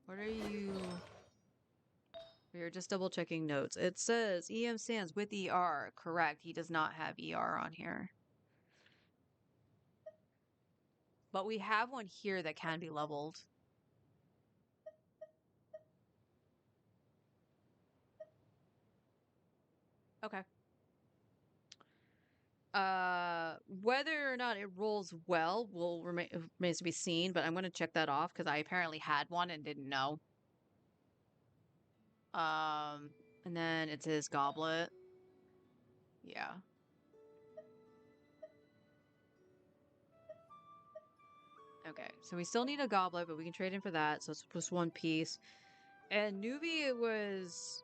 [SPEAKER 1] What are you? We're just double checking notes. It says EM Sans with ER. Correct. He does not have ER on here. But we have one here that can be leveled. Okay. Whether or not it rolls well remains to be seen, but I'm going to check that off because I apparently had one and didn't know. And then it's his goblet. Yeah. Okay, so we still need a goblet, but we can trade in for that, so it's plus one piece. And Newbie, it was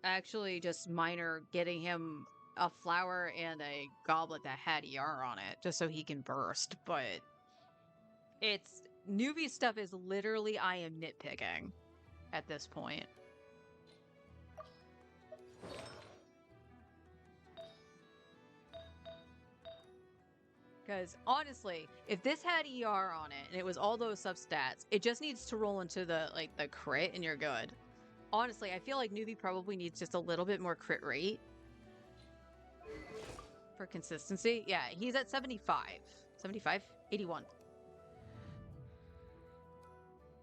[SPEAKER 1] actually just minor getting him a flower and a goblet that had ER on it, just so he can burst, but it's... Newbie stuff is literally I am nitpicking at this point. Because honestly, if this had ER on it and it was all those substats, it just needs to roll into the the crit and you're good. Honestly, I feel like Newbie probably needs just a little bit more crit rate for consistency. Yeah, he's at 75. 75? 81.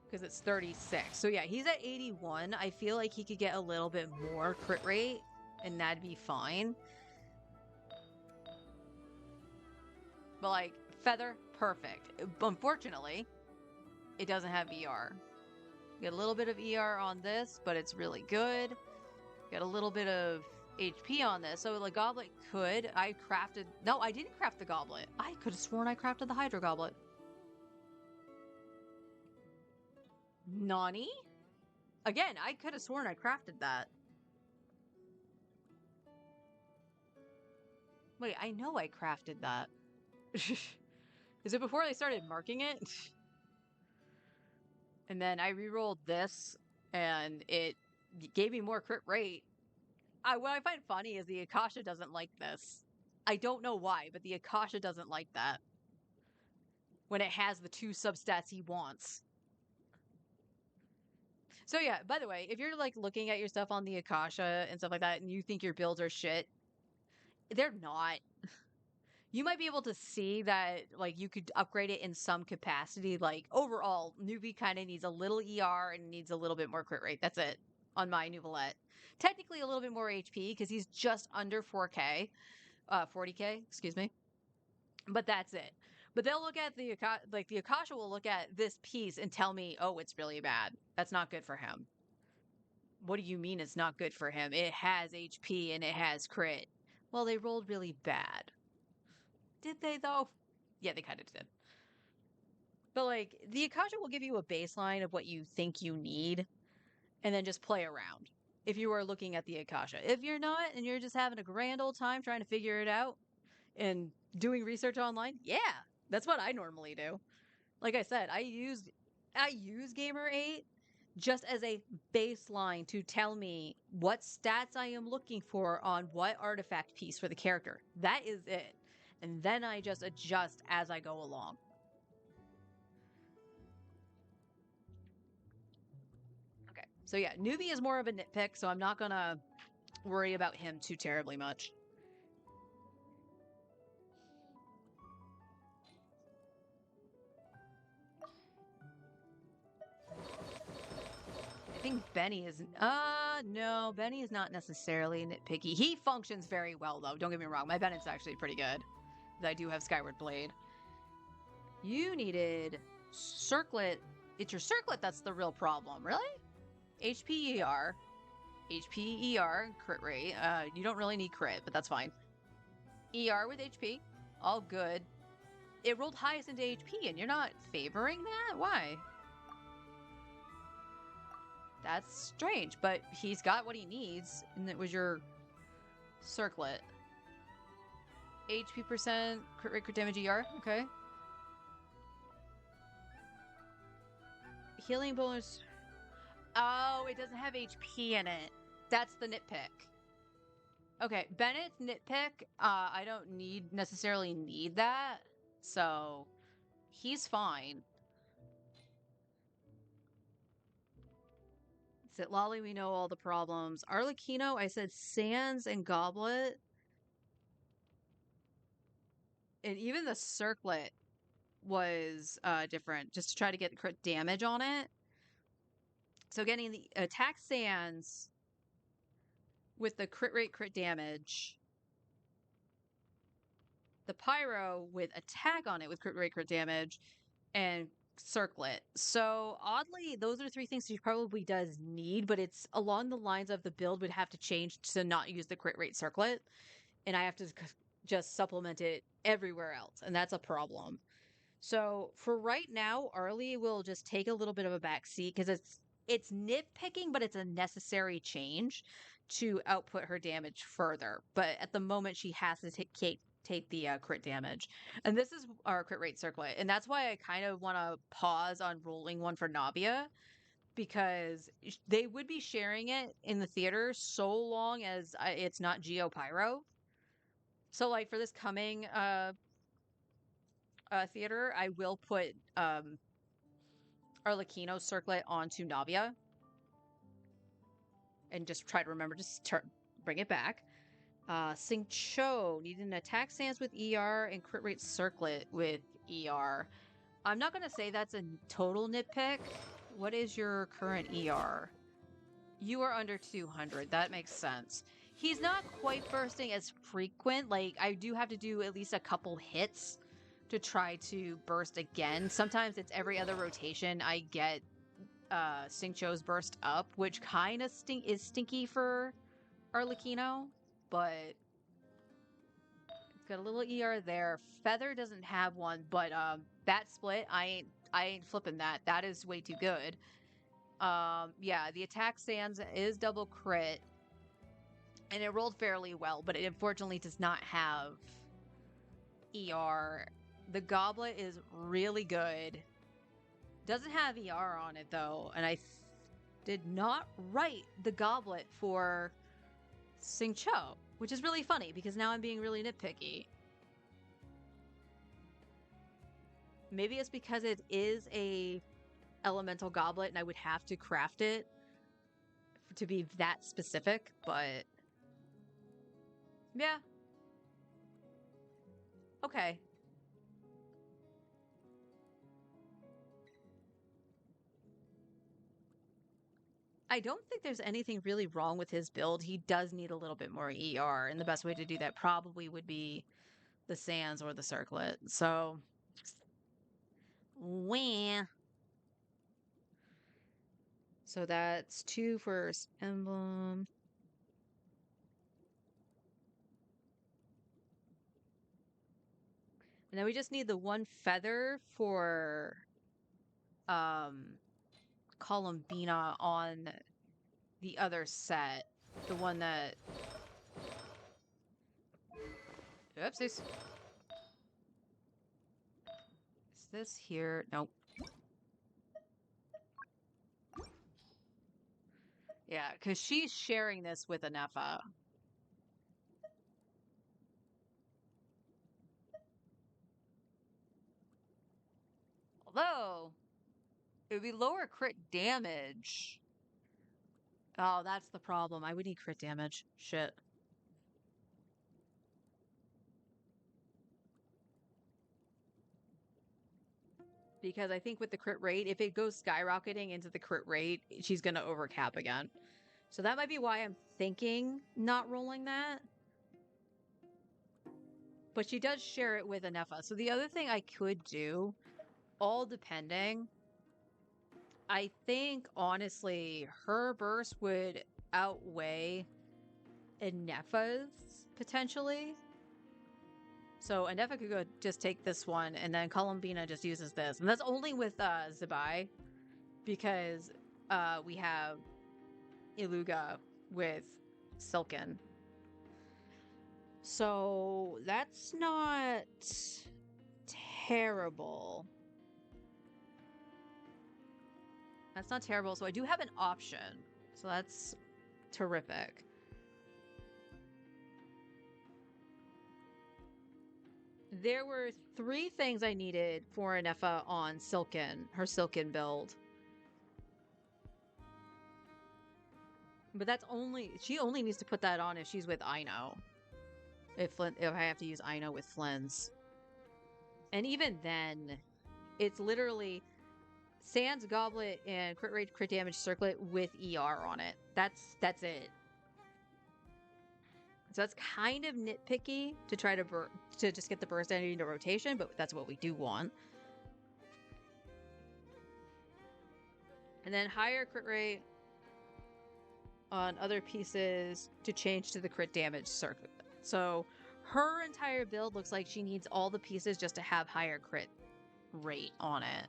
[SPEAKER 1] Because it's 36. So yeah, he's at 81. I feel like he could get a little bit more crit rate and that'd be fine. But like, Feather, perfect. Unfortunately, it doesn't have ER. Get a little bit of ER on this, but it's really good. Get a little bit of HP on this. So the goblet could... I crafted... No, I didn't craft the goblet. I could have sworn I crafted the Hydro Goblet. Nani? Again, I could have sworn I crafted that. Wait, I know I crafted that. Is it before they started marking it? And then I re-rolled this, and it gave me more crit rate. What I find funny is the Akasha doesn't like this. I don't know why, but the Akasha doesn't like that when it has the 2 substats he wants. So yeah, by the way, if you're like looking at your stuff on the Akasha and stuff like that and you think your builds are shit, they're not. You might be able to see that like you could upgrade it in some capacity. Like overall, newbie kind of needs a little ER and needs a little bit more crit rate. That's it on my Nouvelette. Technically a little bit more HP because he's just under 4K, 40K, excuse me. But that's it. But they'll look at the Akasha will look at this piece and tell me, oh, it's really bad. That's not good for him. What do you mean it's not good for him? It has HP and it has crit. Well, they rolled really bad. Did they though? Yeah, they kind of did. But like the Akasha will give you a baseline of what you think you need and then just play around. If you are looking at the Akasha. If you're not and you're just having a grand old time trying to figure it out and doing research online, yeah, that's what I normally do. Like I said, I use Gamer 8 just as a baseline to tell me what stats I am looking for on what artifact piece for the character. That is it. And then I just adjust as I go along. Okay, so yeah, newbie is more of a nitpick, so I'm not gonna worry about him too terribly much. I think Benny is... no, Benny is not necessarily nitpicky. He functions very well, though. Don't get me wrong. My Bennett's actually pretty good. I do have Skyward Blade. You needed Circlet. It's your Circlet that's the real problem. Really? HP ER. HP ER, crit rate. You don't really need crit, but that's fine. ER with HP. All good. It rolled highest into HP, and you're not favoring that? Why? That's strange, but he's got what he needs, and it was your Circlet. HP percent, crit rate, crit damage, ER. Okay. Healing bonus. Oh, it doesn't have HP in it. That's the nitpick. Okay, Bennett's nitpick, I don't necessarily need that, so he's fine. Lolly, we know all the problems. Arlecchino, I said Sands and Goblet. And even the Circlet was different, just to try to get crit damage on it. So getting the attack Sands with the crit rate, crit damage. The Pyro with attack on it with crit rate, crit damage. And Circlet. So oddly, those are 3 things she probably does need, but it's along the lines of the build would have to change to not use the crit rate Circlet. And I have to just supplement it everywhere else, and that's a problem. So for right now, Arlie will just take a little bit of a back seat because it's nitpicking, but it's a necessary change to output her damage further. But at the moment, she has to take the crit damage, and this is our crit rate Circlet, and that's why I kind of want to pause on rolling one for Navia, because they would be sharing it in the theater so long as it's not Geo Pyro. So, like, for this coming theater, I will put Arlecchino Circlet onto Navia. And just try to remember to bring it back. Xingqiu needed an attack stance with ER and crit rate Circlet with ER. I'm not going to say that's a total nitpick. What is your current ER? You are under 200. That makes sense. He's not quite bursting as frequent. Like, I do have to do at least a couple hits to try to burst again. Sometimes it's every other rotation I get Xingqiu's burst up, which kind of is stinky for Arlecchino, but it's got a little ER there. Feather doesn't have one, but that split, I ain't flipping that. That is way too good. Yeah, the attack Sands is double crit, and it rolled fairly well, but it unfortunately does not have ER. The Goblet is really good. Doesn't have ER on it, though, and I did not write the Goblet for Xingqiu, which is really funny because now I'm being really nitpicky. Maybe it's because it is a elemental goblet and I would have to craft it to be that specific, but yeah. Okay. I don't think there's anything really wrong with his build. He does need a little bit more ER, and the best way to do that probably would be the sands or the circlet. So, wah. So that's 2 for emblem. And then we just need the 1 feather for Columbina on the other set. The one that... Oopsies. Is this here? Nope. Yeah, because she's sharing this with Anefa. Although, it would be lower crit damage. Oh, that's the problem. I would need crit damage. Shit. Because I think with the crit rate, if it goes skyrocketing into the crit rate, she's going to overcap again. So that might be why I'm thinking not rolling that. But she does share it with Anefa. So the other thing I could do, all depending, I think, honestly, her burst would outweigh Anefa's, potentially. So Anefa could go just take this one, and then Columbina just uses this. And that's only with Zebai, because we have Iluga with Silken. So that's not terrible. That's not terrible. So I do have an option. So that's terrific. There were 3 things I needed for Anefa on Silken, her Silken build. But that's only, she only needs to put that on if she's with Ino. If I have to use Ino with Flynn's. And even then, it's literally Sans Goblet and crit rate, crit damage circlet with ER on it. That's it. So that's kind of nitpicky to try to just get the burst energy into rotation, but that's what we do want. And then higher crit rate on other pieces to change to the crit damage circuit. So her entire build looks like she needs all the pieces just to have higher crit rate on it.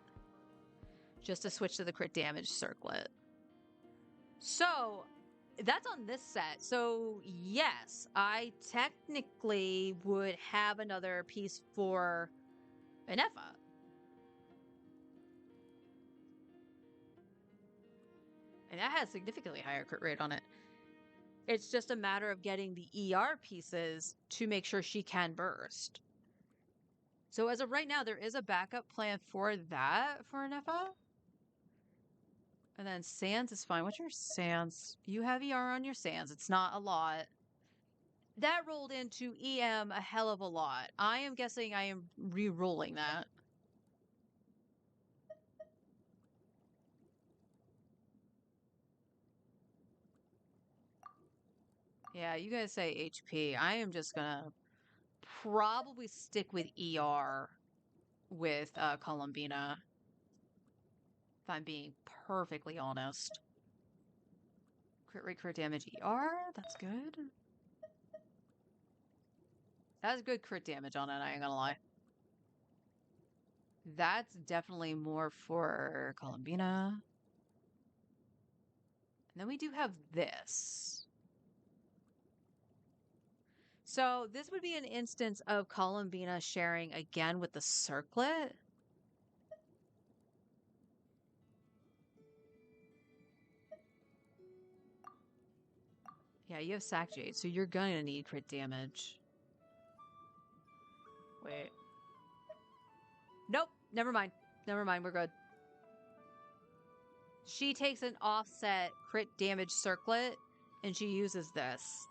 [SPEAKER 1] Just to switch to the crit damage circlet. So that's on this set. So yes, I technically would have another piece for Anefa. And that has significantly higher crit rate on it. It's just a matter of getting the ER pieces to make sure she can burst. So as of right now, there is a backup plan for that for Anefa. And then Sans is fine. What's your Sans? You have ER on your Sans. It's not a lot. That rolled into EM a hell of a lot. I am guessing I am re-rolling that. Yeah, you guys say HP. I am just gonna probably stick with ER with Columbina. If I'm being perfectly honest. Crit rate, crit damage, ER. That's good. That's good crit damage on it, I ain't gonna lie. That's definitely more for Columbina. And then we do have this. So this would be an instance of Columbina sharing again with the circlet. Yeah, you have Sack Jade, so you're gonna need crit damage. Wait. Nope, never mind. Never mind, we're good. She takes an offset crit damage circlet, and she uses this.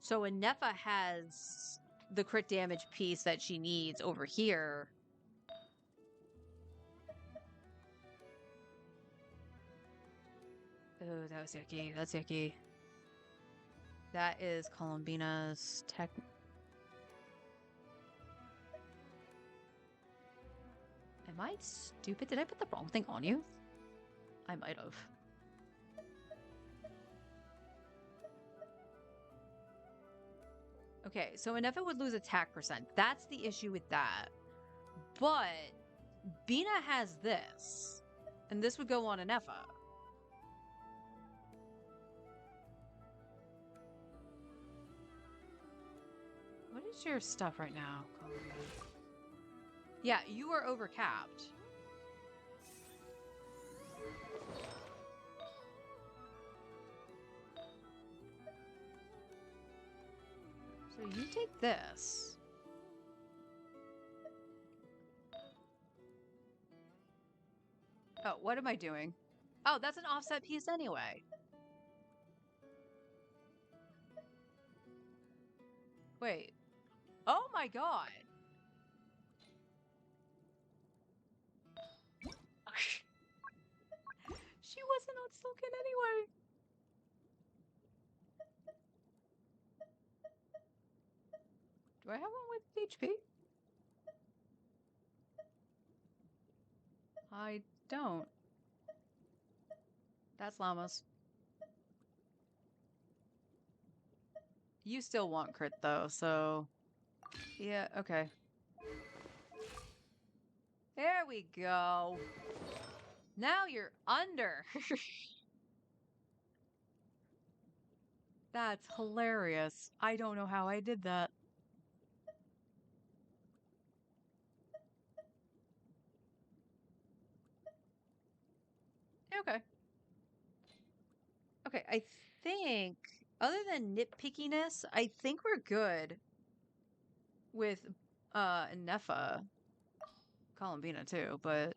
[SPEAKER 1] So when Nefa has the crit damage piece that she needs over here... Oh, that was yucky. That's yucky. That is Columbina's tech... Am I stupid? Did I put the wrong thing on you? I might have. Okay, so Inefa would lose attack percent. That's the issue with that. But Bina has this. And this would go on Inefa. What is your stuff right now? Yeah, you are overcapped. So you take this. Oh, what am I doing? Oh, that's an offset piece anyway. Wait. Oh my god. She wasn't outspoken anyway. Do I have one with HP? I don't. That's llamas. You still want crit though, so... Yeah, okay. There we go. Now you're under. That's hilarious. I don't know how I did that. Okay. Okay, I think, other than nitpickiness, I think we're good with Nefa. Columbina too, but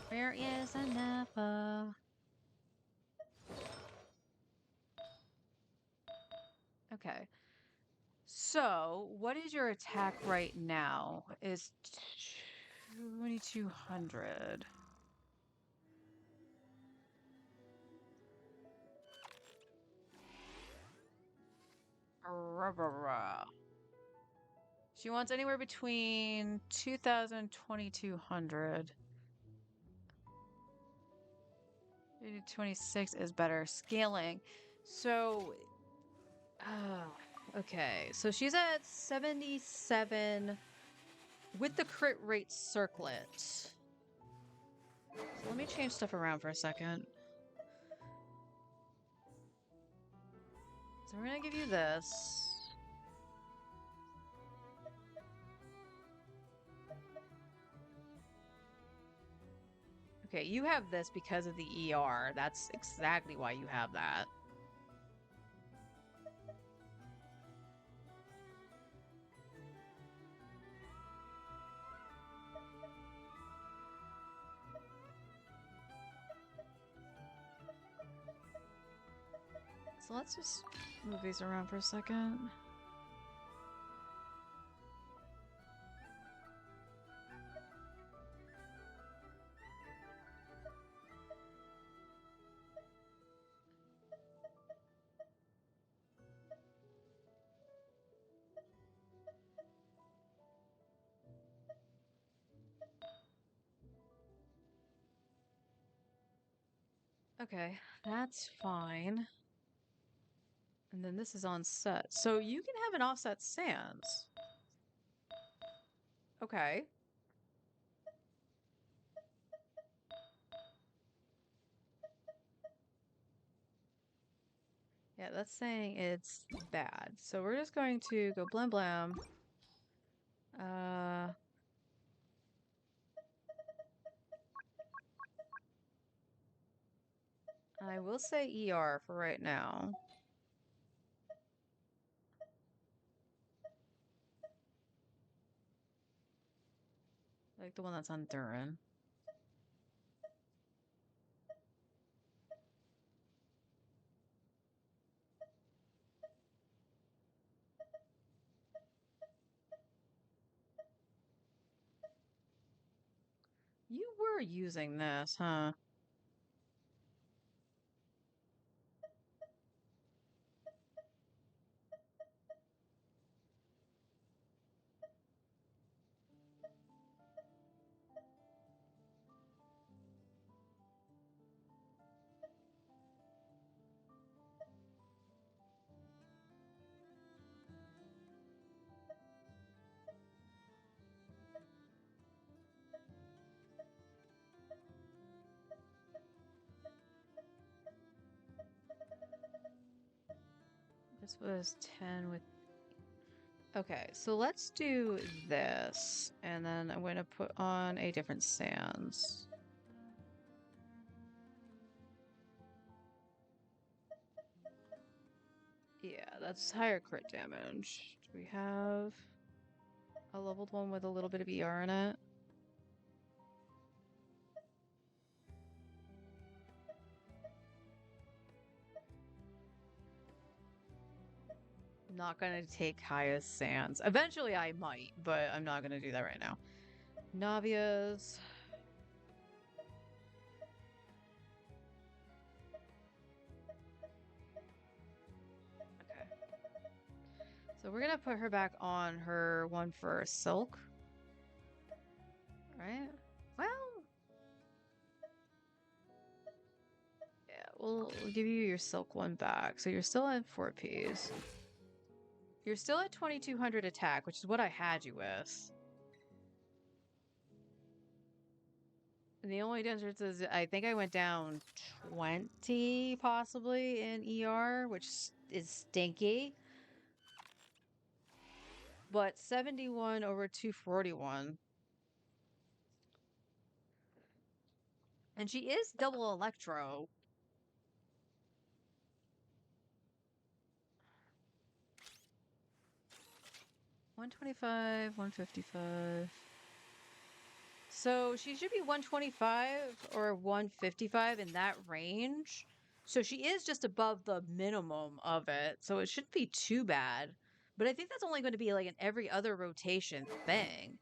[SPEAKER 1] where is Nefa? Okay. So, what is your attack right now? Is 2200. She wants anywhere between 2,000 and 2,200. 26 is better. Scaling. So, okay. So she's at 77 with the crit rate circlet. So let me change stuff around for a second. So we're gonna give you this. Okay, you have this because of the ER. That's exactly why you have that. So let's just move these around for a second. Okay, that's fine. And then this is on set. So you can have an offset sans. Okay. Yeah, that's saying it's bad. So we're just going to go blam blam. I will say ER for right now.
[SPEAKER 8] like the one that's on Durin. You were using this, huh? This was 10 with... Okay, so let's do this. And then I'm going to put on a different Sans. Yeah, that's higher crit damage. Do we have a leveled one with a little bit of ER in it? Not gonna take highest Sans. Eventually I might, but I'm not gonna do that right now. Navias. Okay. So we're gonna put her back on her one for Silk. Right? Well... yeah, we'll give you your Silk one back. So you're still at 4 Ps. You're still at 2200 attack, which is what I had you with. And the only difference is I think I went down 20 possibly in ER, which is stinky. But 71 over 241. And she is double electro. $125, $155. So she should be 125 or 155 in that range. So she is just above the minimum of it. So it shouldn't be too bad. But I think that's only going to be like an every other rotation thing.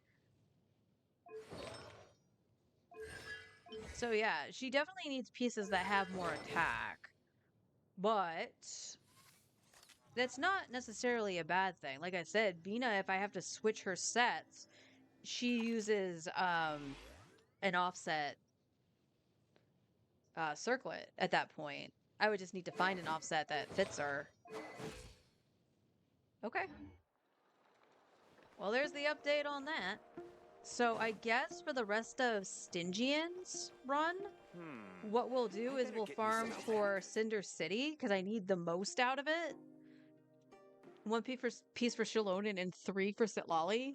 [SPEAKER 8] So yeah, she definitely needs pieces that have more attack. But that's not necessarily a bad thing. Like I said, Bina, if I have to switch her sets, she uses an offset circlet at that point. I would just need to find an offset that fits her. Okay. Well, there's the update on that. So I guess for the rest of Stygian's run, what we'll do is we'll farm for Cinder City, because I need the most out of it. 1 piece for Shalonen and 3 for Sitlali.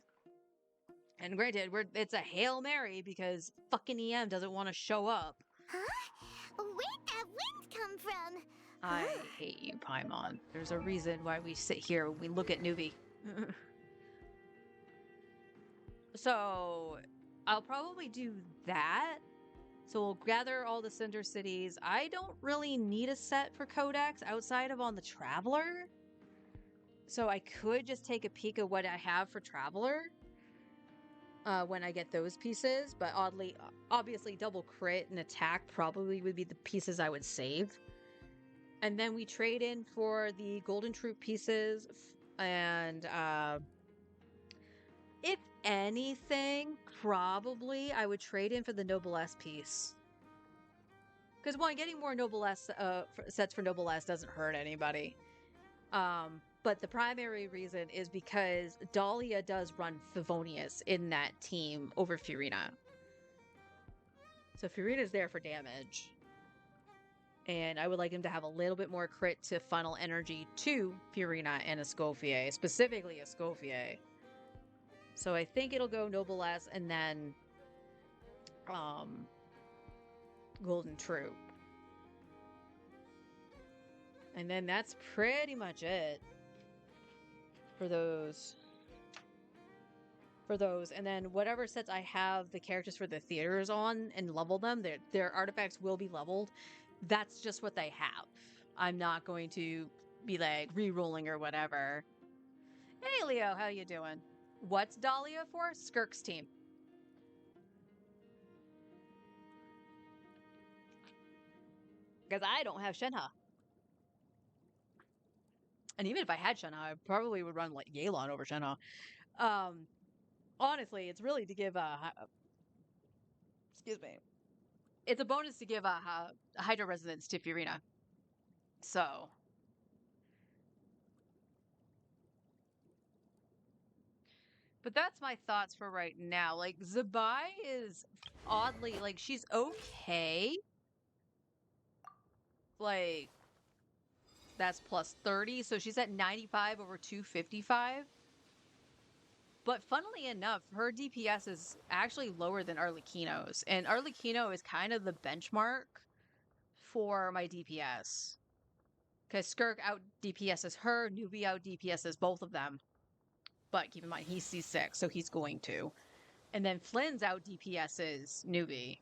[SPEAKER 8] And granted, it's a Hail Mary because fucking EM doesn't want to show up.
[SPEAKER 2] Huh? Where'd that wind come from?
[SPEAKER 1] I hate you, Paimon. There's a reason why we sit here when we look at Newbie. So, I'll probably do that. So we'll gather all the Cinder Cities. I don't really need a set for Codex outside of on the Traveler. So I could just take a peek at what I have for Traveler when I get those pieces. But obviously double crit and attack probably would be the pieces I would save. And then we trade in for the Golden Troop pieces. And if anything, probably I would trade in for the Noblesse piece. Because one, getting more Noblesse sets for Noblesse doesn't hurt anybody. But the primary reason is because Dahlia does run Favonius in that team over Furina. So Furina's there for damage. And I would like him to have a little bit more crit to funnel energy to Furina and Escoffier, specifically Escoffier. So I think it'll go Noblesse and then Golden Troop. And then that's pretty much it for for those. And then whatever sets I have the characters for the theaters on and level them, their artifacts will be leveled. That's just what they have. I'm not going to be like re-rolling or whatever. Hey Leo, how you doing? What's Dahlia for? Skirk's team. Because I don't have Shenhe. And even if I had Shenhe, I probably would run like Yelan over Shenhe. Honestly, it's really to give excuse me. It's a bonus to give a Hydra Resonance to Furina. So. But that's my thoughts for right now. Like, Zabai is oddly, like, she's okay. Like, that's plus 30, so she's at 95 over 255. But funnily enough, her DPS is actually lower than Arlecchino's. And Arlecchino is kind of the benchmark for my DPS. Because Skirk out DPSs her, Newbie out DPSs both of them. But keep in mind, he's C6, so he's going to. And then Flynn's out DPSs Newbie.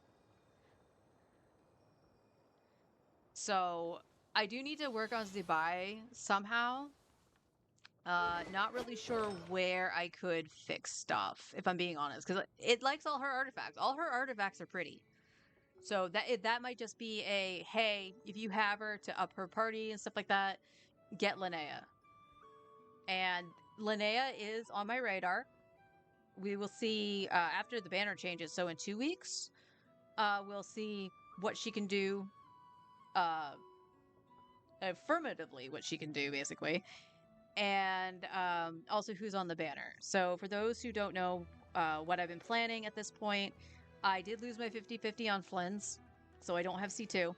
[SPEAKER 1] So I do need to work on Zabai somehow. Not really sure where I could fix stuff, if I'm being honest, because it likes all her artifacts. All her artifacts are pretty. So that might just be a, hey, if you have her to up her party and stuff like that, get Linnea. And Linnea is on my radar. We will see after the banner changes, so in 2 weeks, we'll see what she can do, affirmatively what she can do, basically. And also who's on the banner. So for those who don't know what I've been planning at this point, I did lose my 50-50 on Flynn's, so I don't have C2.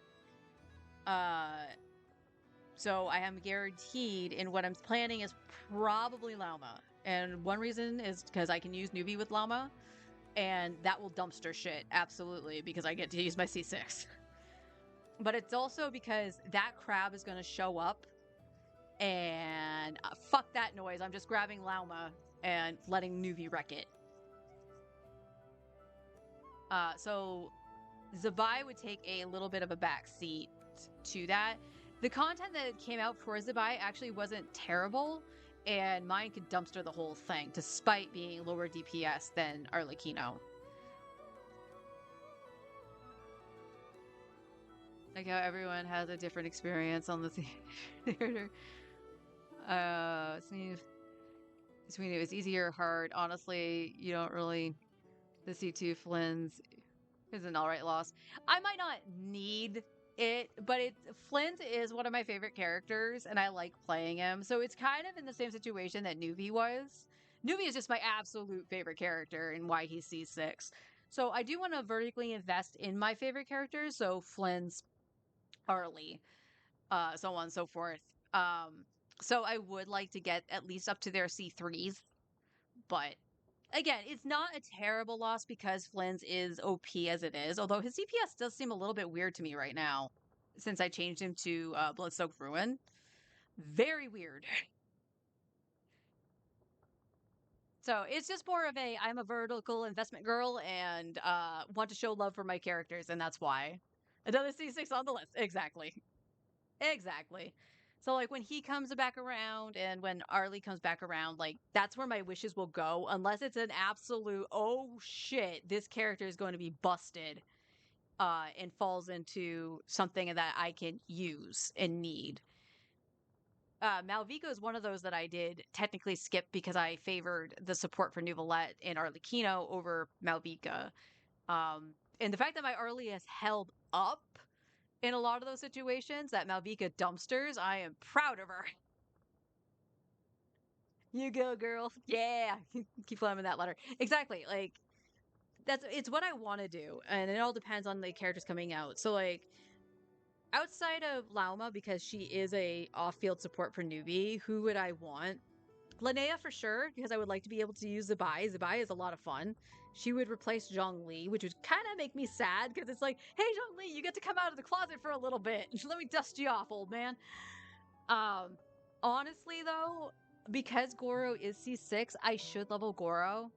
[SPEAKER 1] So I am guaranteed in what I'm planning is probably Lauma. And one reason is because I can use Newbie with Lauma, and that will dumpster shit, absolutely, because I get to use my C6. But it's also because that crab is going to show up, and fuck that noise. I'm just grabbing Lauma and letting Newbie wreck it. So Zabai would take a little bit of a back seat to that. The content that came out for Zabai actually wasn't terrible, and mine could dumpster the whole thing, despite being lower DPS than Arlecchino. Like how everyone has a different experience on the theater. Sweeney, it was easier or hard. Honestly, you don't really... The C2 Flynn's is an alright loss. I might not need it, but Flynn's is one of my favorite characters, and I like playing him. So it's kind of in the same situation that Newbie was. Newbie is just my absolute favorite character and why he's C6. So I do want to vertically invest in my favorite characters. So Flynn's, Arlie, so on and so forth. So I would like to get at least up to their C3s, but again, it's not a terrible loss because Flynn's is OP as it is, although his DPS does seem a little bit weird to me right now since I changed him to Bloodsoaked Ruin. Very weird. So it's just more of a, I'm a vertical investment girl and want to show love for my characters, and that's why. Another C6 on the list. Exactly. Exactly. So, like, when he comes back around and when Arlie comes back around, like, that's where my wishes will go, unless it's an absolute, oh shit, this character is going to be busted, and falls into something that I can use and need. Malvika is one of those that I did technically skip because I favored the support for Neuvillette and Arlecchino over Malvika. And the fact that my Arlie has held up in a lot of those situations, that Malvika dumpsters, I am proud of her. You go, girl. Yeah. Keep climbing that ladder. Exactly. Like, it's what I want to do. And it all depends on the characters coming out. So, like, outside of Lauma, because she is a off-field support for Newbie, who would I want? Linnea for sure, because I would like to be able to use Zabai. Zabai is a lot of fun. She would replace Zhongli, which would kind of make me sad, because it's like, hey, Zhongli, you get to come out of the closet for a little bit. Let me dust you off, old man. Honestly, though, because Goro is C6, I should level Goro.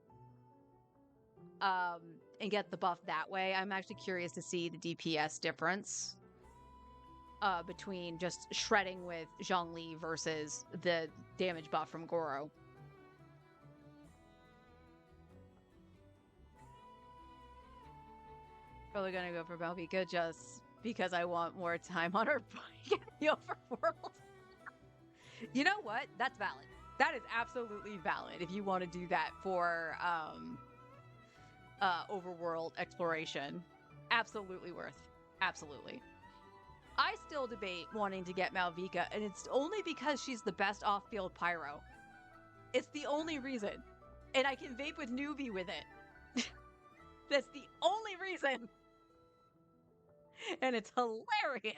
[SPEAKER 1] and get the buff that way. I'm actually curious to see the DPS difference between just shredding with Zhongli versus the damage buff from Goro. Probably gonna go for Malvika just because I want more time on her bike in the overworld. You know what? That's valid. That is absolutely valid if you want to do that for overworld exploration. Absolutely worth. Absolutely. I still debate wanting to get Malvika, and it's only because she's the best off-field pyro. It's the only reason. And I can vape with Newbie with it. That's the only reason. And it's hilarious.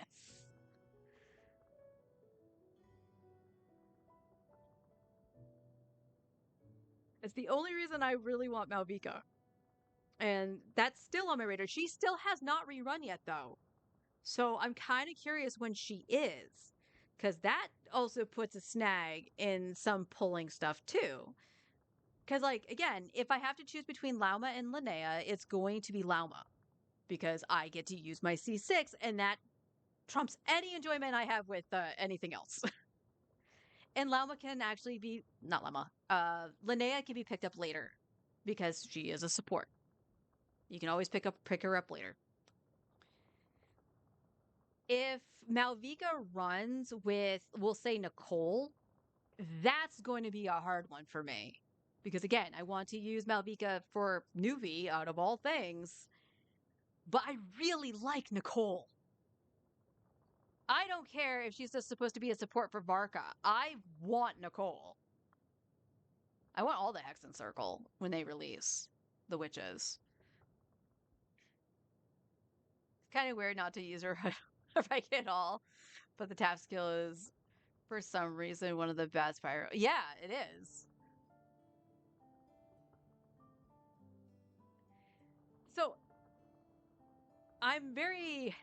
[SPEAKER 1] It's the only reason I really want Malvika. And that's still on my radar. She still has not rerun yet, though. So I'm kind of curious when she is. Because that also puts a snag in some pulling stuff, too. Because, like, again, if I have to choose between Lauma and Linnea, it's going to be Lauma. Because I get to use my C6, and that trumps any enjoyment I have with anything else. And Lauma can actually be... Not Lauma. Linnea can be picked up later. Because she is a support. You can always pick her up later. If Malvika runs with, we'll say, Nicole, that's going to be a hard one for me. Because again, I want to use Malvika for Nuvi out of all things. But I really like Nicole. I don't care if she's just supposed to be a support for Varka. I want Nicole. I want all the Hexen Circle when they release the witches. It's kind of weird not to use her right at all. But the tap skill is, for some reason, one of the best pyro. Yeah, it is. So, I'm very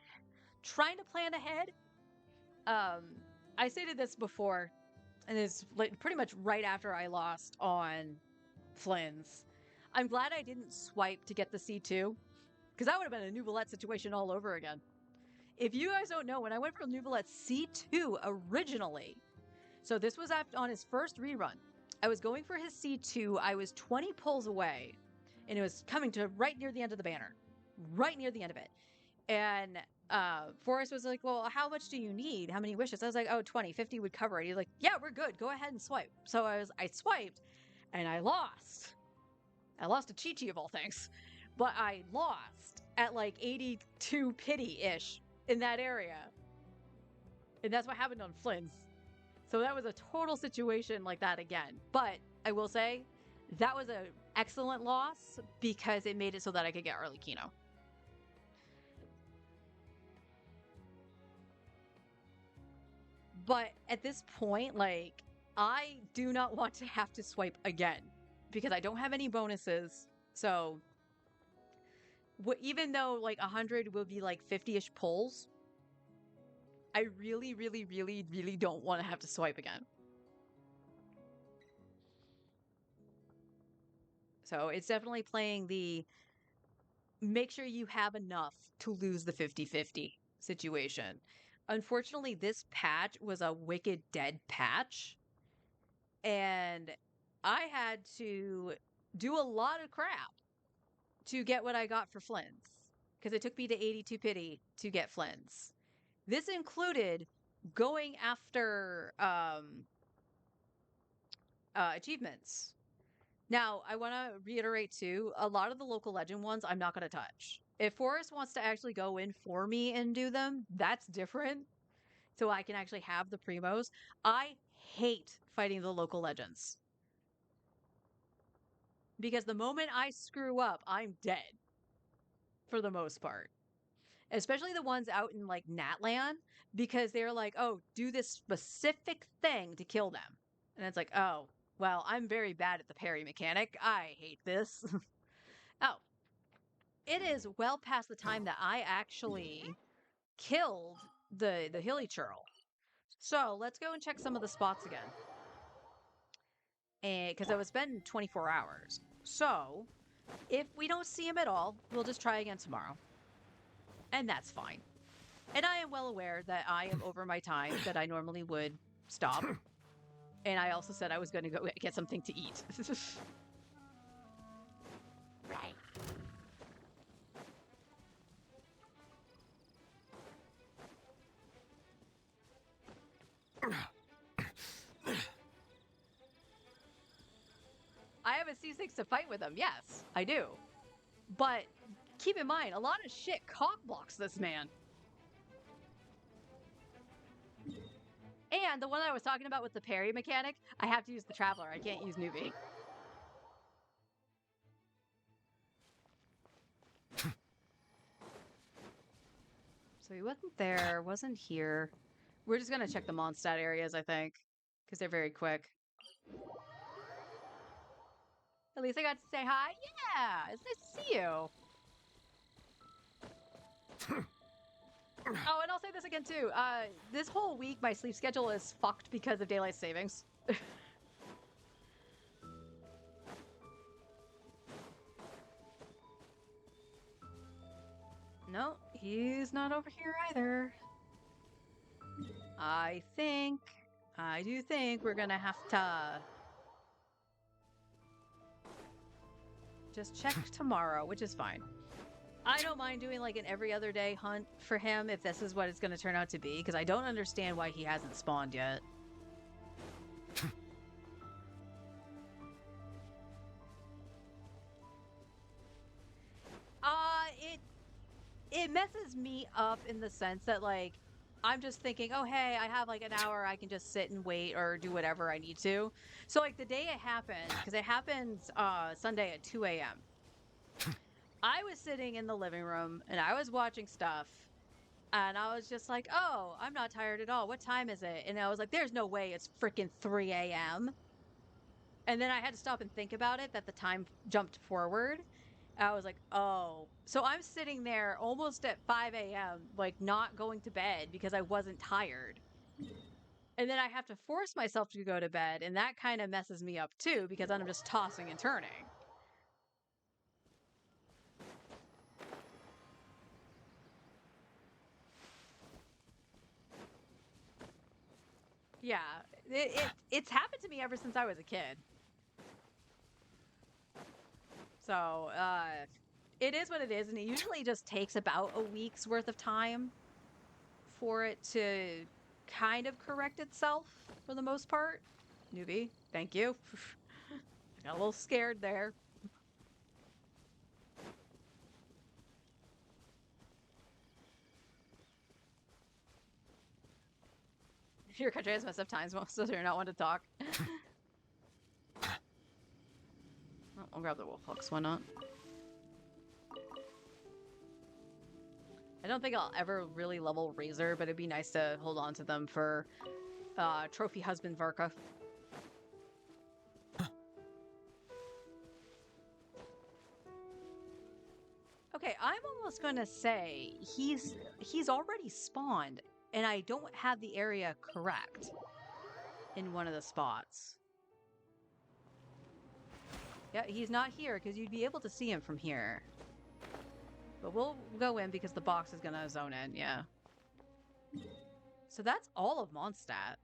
[SPEAKER 1] trying to plan ahead. I stated this before, and it's like pretty much right after I lost on Flynn's. I'm glad I didn't swipe to get the C2, because that would have been a Nuvolette situation all over again. If you guys don't know, when I went for Nuvolette C2 originally, so this was on his first rerun, I was going for his C2, I was 20 pulls away, and it was coming to right near the end of the banner. Right near the end of it. And Forrest was like, well, how much do you need? How many wishes? I was like, oh, 20, 50 would cover it. He's like, yeah, we're good. Go ahead and swipe. So I swiped, and I lost. I lost to Chi-Chi of all things. But I lost at like 82 pity-ish in that area. And that's what happened on Flynn's. So that was a total situation like that again. But I will say, that was an excellent loss because it made it so that I could get early Kino. But at this point, like, I do not want to have to swipe again because I don't have any bonuses. So even though like 100 will be like 50-ish pulls, I really, really, really, really don't want to have to swipe again. So it's definitely playing the make sure you have enough to lose the 50-50 situation. Unfortunately, this patch was a wicked dead patch. And I had to do a lot of crap to get what I got for Flynn's. Because it took me to 82 pity to get Flynn's. This included going after achievements. Now, I want to reiterate too, a lot of the local legend ones I'm not going to touch. If Forrest wants to actually go in for me and do them, that's different. So I can actually have the primos. I hate fighting the local legends. Because the moment I screw up, I'm dead. For the most part. Especially the ones out in like Natlan. Because they're like, oh, do this specific thing to kill them. And it's like, oh, well, I'm very bad at the parry mechanic. I hate this. Oh. It is well past the time that I actually killed the Hilichurl. So let's go and check some of the spots again. And because it was been 24 hours. So If we don't see him at all, we'll just try again tomorrow. And that's fine. And I am well aware that I am over my time that I normally would stop. And I also said I was going to go get something to eat. Right. I have a C6 to fight with him. Yes, I do. But keep in mind, a lot of shit cock blocks this man. And the one I was talking about with the parry mechanic, I have to use the Traveler. I can't use Newbie. So he wasn't there, wasn't here. We're just going to check the Mondstadt areas, I think, because they're very quick. At least I got to say hi. Yeah, it's nice to see you. Oh, and I'll say this again too. This whole week my sleep schedule is fucked because of daylight savings. No, he's not over here either. I do think we're gonna have to just check tomorrow, which is fine. I don't mind doing like an every other day hunt for him if this is what it's going to turn out to be, because I don't understand why he hasn't spawned yet. It messes me up in the sense that like I'm just thinking, oh hey, I have like an hour, I can just sit and wait or do whatever I need to. So like the day it happened, because it happens Sunday at 2 a.m. I was sitting in the living room and I was watching stuff and I was just like, oh, I'm not tired at all. What time is it? And I was like, there's no way it's freaking 3 a.m. And then I had to stop and think about it, that the time jumped forward. I was like, oh. So I'm sitting there almost at 5 a.m., like not going to bed because I wasn't tired. And then I have to force myself to go to bed. And that kind of messes me up too, because I'm just tossing and turning. Yeah, it's happened to me ever since I was a kid. So, it is what it is, and it usually just takes about a week's worth of time for it to kind of correct itself for the most part. Newbie, thank you. I got a little scared there. Your country has messed up times, so you're not one to talk. Oh, I'll grab the wolf hooks, why not? I don't think I'll ever really level Razor, but it'd be nice to hold on to them for Trophy Husband Varka. Okay, I'm almost gonna say he's already spawned, and I don't have the area correct in one of the spots. Yeah, he's not here because you'd be able to see him from here. But we'll go in because the box is gonna zone in, yeah. So that's all of Mondstadt.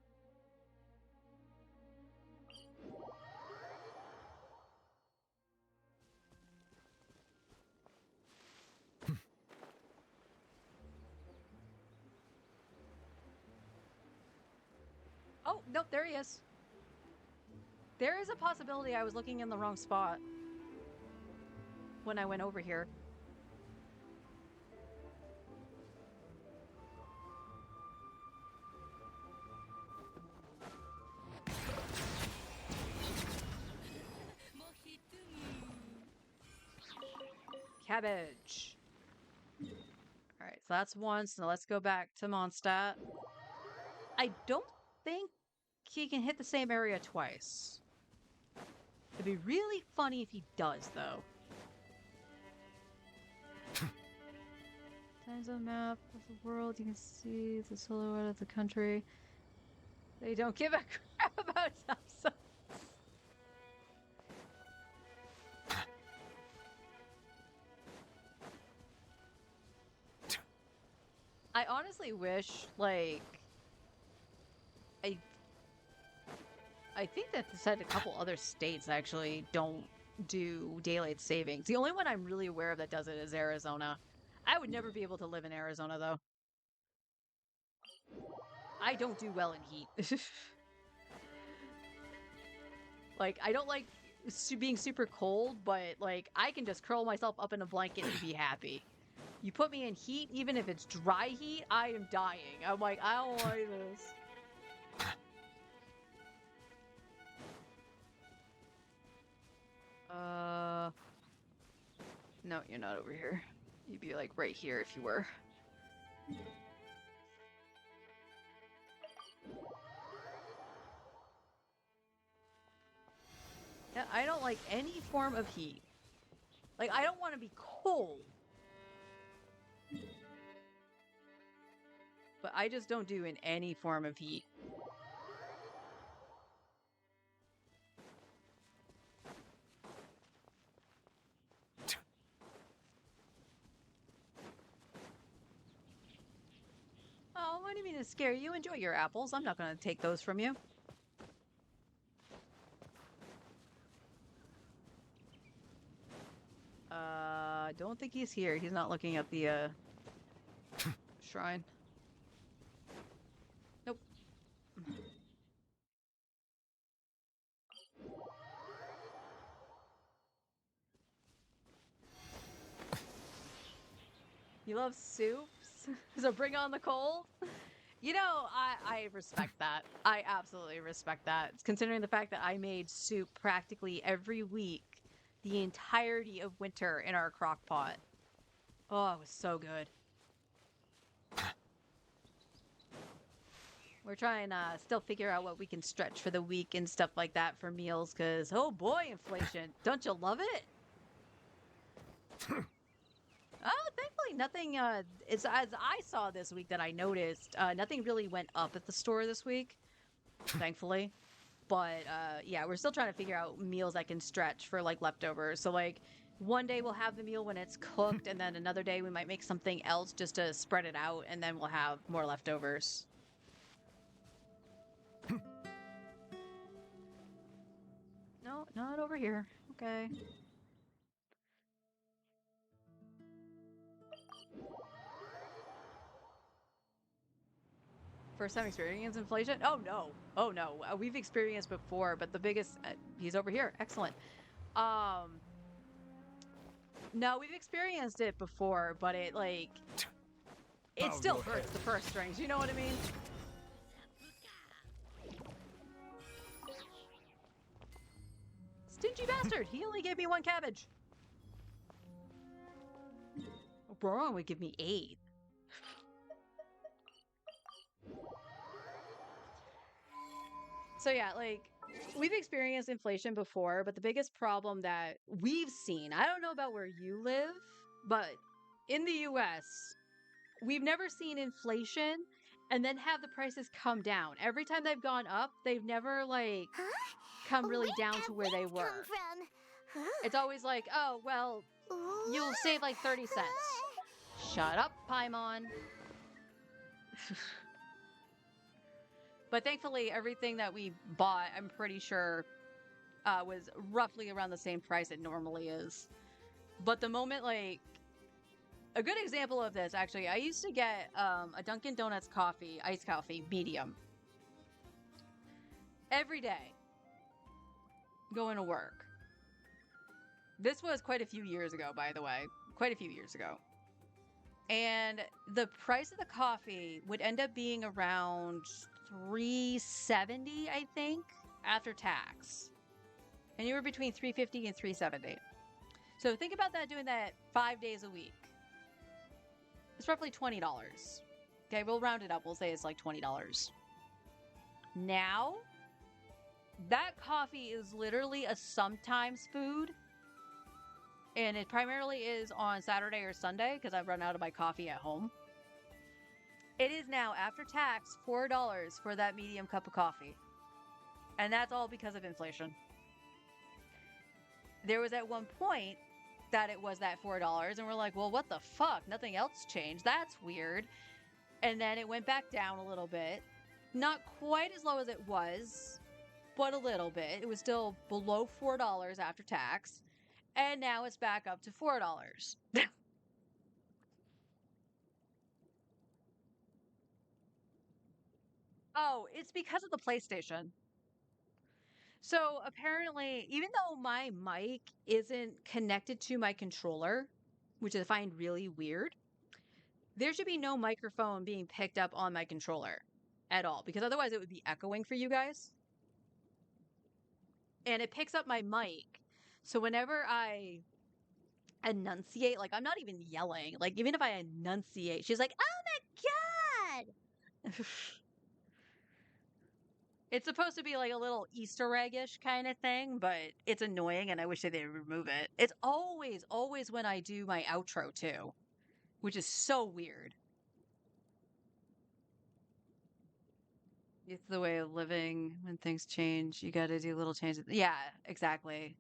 [SPEAKER 1] Oh, nope, there he is. There is a possibility I was looking in the wrong spot when I went over here. Cabbage. Alright, so that's one. So let's go back to Mondstadt. I don't think he can hit the same area twice. It'd be really funny if he does, though. Time zone map of the world. You can see the silhouette of the country. They don't give a crap about time zones. I honestly wish, like, I I think that said a couple other states actually don't do daylight savings. The only one I'm really aware of that does it is Arizona. I would never be able to live in Arizona though. I don't do well in heat. Like, I don't like being super cold, but like I can just curl myself up in a blanket and be happy. You put me in heat, even if it's dry heat, I am dying. I'm like, I don't like this. No, you're not over here. You'd be like right here if you were. Yeah, I don't like any form of heat. Like, I don't want to be cold. But I just don't do in any form of heat. Oh, what do you mean to scare you? Enjoy your apples. I'm not going to take those from you. I don't think he's here. He's not looking at the shrine. Nope. You love soups? So bring on the cold? You know, I respect that. I absolutely respect that. Considering the fact that I made soup practically every week the entirety of winter in our crock pot. Oh, it was so good. We're trying to still figure out what we can stretch for the week and stuff like that for meals, because, oh boy, inflation. Don't you love it? Oh, thankfully nothing, as I saw this week that I noticed, nothing really went up at the store this week, thankfully. But, yeah, we're still trying to figure out meals that can stretch for, like, leftovers. So, like, one day we'll have the meal when it's cooked, and then another day we might make something else just to spread it out, and then we'll have more leftovers. No, not over here. Okay. First time experience inflation? Oh no. Oh no. We've experienced before, but the biggest he's over here. Excellent. No, we've experienced it before, but it like it still hurts the purse strings. You know what I mean? Stingy bastard. He only gave me 1 cabbage. Boron would give me 8. So yeah, like, we've experienced inflation before, but the biggest problem that we've seen, I don't know about where you live, but in the US, we've never seen inflation and then have the prices come down. Every time they've gone up, they've never, like, come really down to where they were. It's always like, oh, well, you'll save like 30 cents. Shut up, Paimon. But thankfully, everything that we bought, I'm pretty sure, was roughly around the same price it normally is. But the moment, like, a good example of this, actually, I used to get a Dunkin' Donuts coffee, iced coffee, medium, every day going to work. This was quite a few years ago, by the way. Quite a few years ago. And the price of the coffee would end up being around $3.70, I think, after tax. And you were between $3.50 and $3.70. So think about that, doing that 5 days a week. It's roughly $20. Okay, we'll round it up. We'll say it's like $20. Now, that coffee is literally a sometimes food. And it primarily is on Saturday or Sunday because I've run out of my coffee at home. It is now, after tax, $4 for that medium cup of coffee. And that's all because of inflation. There was at one point that it was that $4, and we're like, well, what the fuck? Nothing else changed. That's weird. and then it went back down a little bit. Not quite as low as it was, but a little bit. It was still below $4 after tax, and now it's back up to $4. Oh, it's because of the PlayStation. So apparently, even though my mic isn't connected to my controller, which I find really weird, there should be no microphone being picked up on my controller at all, because otherwise it would be echoing for you guys. And it picks up my mic. So whenever I enunciate, like I'm not even yelling, like even if I enunciate, she's like, "Oh my God." It's supposed to be like a little Easter egg-ish kind of thing, but it's annoying and I wish they'd remove it. It's always when I do my outro too, which is so weird. It's the way of living. When things change, you gotta do little changes. Yeah, exactly.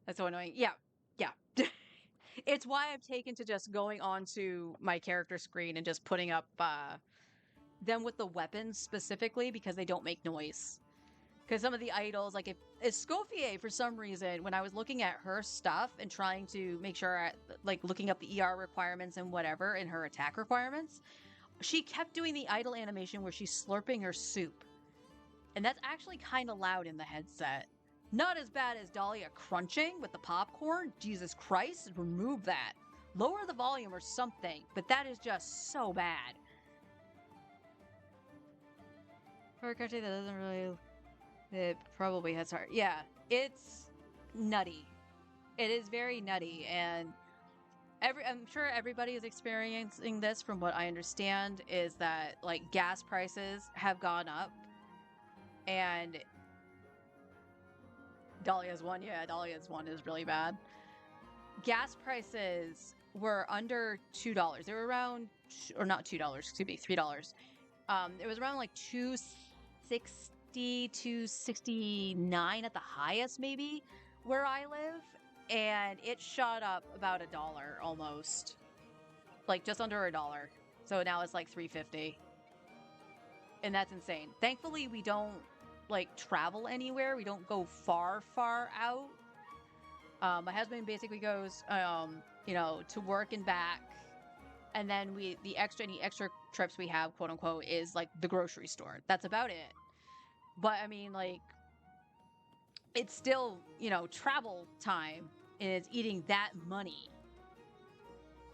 [SPEAKER 1] That's so annoying. Yeah, yeah. It's why I've taken to just going onto my character screen and just putting up them with the weapons specifically because they don't make noise. Because some of the idols, like if Escoffier, for some reason, when I was looking at her stuff and trying to make sure, like looking up the ER requirements and whatever in her attack requirements, she kept doing the idle animation where she's slurping her soup. And that's actually kind of loud in the headset. Not as bad as Dahlia crunching with the popcorn. Jesus Christ, remove that. Lower the volume or something, but that is just so bad. For a country that doesn't really... It probably has heart. Yeah, it's nutty. It is very nutty, and I'm sure everybody is experiencing this. From what I understand, is that like gas prices have gone up, and Dahlia's one. Yeah, Dahlia's one is really bad. Gas prices were under $2. They were around, or not $2. Excuse me, $3. It was around like $2.60, $2.69 at the highest, maybe, where I live, and it shot up about $1 almost, like just under $1. So now it's like $3.50, and that's insane. Thankfully, we don't like travel anywhere. We don't go far out. My husband basically goes, you know, to work and back. And then any extra trips we have, quote unquote, is like the grocery store. That's about it. But I mean, like, it's still, you know, travel time, and it's eating that money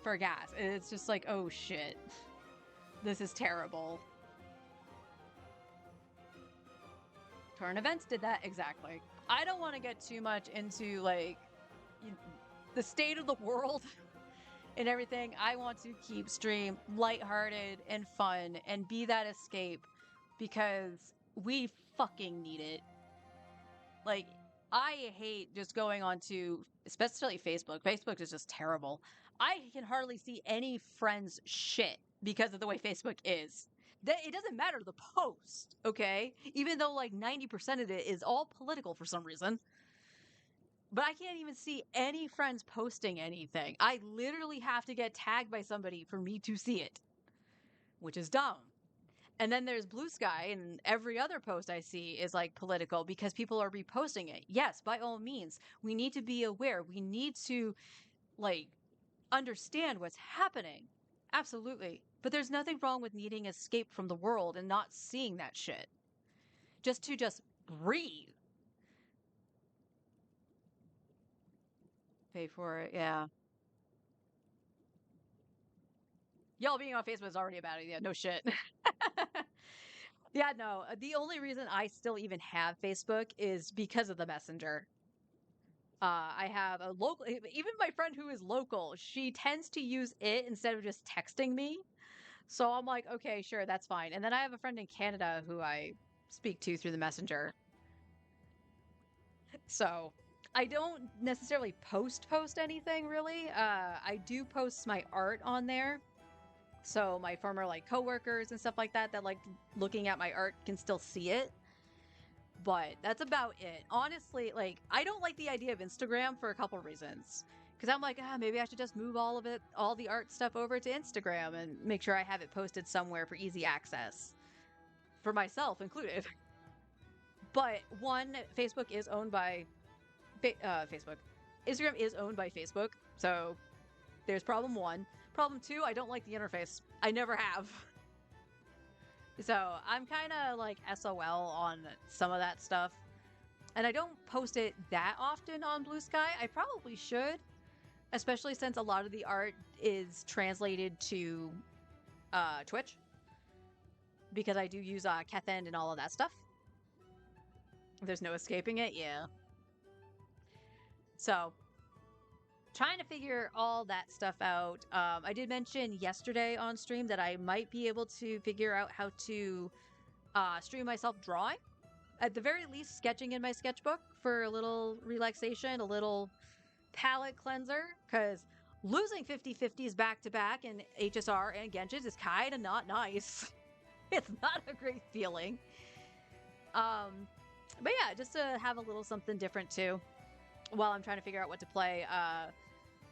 [SPEAKER 1] for gas. And it's just like, oh shit, this is terrible. Current events did that exactly. I don't want to get too much into like the state of the world and everything. I want to keep stream lighthearted and fun and be that escape, because we fucking need it. Like, I hate just going onto, especially Facebook. Facebook is just terrible. I can hardly see any friends' shit because of the way Facebook is. It doesn't matter the post, okay? Even though like 90% of it is all political for some reason. But I can't even see any friends posting anything. I literally have to get tagged by somebody for me to see it, which is dumb. And then there's Blue Sky, and every other post I see is like political because people are reposting it. Yes, by all means, we need to be aware. We need to like understand what's happening. Absolutely. But there's nothing wrong with needing escape from the world and not seeing that shit. Just to breathe. Pay for it, yeah. Y'all being on Facebook is already a bad idea. No shit. Yeah, no. The only reason I still even have Facebook is because of the Messenger. I have a local, even my friend who is local, she tends to use it instead of just texting me. So I'm like, okay, sure, that's fine. And then I have a friend in Canada who I speak to through the Messenger. So I don't necessarily post anything really. I do post my art on there. So my former like coworkers and stuff like that like looking at my art can still see it. But that's about it. Honestly, like I don't like the idea of Instagram for a couple reasons. Because I'm like, maybe I should just move all the art stuff over to Instagram and make sure I have it posted somewhere for easy access. For myself included. But one, Facebook is owned by Facebook. Instagram is owned by Facebook, so there's problem one. Problem two, I don't like the interface. I never have. So I'm kind of like SOL on some of that stuff. And I don't post it that often on Blue Sky. I probably should, especially since a lot of the art is translated to Twitch. Because I do use Kethend and all of that stuff. There's no escaping it, yeah. So, trying to figure all that stuff out. I did mention yesterday on stream that I might be able to figure out how to stream myself drawing. At the very least, sketching in my sketchbook for a little relaxation, a little palette cleanser. Because losing 50/50s back-to-back in HSR and Genshin is kind of not nice. It's not a great feeling. But yeah, just to have a little something different too while I'm trying to figure out what to play.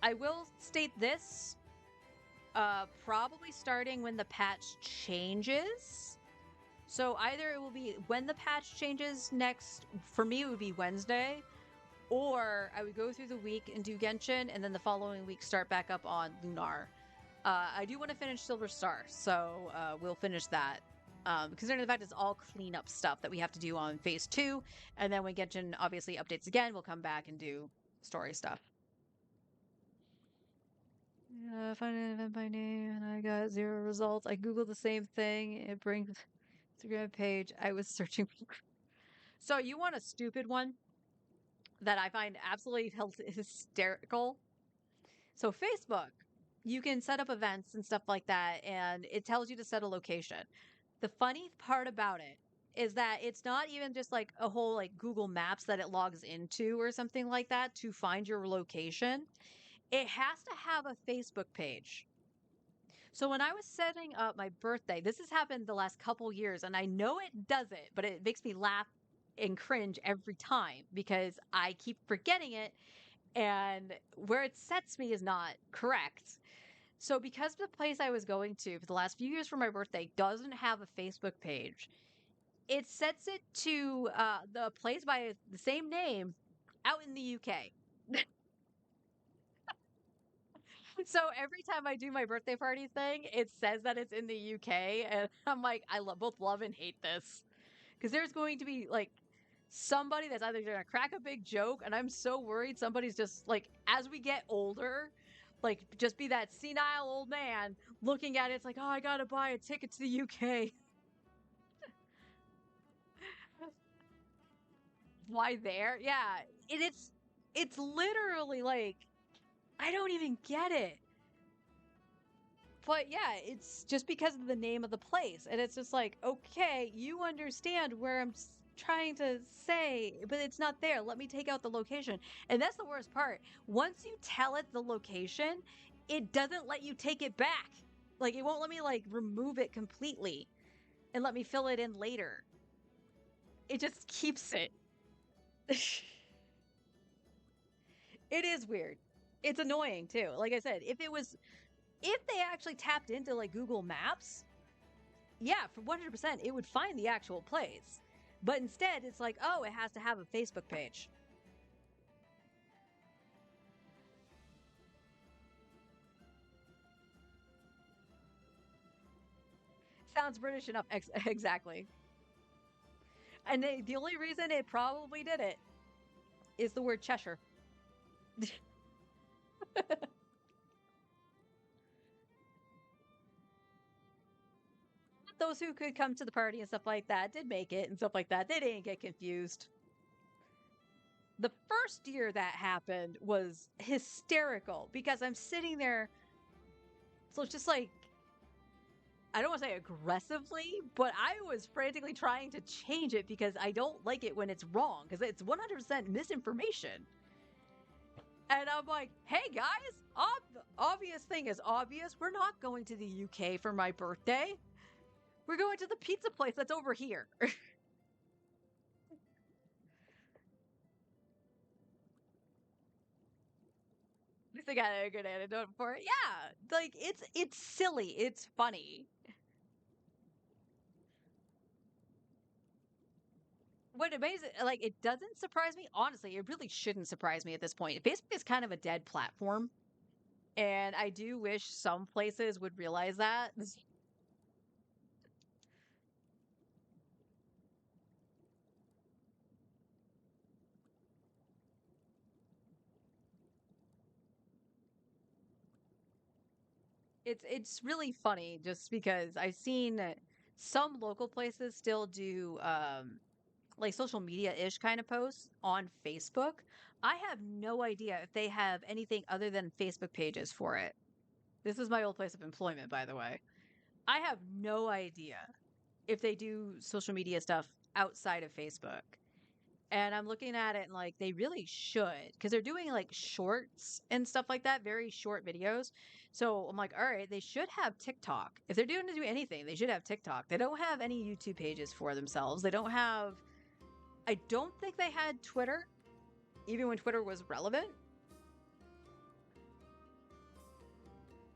[SPEAKER 1] I will state this, probably starting when the patch changes. So either it will be when the patch changes next, for me it would be Wednesday, or I would go through the week and do Genshin, and then the following week start back up on Lunar. I do want to finish Silver Star, so we'll finish that. Considering the fact it's all cleanup stuff that we have to do on Phase 2, and then when Genshin obviously updates again, we'll come back and do story stuff. Find an event by name, and I got 0 results. I googled the same thing. It brings Instagram page. I was searching for... So you want a stupid one that I find absolutely hysterical? So Facebook, you can set up events and stuff like that, and it tells you to set a location. The funny part about it is that it's not even just like a whole like Google Maps that it logs into or something like that to find your location. It has to have a Facebook page. So when I was setting up my birthday, this has happened the last couple years, and I know it does it, but it makes me laugh and cringe every time because I keep forgetting it, and where it sets me is not correct. So because the place I was going to for the last few years for my birthday doesn't have a Facebook page, it sets it to the place by the same name out in the UK. So every time I do my birthday party thing, it says that it's in the UK, and I'm like, I both love and hate this. Because there's going to be, like, somebody that's either going to crack a big joke, and I'm so worried somebody's just, like, as we get older... Like, just be that senile old man looking at it. It's like, oh, I gotta buy a ticket to the UK. Why there? Yeah. And it's literally like, I don't even get it. But yeah, it's just because of the name of the place. And it's just like, okay, you understand where I'm trying to say, but it's not there. Let me take out the location. And that's the worst part. Once you tell it the location, it doesn't let you take it back. Like, it won't let me, like, remove it completely and let me fill it in later. It just keeps it. It is weird. It's annoying, too. Like I said, if they actually tapped into, like, Google Maps, yeah, for 100%, it would find the actual place. But instead, it's like, oh, it has to have a Facebook page. Sounds British enough. Exactly. And the only reason it probably did it is the word Cheshire. Those who could come to the party and stuff like that did make it and stuff like that. They didn't get confused. The first year that happened was hysterical because I'm sitting there. So it's just like, I don't want to say aggressively, but I was frantically trying to change it because I don't like it when it's wrong because it's 100% misinformation. And I'm like, hey guys, obvious thing is obvious. We're not going to the UK for my birthday. We're going to the pizza place that's over here. think I had a good anecdote for it. Yeah, like it's silly, it's funny. What amazing, like it doesn't surprise me. Honestly, it really shouldn't surprise me at this point. Facebook is kind of a dead platform, and I do wish some places would realize that. It's really funny just because I've seen some local places still do like social media-ish kind of posts on Facebook. I have no idea if they have anything other than Facebook pages for it. This is my old place of employment, by the way. I have no idea if they do social media stuff outside of Facebook. And I'm looking at it and like they really should because they're doing like shorts and stuff like that, very short videos. So I'm like, all right, they should have TikTok. If they're doing to do anything, they should have TikTok. They don't have any YouTube pages for themselves. They don't have, I don't think they had Twitter, even when Twitter was relevant.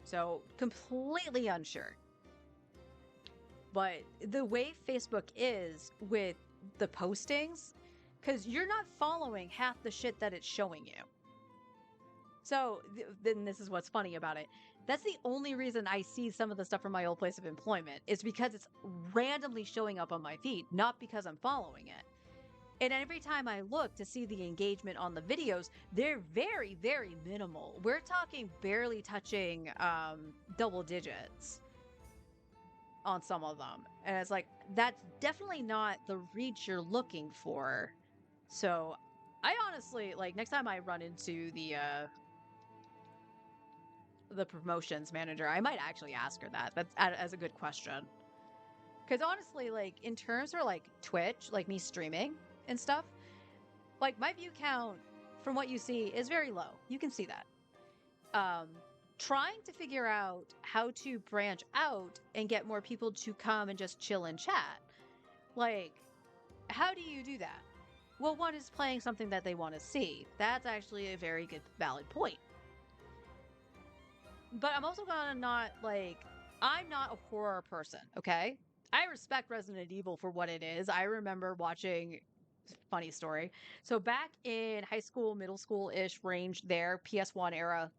[SPEAKER 1] So completely unsure. But the way Facebook is with the postings, because you're not following half the shit that it's showing you. So then this is what's funny about it. That's the only reason I see some of the stuff from my old place of employment is because it's randomly showing up on my feed, not because I'm following it. And every time I look to see the engagement on the videos, they're very, very minimal. We're talking barely touching double digits on some of them. And it's like, that's definitely not the reach you're looking for. So I honestly, like, next time I run into the promotions manager, I might actually ask her that. That's as a good question. Because honestly, like, in terms of, like, Twitch, like me streaming and stuff, like, my view count, from what you see, is very low. You can see that. Trying to figure out how to branch out and get more people to come and just chill and chat. Like, how do you do that? Well, one is playing something that they want to see. That's actually a very good, valid point. But I'm also gonna not, like, I'm not a horror person, okay? I respect Resident Evil for what it is. I remember watching, funny story. So back in high school, middle school-ish range there, PS1 era,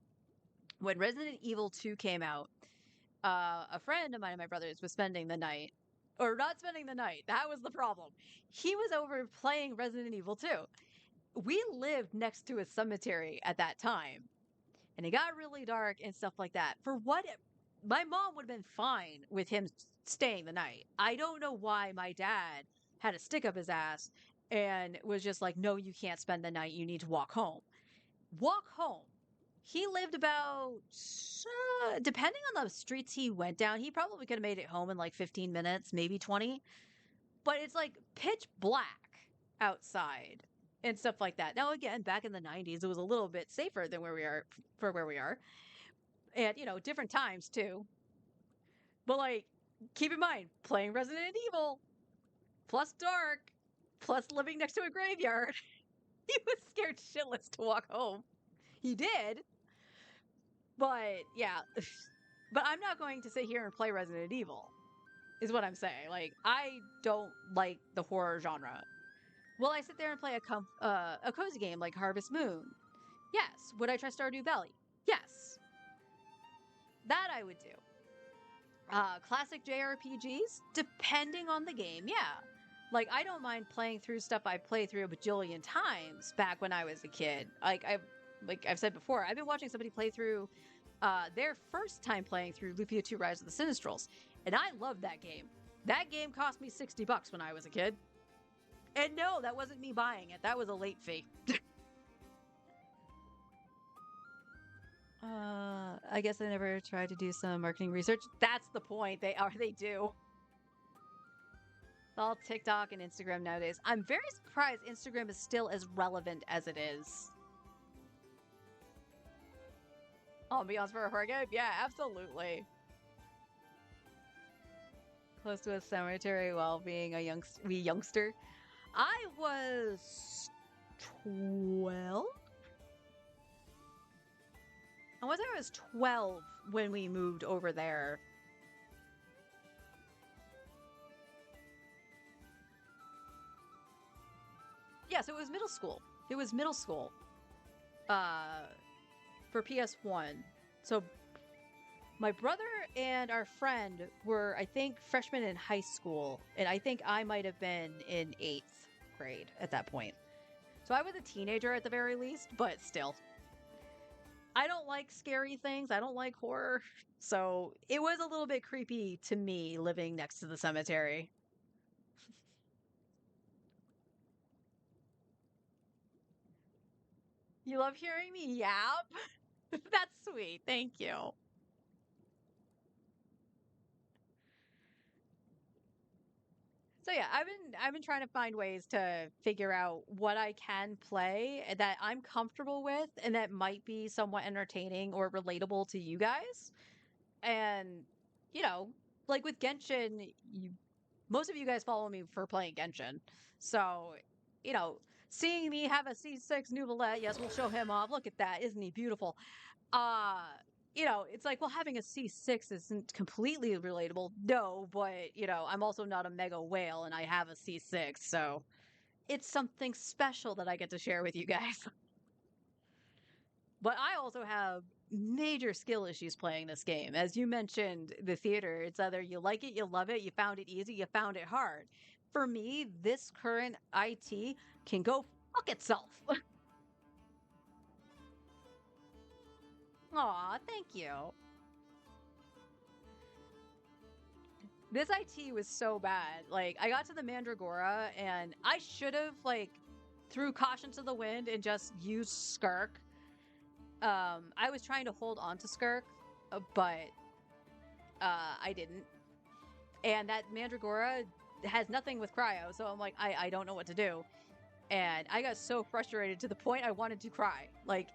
[SPEAKER 1] when Resident Evil 2 came out, a friend of mine and my brothers was spending the night. Or not spending the night. That was the problem. He was over playing Resident Evil 2. We lived next to a cemetery at that time. And it got really dark and stuff like that. For what? My mom would have been fine with him staying the night. I don't know why my dad had a stick up his ass and was just like, no, you can't spend the night. You need to walk home. Walk home. He lived about, depending on the streets he went down, he probably could have made it home in like 15 minutes, maybe 20. But it's like pitch black outside and stuff like that. Now, again, back in the 90s, it was a little bit safer than where we are for where we are. And, you know, different times too. But like, keep in mind, playing Resident Evil, plus dark, plus living next to a graveyard, he was scared shitless to walk home. He did. But yeah, but I'm not going to sit here and play Resident Evil, is what I'm saying. Like, I don't like the horror genre. Will I sit there and play a cozy game like Harvest Moon? Yes. Would I try Stardew Valley? Yes. That I would do. Classic JRPGs, depending on the game, yeah. Like, I don't mind playing through stuff I played through a bajillion times back when I was a kid. Like I've said before, I've been watching somebody play through their first time playing through Lufia 2 Rise of the Sinistrals, and I loved that game. That game cost me $60 when I was a kid. And no, that wasn't me buying it. That was a late fee. I guess I never tried to do some marketing research. That's the point. They do. It's all TikTok and Instagram nowadays. I'm very surprised Instagram is still as relevant as it is. Ambiance for a horror game? Yeah, absolutely. Close to a cemetery while being a youngster. I was 12? I want to say I was 12 when we moved over there. Yeah, so it was middle school. It was middle school. For PS1. So my brother and our friend were, I think, freshmen in high school, and I think I might have been in 8th grade at that point. So I was a teenager at the very least, but still. I don't like scary things. I don't like horror. So it was a little bit creepy to me living next to the cemetery. You love hearing me yap? That's sweet. Thank you. So yeah, I've been trying to find ways to figure out what I can play that I'm comfortable with and that might be somewhat entertaining or relatable to you guys. And you know, like with Genshin, most of you guys follow me for playing Genshin. So, you know, seeing me have a C6 Nuvolette, yes, we'll show him off. Look at that. Isn't he beautiful? Uh, you know, it's like, well, having a C6 isn't completely relatable. No, but, you know, I'm also not a mega whale and I have a C6. So it's something special that I get to share with you guys. But I also have major skill issues playing this game. As you mentioned, the theater, it's either you like it, you love it, you found it easy, you found it hard. For me, this current IT can go fuck itself. Aw, thank you. This IT was so bad. Like, I got to the Mandragora and I should have, like, threw caution to the wind and just used Skirk. I was trying to hold on to Skirk, but I didn't. And that Mandragora has nothing with cryo, so I'm like, I don't know what to do. And I got so frustrated to the point I wanted to cry. Like,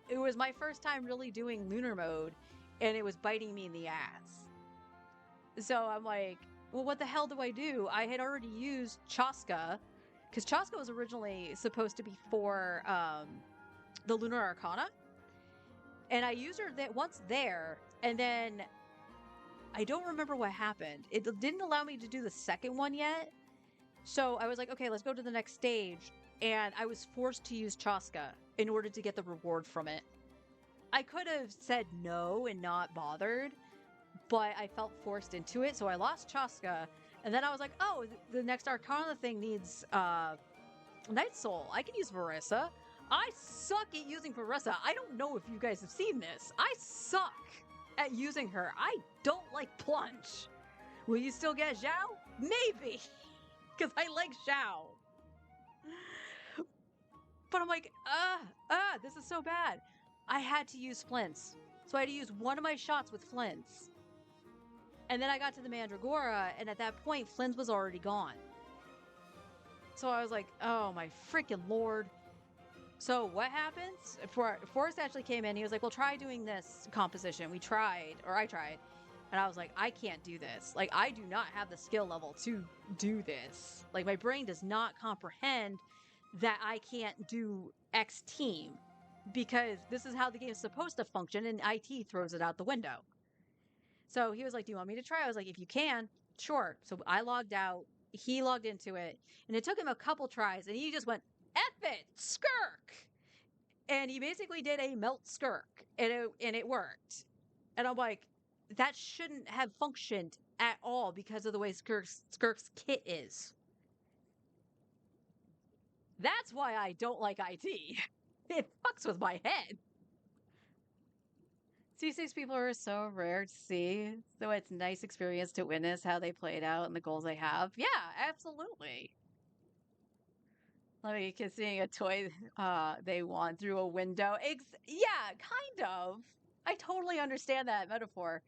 [SPEAKER 1] it was my first time really doing lunar mode, and it was biting me in the ass. So I'm like, well, what the hell do I do? I had already used Chaska, because Chaska was originally supposed to be for the Lunar Arcana. And I used her once there, and then I don't remember what happened. It didn't allow me to do the second one yet. So I was like, okay, let's go to the next stage. And I was forced to use Chaska in order to get the reward from it. I could have said no and not bothered, but I felt forced into it. So I lost Chaska. And then I was like, oh, the next Arcana thing needs Night Soul. I can use Marissa. I suck at using Marissa. I don't know if you guys have seen this. I suck at using her. I don't like Plunge. Will you still get Zhao? Maybe. Because I like Zhao. But I'm like, this is so bad. I had to use Flints. So I had to use one of my shots with Flints. And then I got to the Mandragora, and at that point, Flints was already gone. So I was like, oh my freaking lord. So what happens? Forrest actually came in. He was like, well, try doing this composition. We tried, or I tried. And I was like, I can't do this. Like, I do not have the skill level to do this. Like, my brain does not comprehend that I can't do X team. Because this is how the game is supposed to function, and IT throws it out the window. So he was like, do you want me to try? I was like, if you can, sure. So I logged out. He logged into it. And it took him a couple tries, and he just went, F it, Skirk! And he basically did a melt Skirk, and it worked. And I'm like, that shouldn't have functioned at all because of the way Skirk's kit is. That's why I don't like IT. It fucks with my head. C6 people are so rare to see, so it's a nice experience to witness how they play it out and the goals they have. Yeah, absolutely. Like seeing a toy they want through a window. Yeah, kind of. I totally understand that metaphor.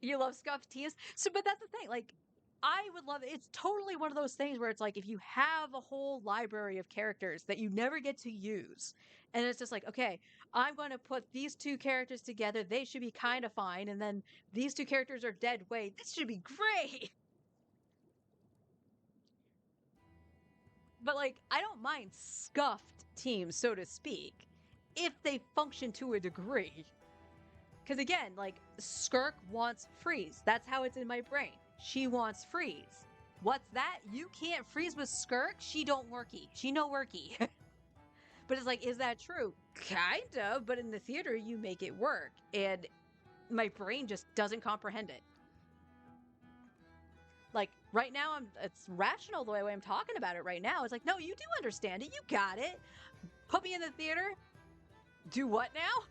[SPEAKER 1] You love scuffed teams? So, but that's the thing. Like, I would love it. It's totally one of those things where it's like if you have a whole library of characters that you never get to use, and it's just like, okay, I'm going to put these two characters together. They should be kind of fine. And then these two characters are dead weight. This should be great. But, like, I don't mind scuffed teams, so to speak. if they function to a degree. Because again, like, Skirk wants freeze. That's how it's in my brain. She wants freeze. What's that? You can't freeze with Skirk? She don't worky. She no worky. But it's like, is that true? Kind of, but in the theater, you make it work. And my brain just doesn't comprehend it. Like, right now, it's rational the way I'm talking about it right now. It's like, no, you do understand it. You got it. Put me in the theater. Do what now?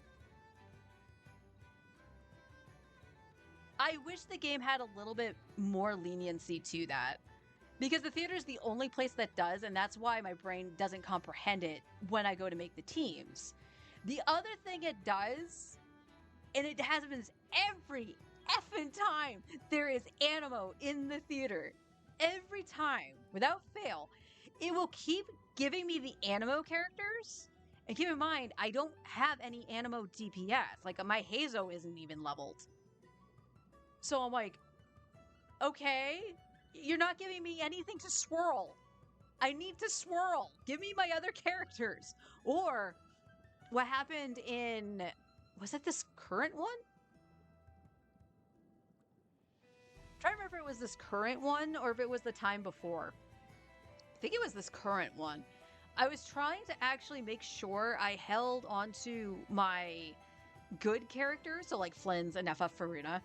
[SPEAKER 1] I wish the game had a little bit more leniency to that. Because the theater is the only place that does, and that's why my brain doesn't comprehend it when I go to make the teams. The other thing it does, and it happens every effing time there is Anemo in the theater. Every time, without fail, it will keep giving me the Anemo characters. And keep in mind, I don't have any Anemo DPS. Like, my Hazo isn't even leveled. So I'm like, okay, you're not giving me anything to swirl. I need to swirl. Give me my other characters. Or what happened in, was it this current one? I'm trying to remember if it was this current one or if it was the time before. I think it was this current one. I was trying to actually make sure I held onto my good characters, so like Flynn's, Anefa, Farina,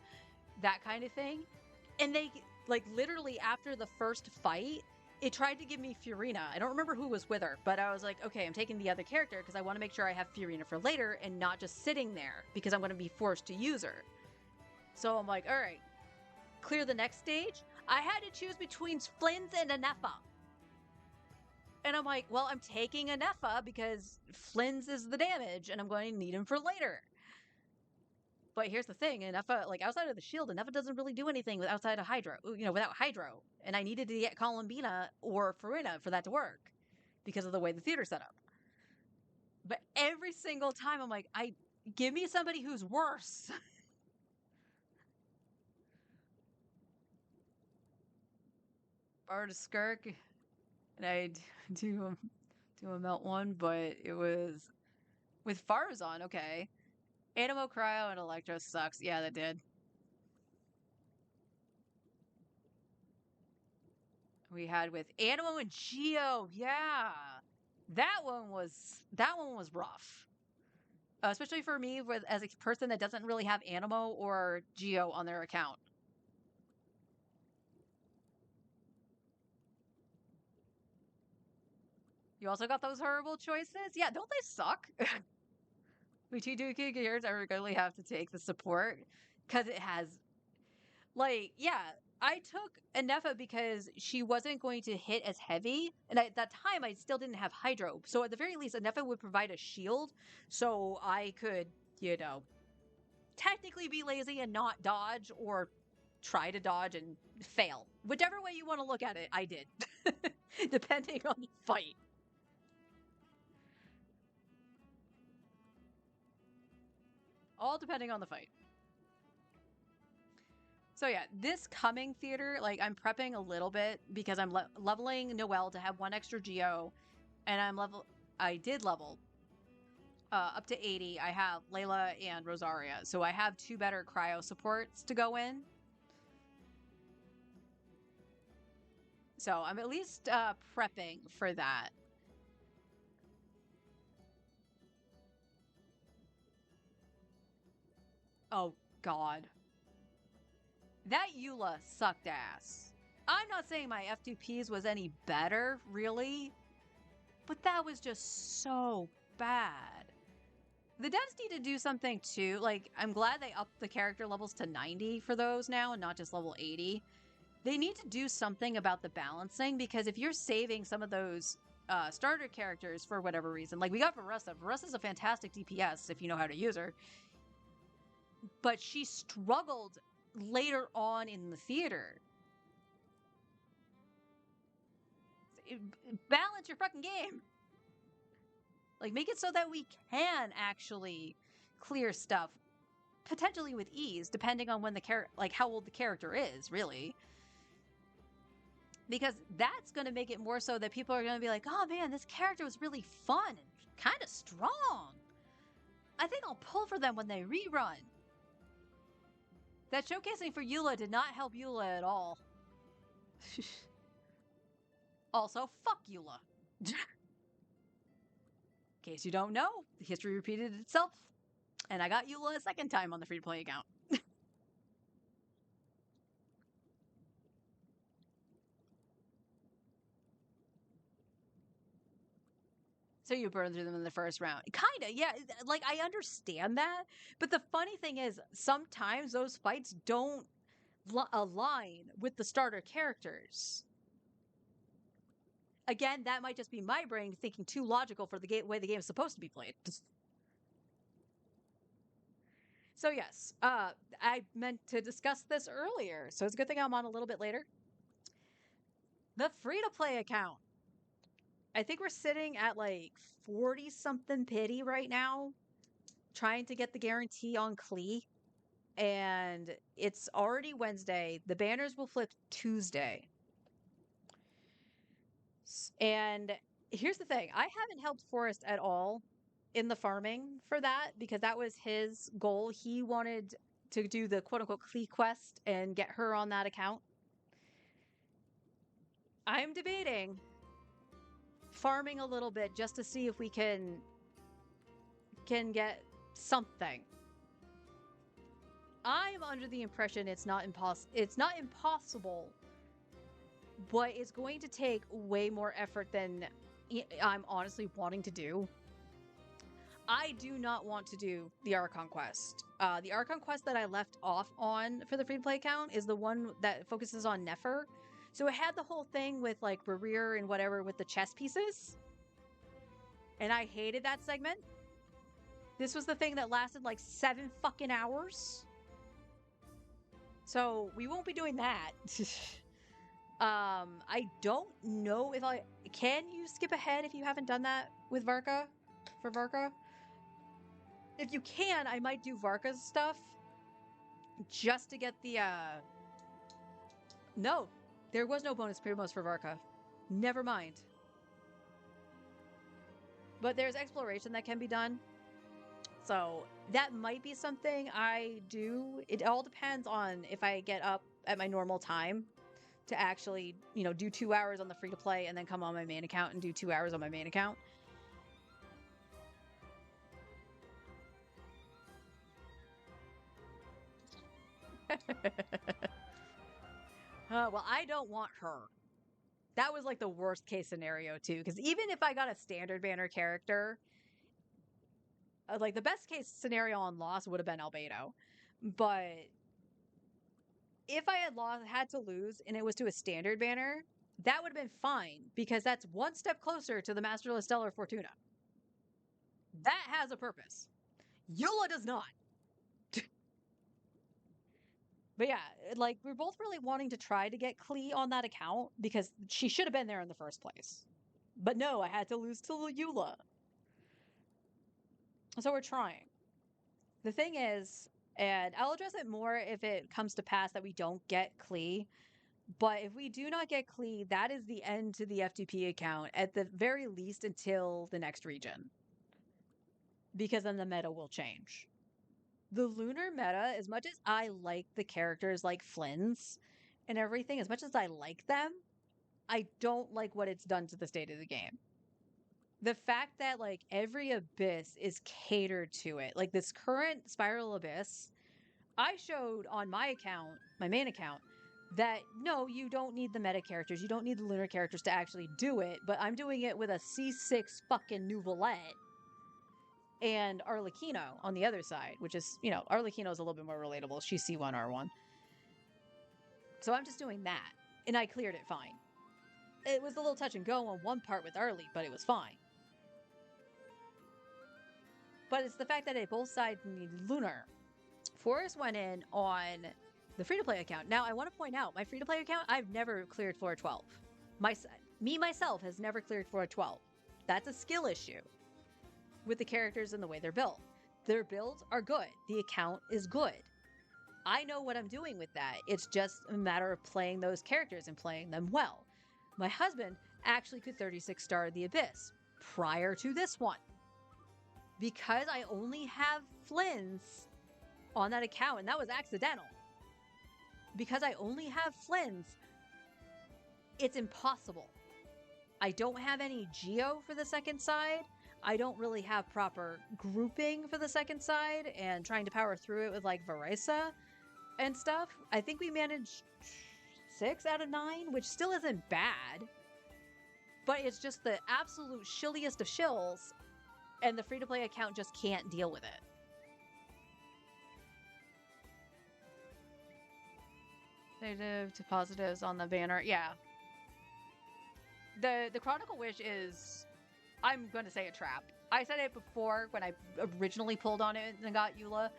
[SPEAKER 1] that kind of thing. And they, like, literally after the first fight, it tried to give me Furina. I don't remember who was with her, but I was like, okay, I'm taking the other character because I want to make sure I have Furina for later and not just sitting there because I'm going to be forced to use her. So I'm like, all right, clear the next stage. I had to choose between Flynn's and Anefa. And I'm like, well, I'm taking Anefa because Flynn's is the damage and I'm going to need him for later. But here's the thing, Anefa, like, outside of the shield, Anefa doesn't really do anything outside of Hydro, without Hydro. And I needed to get Columbina or Farina for that to work because of the way the theater's set up. But every single time I'm like, give me somebody who's worse. Borrowed a Skirk, and I do a melt one, but it was with Farazan, okay. Anemo, Cryo, and Electro sucks. Yeah, that did. We had with Anemo and Geo. Yeah. That one was rough. Especially for me as a person that doesn't really have Anemo or Geo on their account. You also got those horrible choices? Yeah, don't they suck? We two gears, I regularly have to take the support because it has, like, yeah, I took Anefa because she wasn't going to hit as heavy, and at that time I still didn't have Hydro, so at the very least Anefa would provide a shield, so I could, technically be lazy and not dodge, or try to dodge and fail. Whichever way you want to look at it, I did, depending on the fight. All depending on the fight. So yeah, this coming theater, like, I'm prepping a little bit because I'm leveling Noelle to have one extra Geo, and I did level up to 80. I have Layla and Rosaria, so I have 2 better cryo supports to go in. So I'm at least prepping for that. Oh, God. That Eula sucked ass. I'm not saying my F2Ps was any better, really, but that was just so bad. The devs need to do something too. Like, I'm glad they upped the character levels to 90 for those now and not just level 80. They need to do something about the balancing, because if you're saving some of those starter characters for whatever reason, like we got Varessa. Varessa's a fantastic DPS if you know how to use her. But she struggled later on in the theater. Balance your fucking game. Like, make it so that we can actually clear stuff, potentially with ease, depending on when how old the character is, really. Because that's going to make it more so that people are going to be like, oh man, this character was really fun and kind of strong. I think I'll pull for them when they rerun. That showcasing for Eula did not help Eula at all. Also, fuck Eula. In case you don't know, history repeated itself, and I got Eula a second time on the free-to-play account. So you burn through them in the first round. Kinda, yeah. Like, I understand that. But the funny thing is, sometimes those fights don't align with the starter characters. Again, that might just be my brain thinking too logical for the way the game is supposed to be played. So yes, I meant to discuss this earlier, so it's a good thing I'm on a little bit later. The free-to-play account. I think we're sitting at like 40-something pity right now, trying to get the guarantee on Klee. And it's already Wednesday. The banners will flip Tuesday. And here's the thing. I haven't helped Forrest at all in the farming for that because that was his goal. He wanted to do the quote-unquote Klee quest and get her on that account. I'm debating farming a little bit just to see if we can get something. I'm under the impression it's not impossible, but it's going to take way more effort than I'm honestly wanting to do. I do not want to do the Archon quest. The Archon quest that I left off on for the free-to-play account is the one that focuses on Nefer. So it had the whole thing with like Barir and whatever with the chess pieces. And I hated that segment. This was the thing that lasted like 7 fucking hours. So we won't be doing that. I don't know if can you skip ahead if you haven't done that with Varka? For Varka? If you can, I might do Varka's stuff just to get the No, there was no bonus promos for Varka. Never mind. But there's exploration that can be done. So that might be something I do. It all depends on if I get up at my normal time to actually, do 2 hours on the free to play and then come on my main account and do 2 hours on my main account. Well, I don't want her. That was like the worst case scenario too, because even if I got a standard banner character, like the best case scenario on loss would have been Albedo, but if I had to lose and it was to a standard banner, that would have been fine because that's one step closer to the Masterless Stellar Fortuna. That has a purpose. Eula does not. But yeah, like we're both really wanting to try to get Klee on that account because she should have been there in the first place. But no, I had to lose to Eula. So we're trying. The thing is, and I'll address it more if it comes to pass that we don't get Klee, but if we do not get Klee, that is the end to the FTP account, at the very least until the next region. Because then the meta will change. The lunar meta, as much as I like the characters like Flynn's and everything, as much as I like them, I don't like what it's done to the state of the game. The fact that like every abyss is catered to it, like this current Spiral Abyss, I showed on my account, my main account, that no, you don't need the meta characters, you don't need the lunar characters to actually do it, but I'm doing it with a C6 fucking Nouvelette and Arlecchino on the other side, which is, Arlecchino is a little bit more relatable. She's C1 R1. So I'm just doing that, and I cleared it fine. It was a little touch and go on one part with Arlie, but it was fine. But it's the fact that both sides needed lunar. Forrest went in on the free-to-play account. Now, I want to point out, my free-to-play account, I've never cleared floor 12. Myself has never cleared floor 12. That's a skill issue with the characters and the way they're built. Their builds are good. The account is good. I know what I'm doing with that. It's just a matter of playing those characters and playing them well. My husband actually could 36 star the Abyss prior to this one. because I only have Flynn's on that account, and that was accidental. Because I only have Flynn's, it's impossible. I don't have any Geo for the second side. I don't really have proper grouping for the second side, and trying to power through it with like Varisa and stuff. I think we managed 6 out of 9, which still isn't bad. But it's just the absolute shilliest of shills, and the free-to-play account just can't deal with it. Negative to positives on the banner. Yeah. The Chronicle Wish is, I'm going to say, a trap. I said it before when I originally pulled on it and got Eula.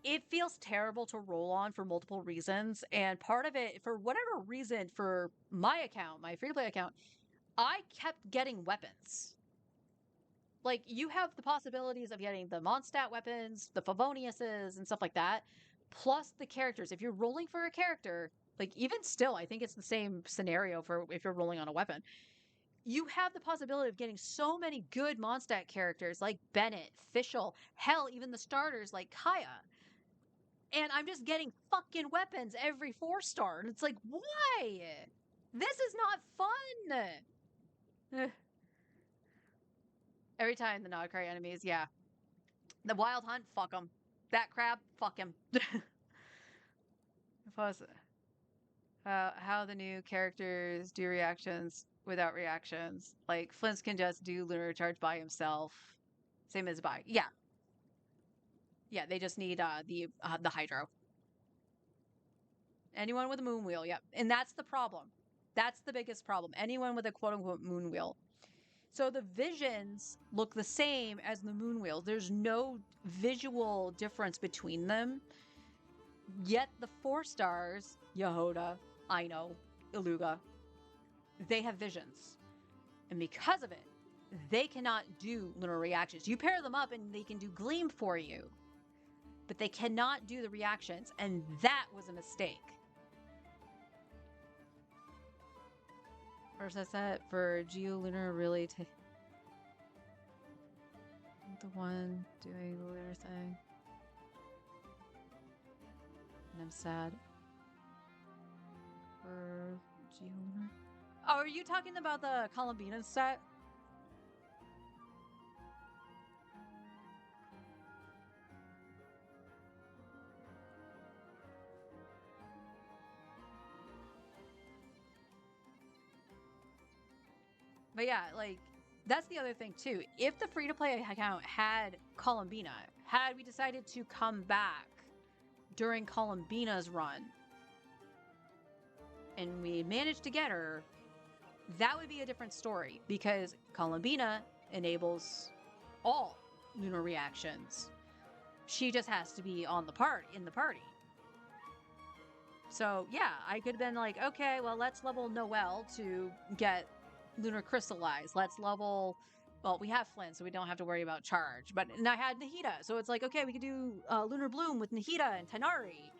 [SPEAKER 1] It feels terrible to roll on for multiple reasons, and part of it, for whatever reason, for my account, my free-to-play account, I kept getting weapons. Like, you have the possibilities of getting the Mondstadt weapons, the Favoniuses, and stuff like that, plus the characters. If you're rolling for a character, like, even still, I think it's the same scenario for if you're rolling on a weapon. You have the possibility of getting so many good Mondstadt characters like Bennett, Fischl, hell, even the starters like Kaya. And I'm just getting fucking weapons every 4-star. And it's like, why? This is not fun. Every time the Nodcry enemies, yeah. The Wild Hunt, fuck them. That crab, fuck him. Plus, how the new characters do reactions without reactions. Like, Flint can just do Lunar Charge by himself. Same as by. Yeah. Yeah, they just need the Hydro. Anyone with a moon wheel, yep. And that's the problem. That's the biggest problem. Anyone with a quote-unquote moon wheel. So the visions look the same as the moon wheels. There's no visual difference between them. Yet the 4-stars, Yehoda, Aino, Iluga, they have visions. And because of it, they cannot do lunar reactions. You pair them up and they can do Gleam for you. But they cannot do the reactions, and that was a mistake. First I set for Geolunar really to the one doing the lunar thing. And I'm sad for Geolunar. Oh, are you talking about the Columbina set? But yeah, like, that's the other thing too. If the free-to-play account had Columbina, had we decided to come back during Columbina's run, and we managed to get her, that would be a different story, because Columbina enables all lunar reactions. She just has to be on the in the party. So yeah, I could have been like, okay, well, let's level Noelle to get Lunar Crystallize. Let's level, well, we have Flynn, so we don't have to worry about charge. And I had Nahida, so it's like, okay, we could do Lunar Bloom with Nahida and Tanari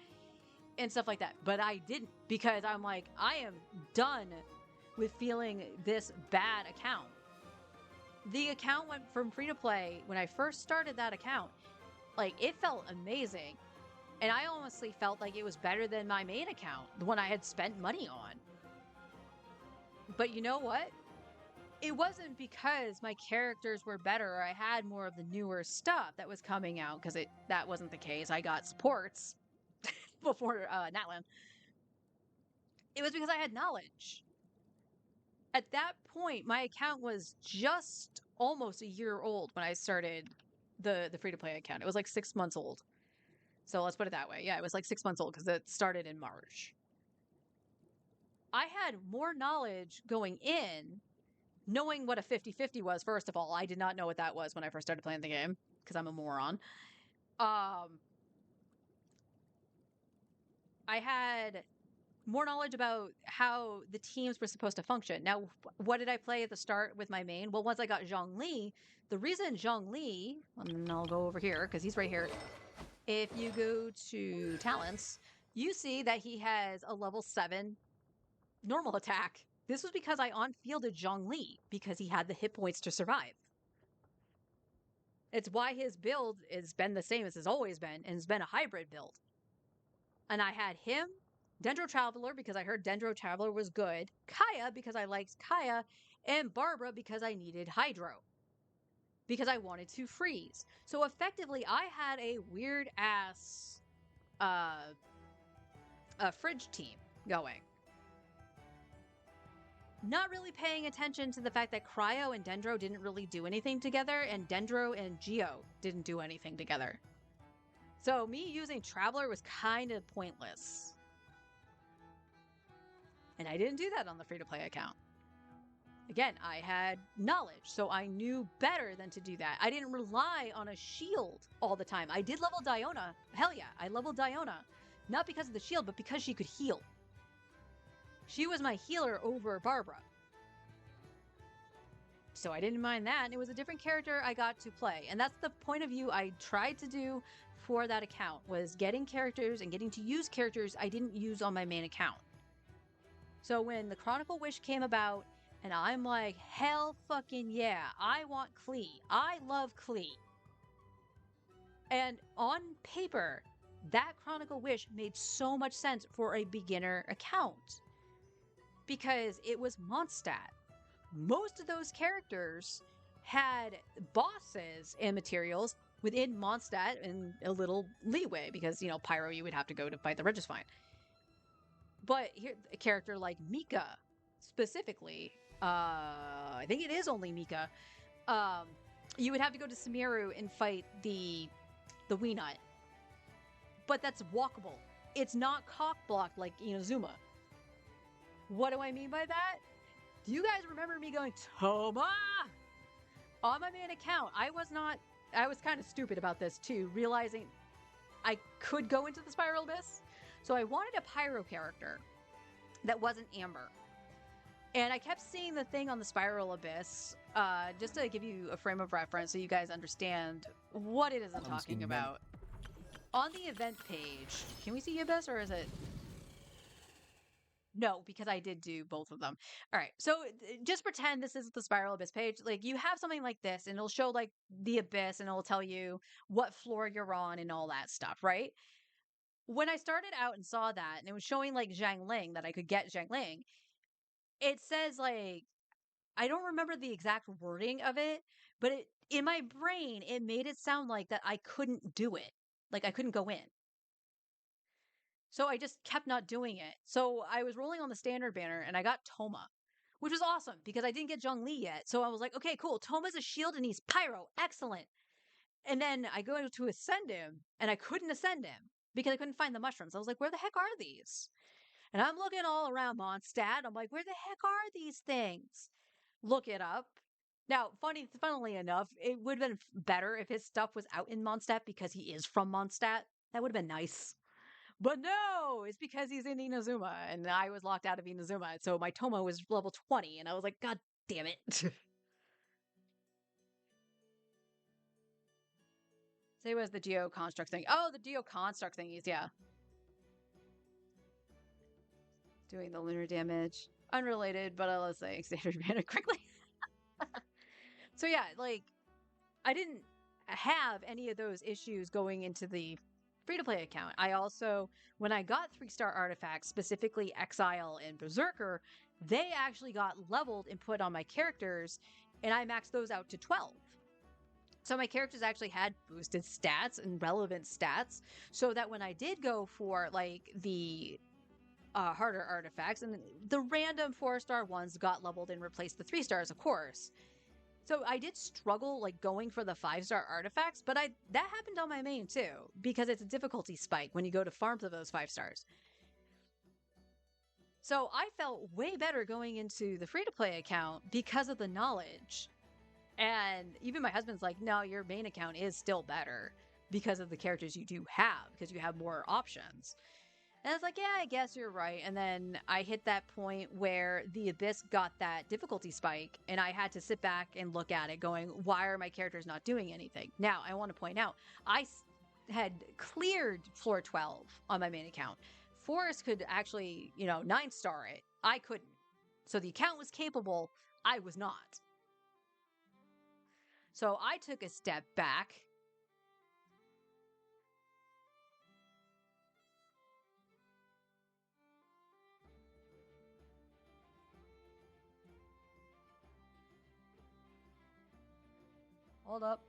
[SPEAKER 1] and stuff like that. But I didn't, because I'm like, I am done with feeling this bad account. The account went from free to play when I first started that account. Like, it felt amazing. And I honestly felt like it was better than my main account, the one I had spent money on. But you know what? It wasn't because my characters were better or I had more of the newer stuff that was coming out, because that wasn't the case. I got supports before Natlan. It was because I had knowledge. At that point, my account was just almost a year old when I started the free-to-play account. It was like 6 months old. So let's put it that way. Yeah, it was like 6 months old because it started in March. I had more knowledge going in, knowing what a 50-50 was, first of all. I did not know what that was when I first started playing the game, because I'm a moron. I had more knowledge about how the teams were supposed to function. Now, what did I play at the start with my main? Well, once I got Zhongli, the reason Zhongli, and I'll go over here, because he's right here. If you go to Talents, you see that he has a level 7 normal attack. This was because I on-fielded Zhongli, because he had the hit points to survive. It's why his build has been the same as it's always been, and it's been a hybrid build. And I had him, Dendro Traveler, because I heard Dendro Traveler was good, Kaya, because I liked Kaya, and Barbara, because I needed Hydro. Because I wanted to freeze. So effectively, I had a weird ass fridge team going. Not really paying attention to the fact that Cryo and Dendro didn't really do anything together, and Dendro and Geo didn't do anything together. So me using Traveler was kind of pointless. And I didn't do that on the free-to-play account. Again, I had knowledge, so I knew better than to do that. I didn't rely on a shield all the time. I did level Diona. Hell yeah, I leveled Diona. Not because of the shield, but because she could heal. She was my healer over Barbara. So I didn't mind that. And it was a different character I got to play. And that's the point of view I tried to do for that account, was getting characters and getting to use characters I didn't use on my main account. So when the Chronicle Wish came about, and I'm like, hell fucking yeah, I want Klee. I love Klee. And on paper, that Chronicle Wish made so much sense for a beginner account. Because it was Mondstadt. Most of those characters had bosses and materials within Mondstadt and a little leeway, because, you know, Pyro, you would have to go to fight the Regisvine. But here, a character like Mika, specifically, I think it is only Mika, you would have to go to Sumeru and fight the Weenut. But that's walkable. It's not cock-blocked like Inazuma. What do I mean by that? Do you guys remember me going, Toma? On my main account, I was kind of stupid about this too, realizing I could go into the Spiral Abyss. So I wanted a Pyro character that wasn't Amber. And I kept seeing the thing on the Spiral Abyss, just to give you a frame of reference so you guys understand what it is I'm talking about. On the event page, can we see Abyss, or is it... No, because I did do both of them. All right, so just pretend this is the Spiral Abyss page. Like, you have something like this, and it'll show, like, the Abyss, and it'll tell you what floor you're on and all that stuff, right? When I started out and saw that, and it was showing, like, Xiangling, that I could get Xiangling, it says, like, I don't remember the exact wording of it, but in my brain, it made it sound like that I couldn't do it. Like, I couldn't go in. So I just kept not doing it. So I was rolling on the standard banner, and I got Toma, which was awesome because I didn't get Zhongli yet. So I was like, okay, cool. Toma's a shield and he's Pyro. Excellent. And then I go to ascend him, and I couldn't ascend him because I couldn't find the mushrooms. I was like, where the heck are these? And I'm looking all around Mondstadt. I'm like, where the heck are these things? Look it up. Now, funnily enough, it would have been better if his stuff was out in Mondstadt because he is from Mondstadt. That would have been nice. But no, it's because he's in Inazuma, and I was locked out of Inazuma, so my Toma was level 20, and I was like, God damn it. Say what was the Geo Construct thing. Oh, the Geo Construct thingies, yeah. Doing the lunar damage. Unrelated, but let's say standard banner quickly. So yeah, like, I didn't have any of those issues going into the free-to-play account. I also, when I got 3-star artifacts, specifically Exile and Berserker, they actually got leveled and put on my characters, and I maxed those out to 12. So my characters actually had boosted stats and relevant stats, so that when I did go for, like, the harder artifacts, and the random 4-star ones got leveled and replaced the 3 stars, of course. So I did struggle, like, going for the 5-star artifacts, but that happened on my main too, because it's a difficulty spike when you go to farm for those 5 stars. So I felt way better going into the free-to-play account because of the knowledge. And even my husband's like, no, your main account is still better because of the characters you do have, because you have more options. And I was like, yeah, I guess you're right. And then I hit that point where the Abyss got that difficulty spike, and I had to sit back and look at it going, why are my characters not doing anything? Now, I want to point out, I had cleared floor 12 on my main account. Forrest could actually, 9-star it. I couldn't. So the account was capable. I was not. So I took a step back. Hold up.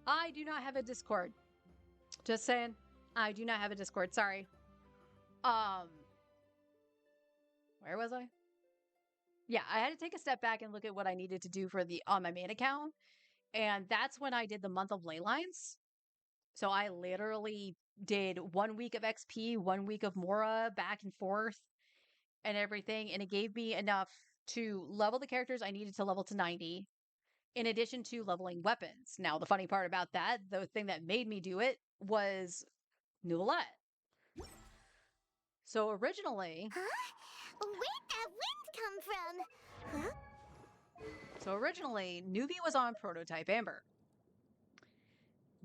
[SPEAKER 1] I do not have a Discord. Just saying. I do not have a Discord. Sorry. Where was I? Yeah, I had to take a step back and look at what I needed to do for the on my main account. And that's when I did the month of ley lines. So I literally did 1 week of XP, 1 week of Mora, back and forth and everything. And it gave me enough to level the characters I needed to level to 90, in addition to leveling weapons. Now, the funny part about that, the thing that made me do it, was Noulette. So originally...
[SPEAKER 2] Huh? Where'd that wind come from? Huh?
[SPEAKER 1] So originally, Newbie was on Prototype Amber.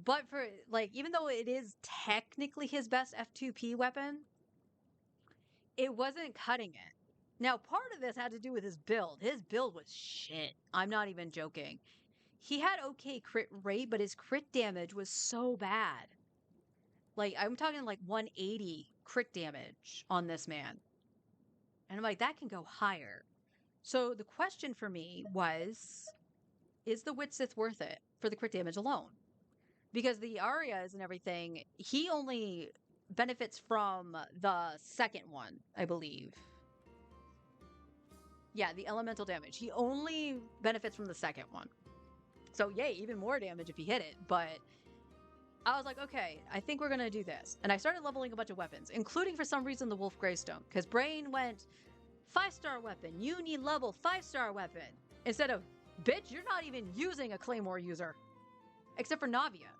[SPEAKER 1] But for, like, even though it is technically his best F2P weapon, it wasn't cutting it. Now, part of this had to do with his build. His build was shit. I'm not even joking. He had okay crit rate, but his crit damage was so bad. Like, I'm talking like 180 crit damage on this man. And I'm like, that can go higher. So the question for me was, is the Witsith worth it for the crit damage alone? Because the Arias and everything, he only benefits from the second one, I believe. Yeah, the elemental damage. He only benefits from the second one. So yay, even more damage if you hit it. But I was like, okay, I think we're going to do this. And I started leveling a bunch of weapons, including for some reason the Wolf Greystone. Because Brain went, 5-star weapon, you need level 5-star weapon. Instead of, bitch, you're not even using a Claymore user. Except for Navia.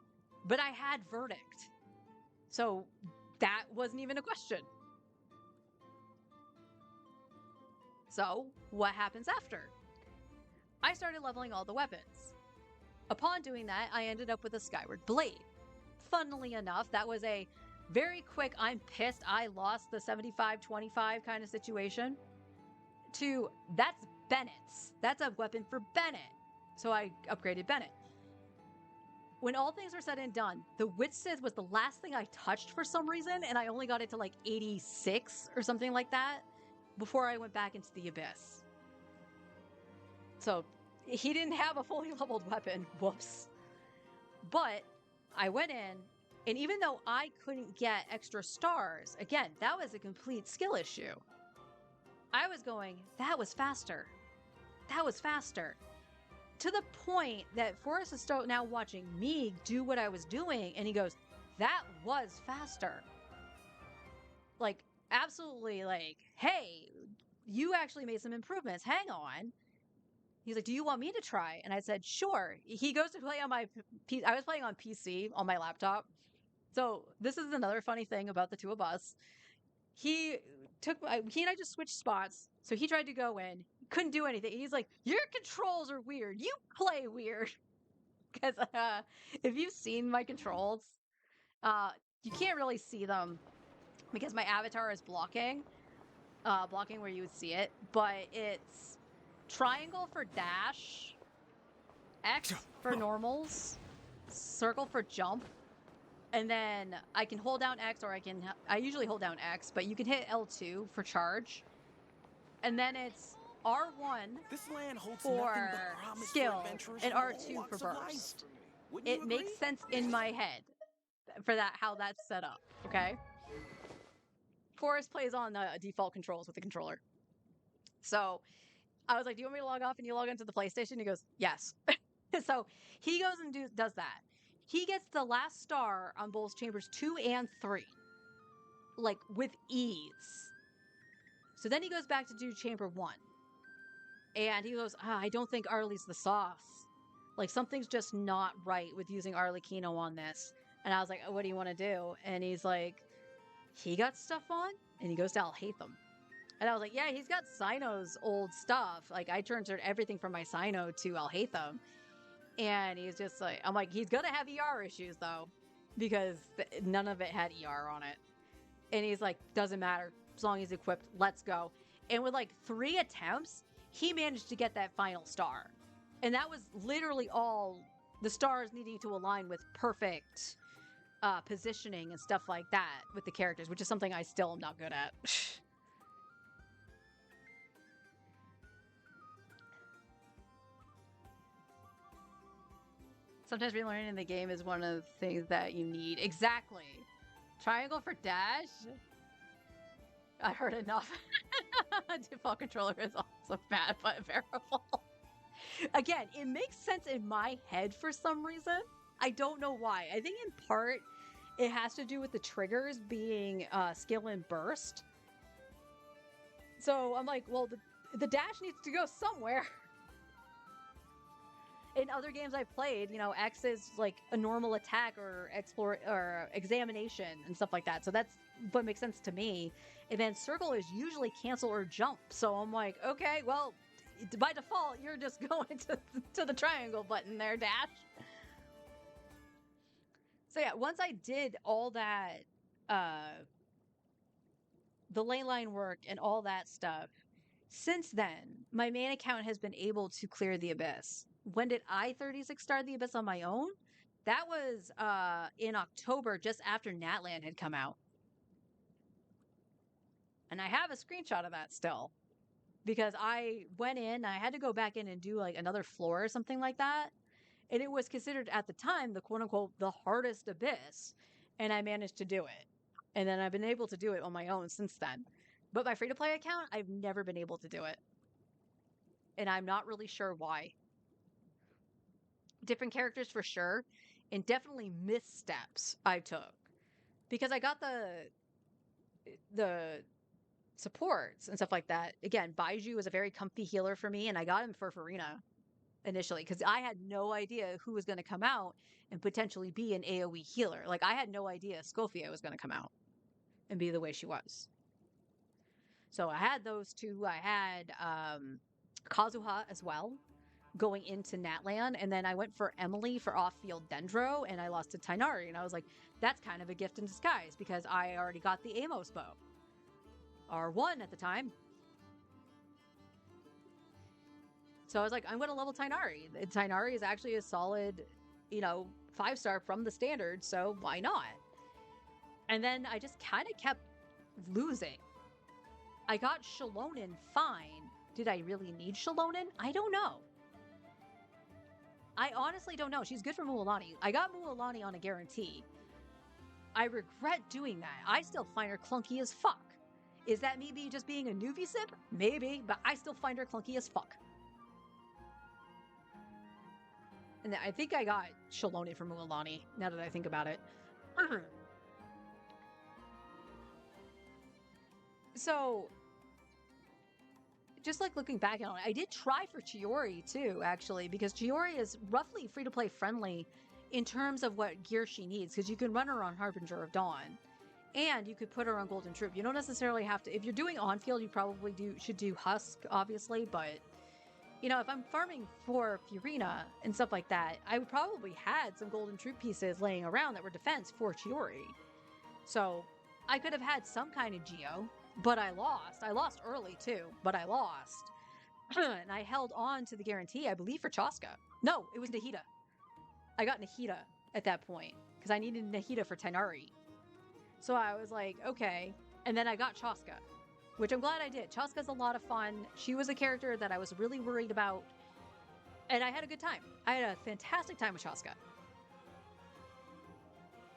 [SPEAKER 1] But I had Verdict. So that wasn't even a question. So what happens after? I started leveling all the weapons. Upon doing that, I ended up with a Skyward Blade. Funnily enough, that was a very quick, I'm pissed I lost the 75-25 kind of situation, to, that's Bennett's. That's a weapon for Bennett. So I upgraded Bennett. When all things were said and done, the Witsith was the last thing I touched for some reason, and I only got it to like 86 or something like that before I went back into the Abyss. So he didn't have a fully leveled weapon. Whoops. But I went in, and even though I couldn't get extra stars, again, that was a complete skill issue. I was going, that was faster. That was faster. To the point that Forrest is now watching me do what I was doing, and he goes, that was faster. Like, absolutely, like, hey, you actually made some improvements. Hang on. He's like, do you want me to try? And I said, sure. He goes to play on my PC. I was playing on PC on my laptop. So this is another funny thing about the two of us. He and I just switched spots. So he tried to go in. Couldn't do anything. He's like, your controls are weird. You play weird. Because if you've seen my controls, you can't really see them because my avatar is blocking where you would see it. But it's triangle for dash, X for normals, circle for jump, and then I can hold down X, or I usually hold down X, but you can hit L2 for charge. And then it's R1 for skill and R2 for burst. It makes sense in my head for that, how that's set up, okay? Forrest plays on the default controls with the controller. So I was like, do you want me to log off? And you log into the PlayStation? He goes, yes. So he goes and does that. He gets the last star on both chambers 2 and 3. Like, with ease. So then he goes back to do chamber 1. And he goes, I don't think Arlie's the sauce. Like, something's just not right with using Arlecchino on this. And I was like, oh, what do you want to do? And he's like, he got stuff on? And he goes to Alhaitham. And I was like, yeah, he's got Cyno's old stuff. Like, I turned everything from my Cyno to Alhaitham. And he's just like, I'm like, he's gonna have ER issues, though. Because none of it had ER on it. And he's like, doesn't matter. as long as he's equipped, let's go. And with like 3 attempts, he managed to get that final star. And that was literally all the stars needing to align with perfect positioning and stuff like that with the characters, which is something I still am not good at. Sometimes relearning in the game is one of the things that you need. Exactly. Triangle for dash? I heard enough. Default controller is also bad but variable. Again, it makes sense in my head for some reason. I don't know why. I think in part it has to do with the triggers being skill and burst. So I'm like, well, the dash needs to go somewhere. In other games I've played, you know, X is like a normal attack or explore or examination and stuff like that. So that's what makes sense to me. And then circle is usually cancel or jump. So I'm like, okay, well, by default, you're just going to the triangle button there, dash. So yeah, once I did all that, the ley line work and all that stuff, since then, my main account has been able to clear the Abyss. When did I 36 star the Abyss on my own? That was in October, just after Natlan had come out. And I have a screenshot of that still. Because I went in, I had to go back in and do like another floor or something like that. And it was considered at the time the quote unquote the hardest Abyss. And I managed to do it. And then I've been able to do it on my own since then. But my free to play account, I've never been able to do it. And I'm not really sure why. Different characters for sure. And definitely missteps I took. Because I got the supports and stuff like that. Again, Baiju was a very comfy healer for me, and I got him for Farina initially because I had no idea who was going to come out and potentially be an AoE healer. Like, I had no idea Scofia was going to come out and be the way she was. So I had those two. I had Kazuha as well going into Natlan, and then I went for Emily for off-field Dendro, and I lost to Tainari, and I was like, that's kind of a gift in disguise because I already got the Amos bow. R1 at the time. So I was like, I'm going to level Tainari. Tainari is actually a solid, 5-star from the standard, so why not? And then I just kind of kept losing. I got Shalonen fine. Did I really need Shalonen? I don't know. I honestly don't know. She's good for Mualani. I got Mualani on a guarantee. I regret doing that. I still find her clunky as fuck. Is that me just being a newbie sip? Maybe, but I still find her clunky as fuck. And I think I got Shalonen from Mualani, now that I think about it. So, just like looking back on it, I did try for Chiori too, actually, because Chiori is roughly free-to-play friendly in terms of what gear she needs, because you can run her on Harbinger of Dawn. And you could put her on Golden Troop. You don't necessarily have to. If you're doing on-field, you probably should do Husk, obviously. But, if I'm farming for Furina and stuff like that, I would probably had some Golden Troop pieces laying around that were defense for Chiori. So, I could have had some kind of Geo, but I lost. I lost early, too, but I lost. And I held on to the guarantee, I believe, for Chaska. No, it was Nahida. I got Nahida at that point, because I needed Nahida for Tainari. So I was like, okay. And then I got Chaska, which I'm glad I did. Chaska's a lot of fun. She was a character that I was really worried about. And I had a good time. I had a fantastic time with Chaska.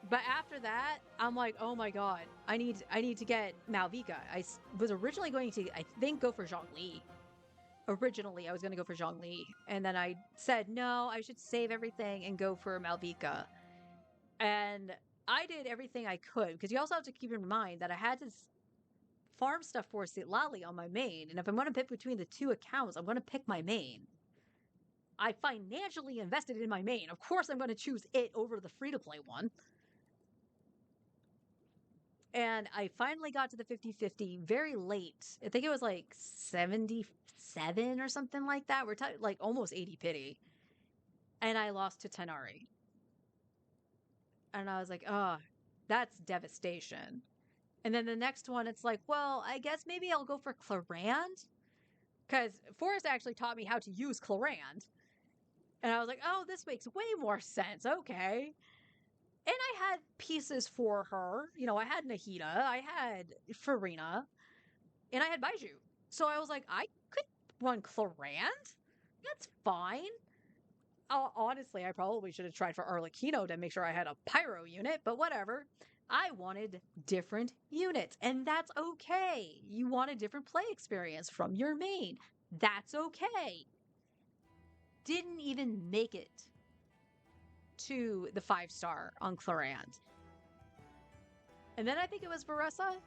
[SPEAKER 1] But after that, I'm like, oh my god, I need to get Malvika. I was originally going to, I think, go for Zhongli. Originally, I was going to go for Zhongli. And then I said, no, I should save everything and go for Malvika. And I did everything I could, because you also have to keep in mind that I had to farm stuff for Sitlali on my main, and if I'm going to pick between the two accounts, I'm going to pick my main. I financially invested in my main. Of course I'm going to choose it over the free-to-play one. And I finally got to the 50-50 very late. I think it was like 77 or something like that. We're talking like almost 80 pity. And I lost to Tainari. And I was like, oh, that's devastation. And then the next one, it's like, well, I guess maybe I'll go for Clarand. Because Forrest actually taught me how to use Clarand. And I was like, oh, this makes way more sense. Okay. And I had pieces for her. You know, I had Nahida, I had Farina, and I had Baiju. So I was like, I could run Clarand. That's fine. Honestly, I probably should have tried for Arlecchino to make sure I had a Pyro unit, but whatever. I wanted different units, and that's okay. You want a different play experience from your main. That's okay. Didn't even make it to the 5-star on Clarand. And then I think it was Varessa.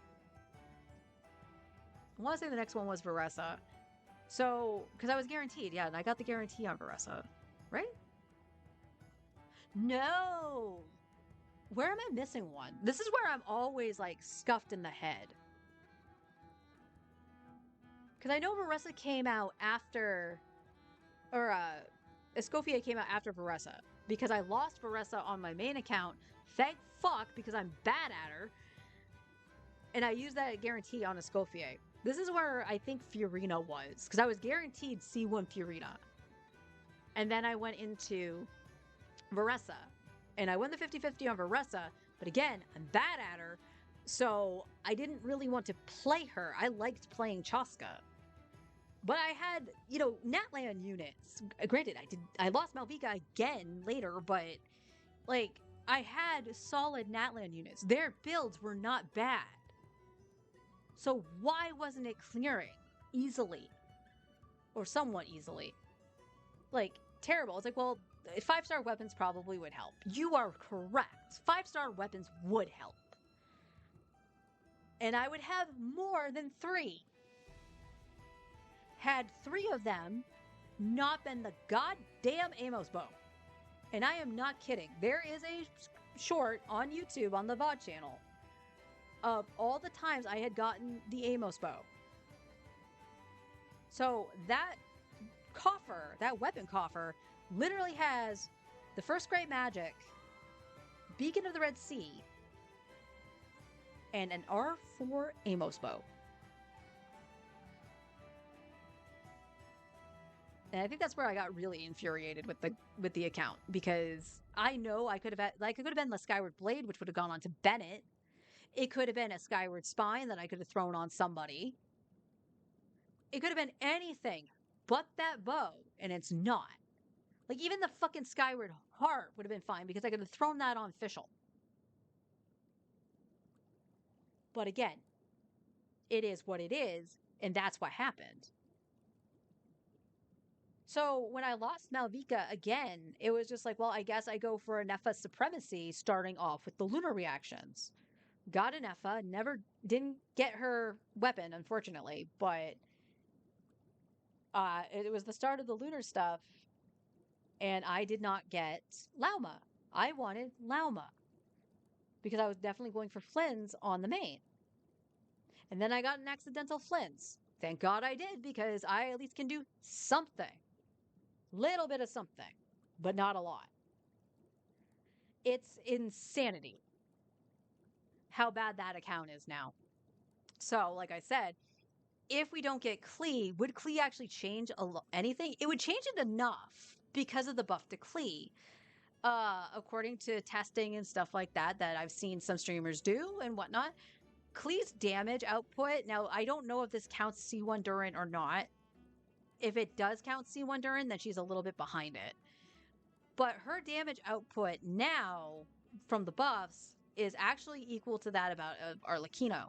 [SPEAKER 1] I want to say the next one was Varessa. So, because I was guaranteed, yeah, and I got the guarantee on Varessa, right? No! Where am I missing one? This is where I'm always, like, scuffed in the head. Because I know Varessa came out after... Or, Escoffier came out after Varessa. Because I lost Varessa on my main account. Thank fuck, because I'm bad at her. And I used that guarantee on Escoffier. This is where I think Fiorina was. Because I was guaranteed C1 Fiorina. And then I went into Varessa. And I won the 50-50 on Varessa. But again, I'm bad at her. So I didn't really want to play her. I liked playing Chaska. But I had, you know, Natlan units. Granted, I lost Malvika again later, but like I had solid Natlan units. Their builds were not bad. So why wasn't it clearing easily? Or somewhat easily? Like, terrible. It's like, well, 5-star weapons probably would help. You are correct. 5-star weapons would help. And I would have more than 3. Had 3 of them not been the goddamn Amos bow. And I am not kidding. There is a short on YouTube on the VOD channel of all the times I had gotten the Amos bow. So that coffer, that weapon coffer, literally has the first great magic, Beacon of the Red Sea, and an R4 Amos bow. And I think that's where I got really infuriated with the account, because I know I could have been the Skyward Blade, which would have gone on to Bennett. It could have been a Skyward Spine that I could have thrown on somebody. It could have been anything but that bow, and it's not. Like, even the fucking Skyward Heart would have been fine, because I could have thrown that on Fischl. But again, it is what it is, and that's what happened. So when I lost Malvika again, it was just like, well, I guess I go for a Nefa Supremacy starting off with the lunar reactions. Got a Nefa, didn't get her weapon, unfortunately, but it was the start of the lunar stuff, and I did not get Lauma. I wanted Lauma, because I was definitely going for Flynn's on the main. And then I got an accidental Flynn's. Thank God I did, because I at least can do something. Little bit of something, but not a lot. It's insanity how bad that account is now. So, like I said, if we don't get Klee, would Klee actually change anything? It would change it enough because of the buff to Klee. According to testing and stuff like that I've seen some streamers do and whatnot, Klee's damage output, now I don't know if this counts C1 Durin or not. If it does count C1 Durin, then she's a little bit behind it. But her damage output now from the buffs is actually equal to that of Arlecchino.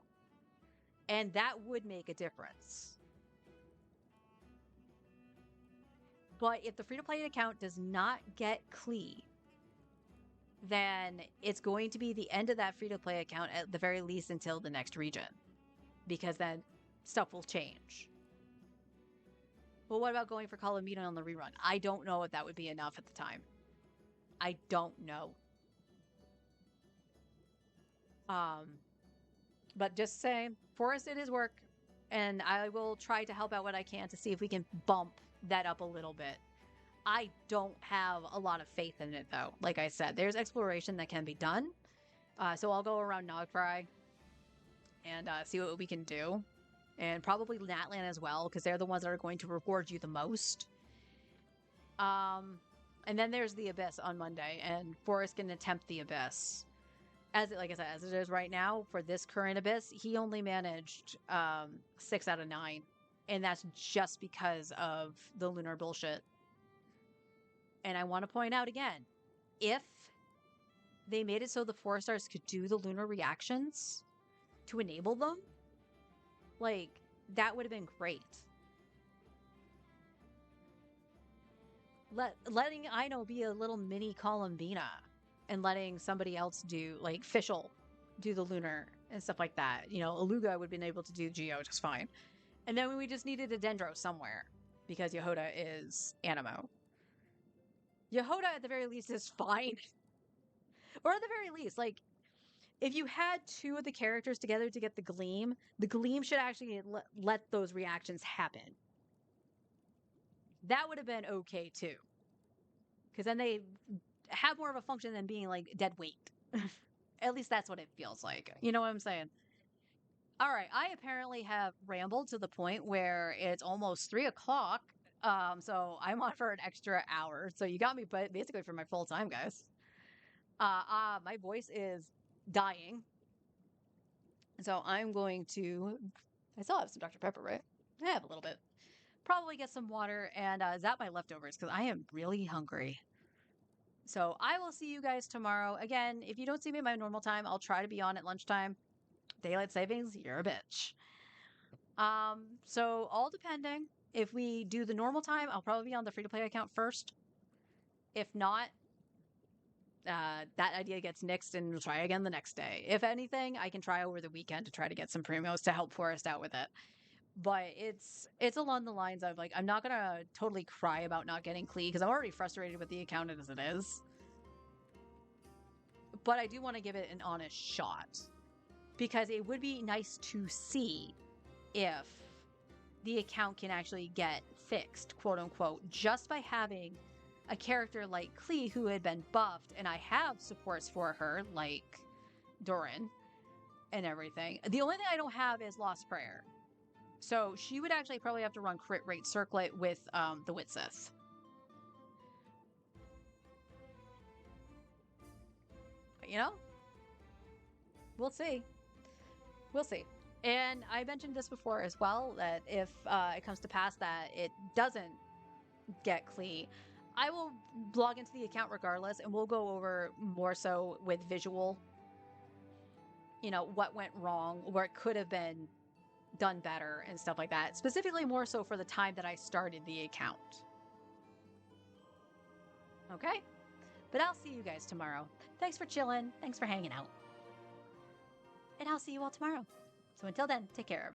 [SPEAKER 1] And that would make a difference. But if the free-to-play account does not get Klee, then it's going to be the end of that free-to-play account, at the very least until the next region. Because then stuff will change. But what about going for Calamita on the rerun? I don't know if that would be enough at the time. I don't know. But just saying, Forrest did his work, and I will try to help out what I can to see if we can bump that up a little bit. I don't have a lot of faith in it, though. Like I said, there's exploration that can be done. So I'll go around Nogfry and see what we can do. And probably Natlan as well, because they're the ones that are going to reward you the most. And then there's the Abyss on Monday, and Forrest can attempt the Abyss. Like I said, as it is right now, for this current Abyss, he only managed 6 out of 9. And that's just because of the lunar bullshit. And I want to point out again, if they made it so the 4-stars could do the lunar reactions to enable them, like, that would have been great. Letting Ino be a little mini Columbina and letting somebody else do, like, Fischl do the lunar and stuff like that. You know, Aluga would have been able to do Geo just fine. And then we just needed a Dendro somewhere because Yehoda is Animo. Yehoda, at the very least, is fine. Or at the very least, like, if you had 2 of the characters together to get the Gleam should actually let those reactions happen. That would have been okay, too. Because then they have more of a function than being, like, dead weight. At least that's what it feels like. You know what I'm saying? All right, I apparently have rambled to the point where it's almost 3 o'clock. So I'm on for an extra hour. So you got me basically for my full time, guys. My voice is dying. So I'm going to... I still have some Dr. Pepper, right? I have a little bit. Probably get some water and zap my leftovers because I am really hungry. So I will see you guys tomorrow. Again, if you don't see me at my normal time, I'll try to be on at lunchtime. Daylight savings, you're a bitch. So all depending. If we do the normal time, I'll probably be on the free-to-play account first. If not, that idea gets nixed and we'll try again the next day. If anything, I can try over the weekend to try to get some primos to help Forrest out with it. But it's along the lines of, like, I'm not going to totally cry about not getting Klee because I'm already frustrated with the account as it is. But I do want to give it an honest shot. Because it would be nice to see if the account can actually get fixed, quote unquote, just by having a character like Klee who had been buffed, and I have supports for her, like Doran and everything. The only thing I don't have is Lost Prayer. So she would actually probably have to run crit rate circlet with the Witsith. But, you know, we'll see. We'll see. And I mentioned this before as well, that if it comes to pass that it doesn't get Klee, I will log into the account regardless, and we'll go over more so with visual, you know, what went wrong, where it could have been done better and stuff like that. Specifically more so for the time that I started the account. Okay? But I'll see you guys tomorrow. Thanks for chilling. Thanks for hanging out. And I'll see you all tomorrow. So until then, take care.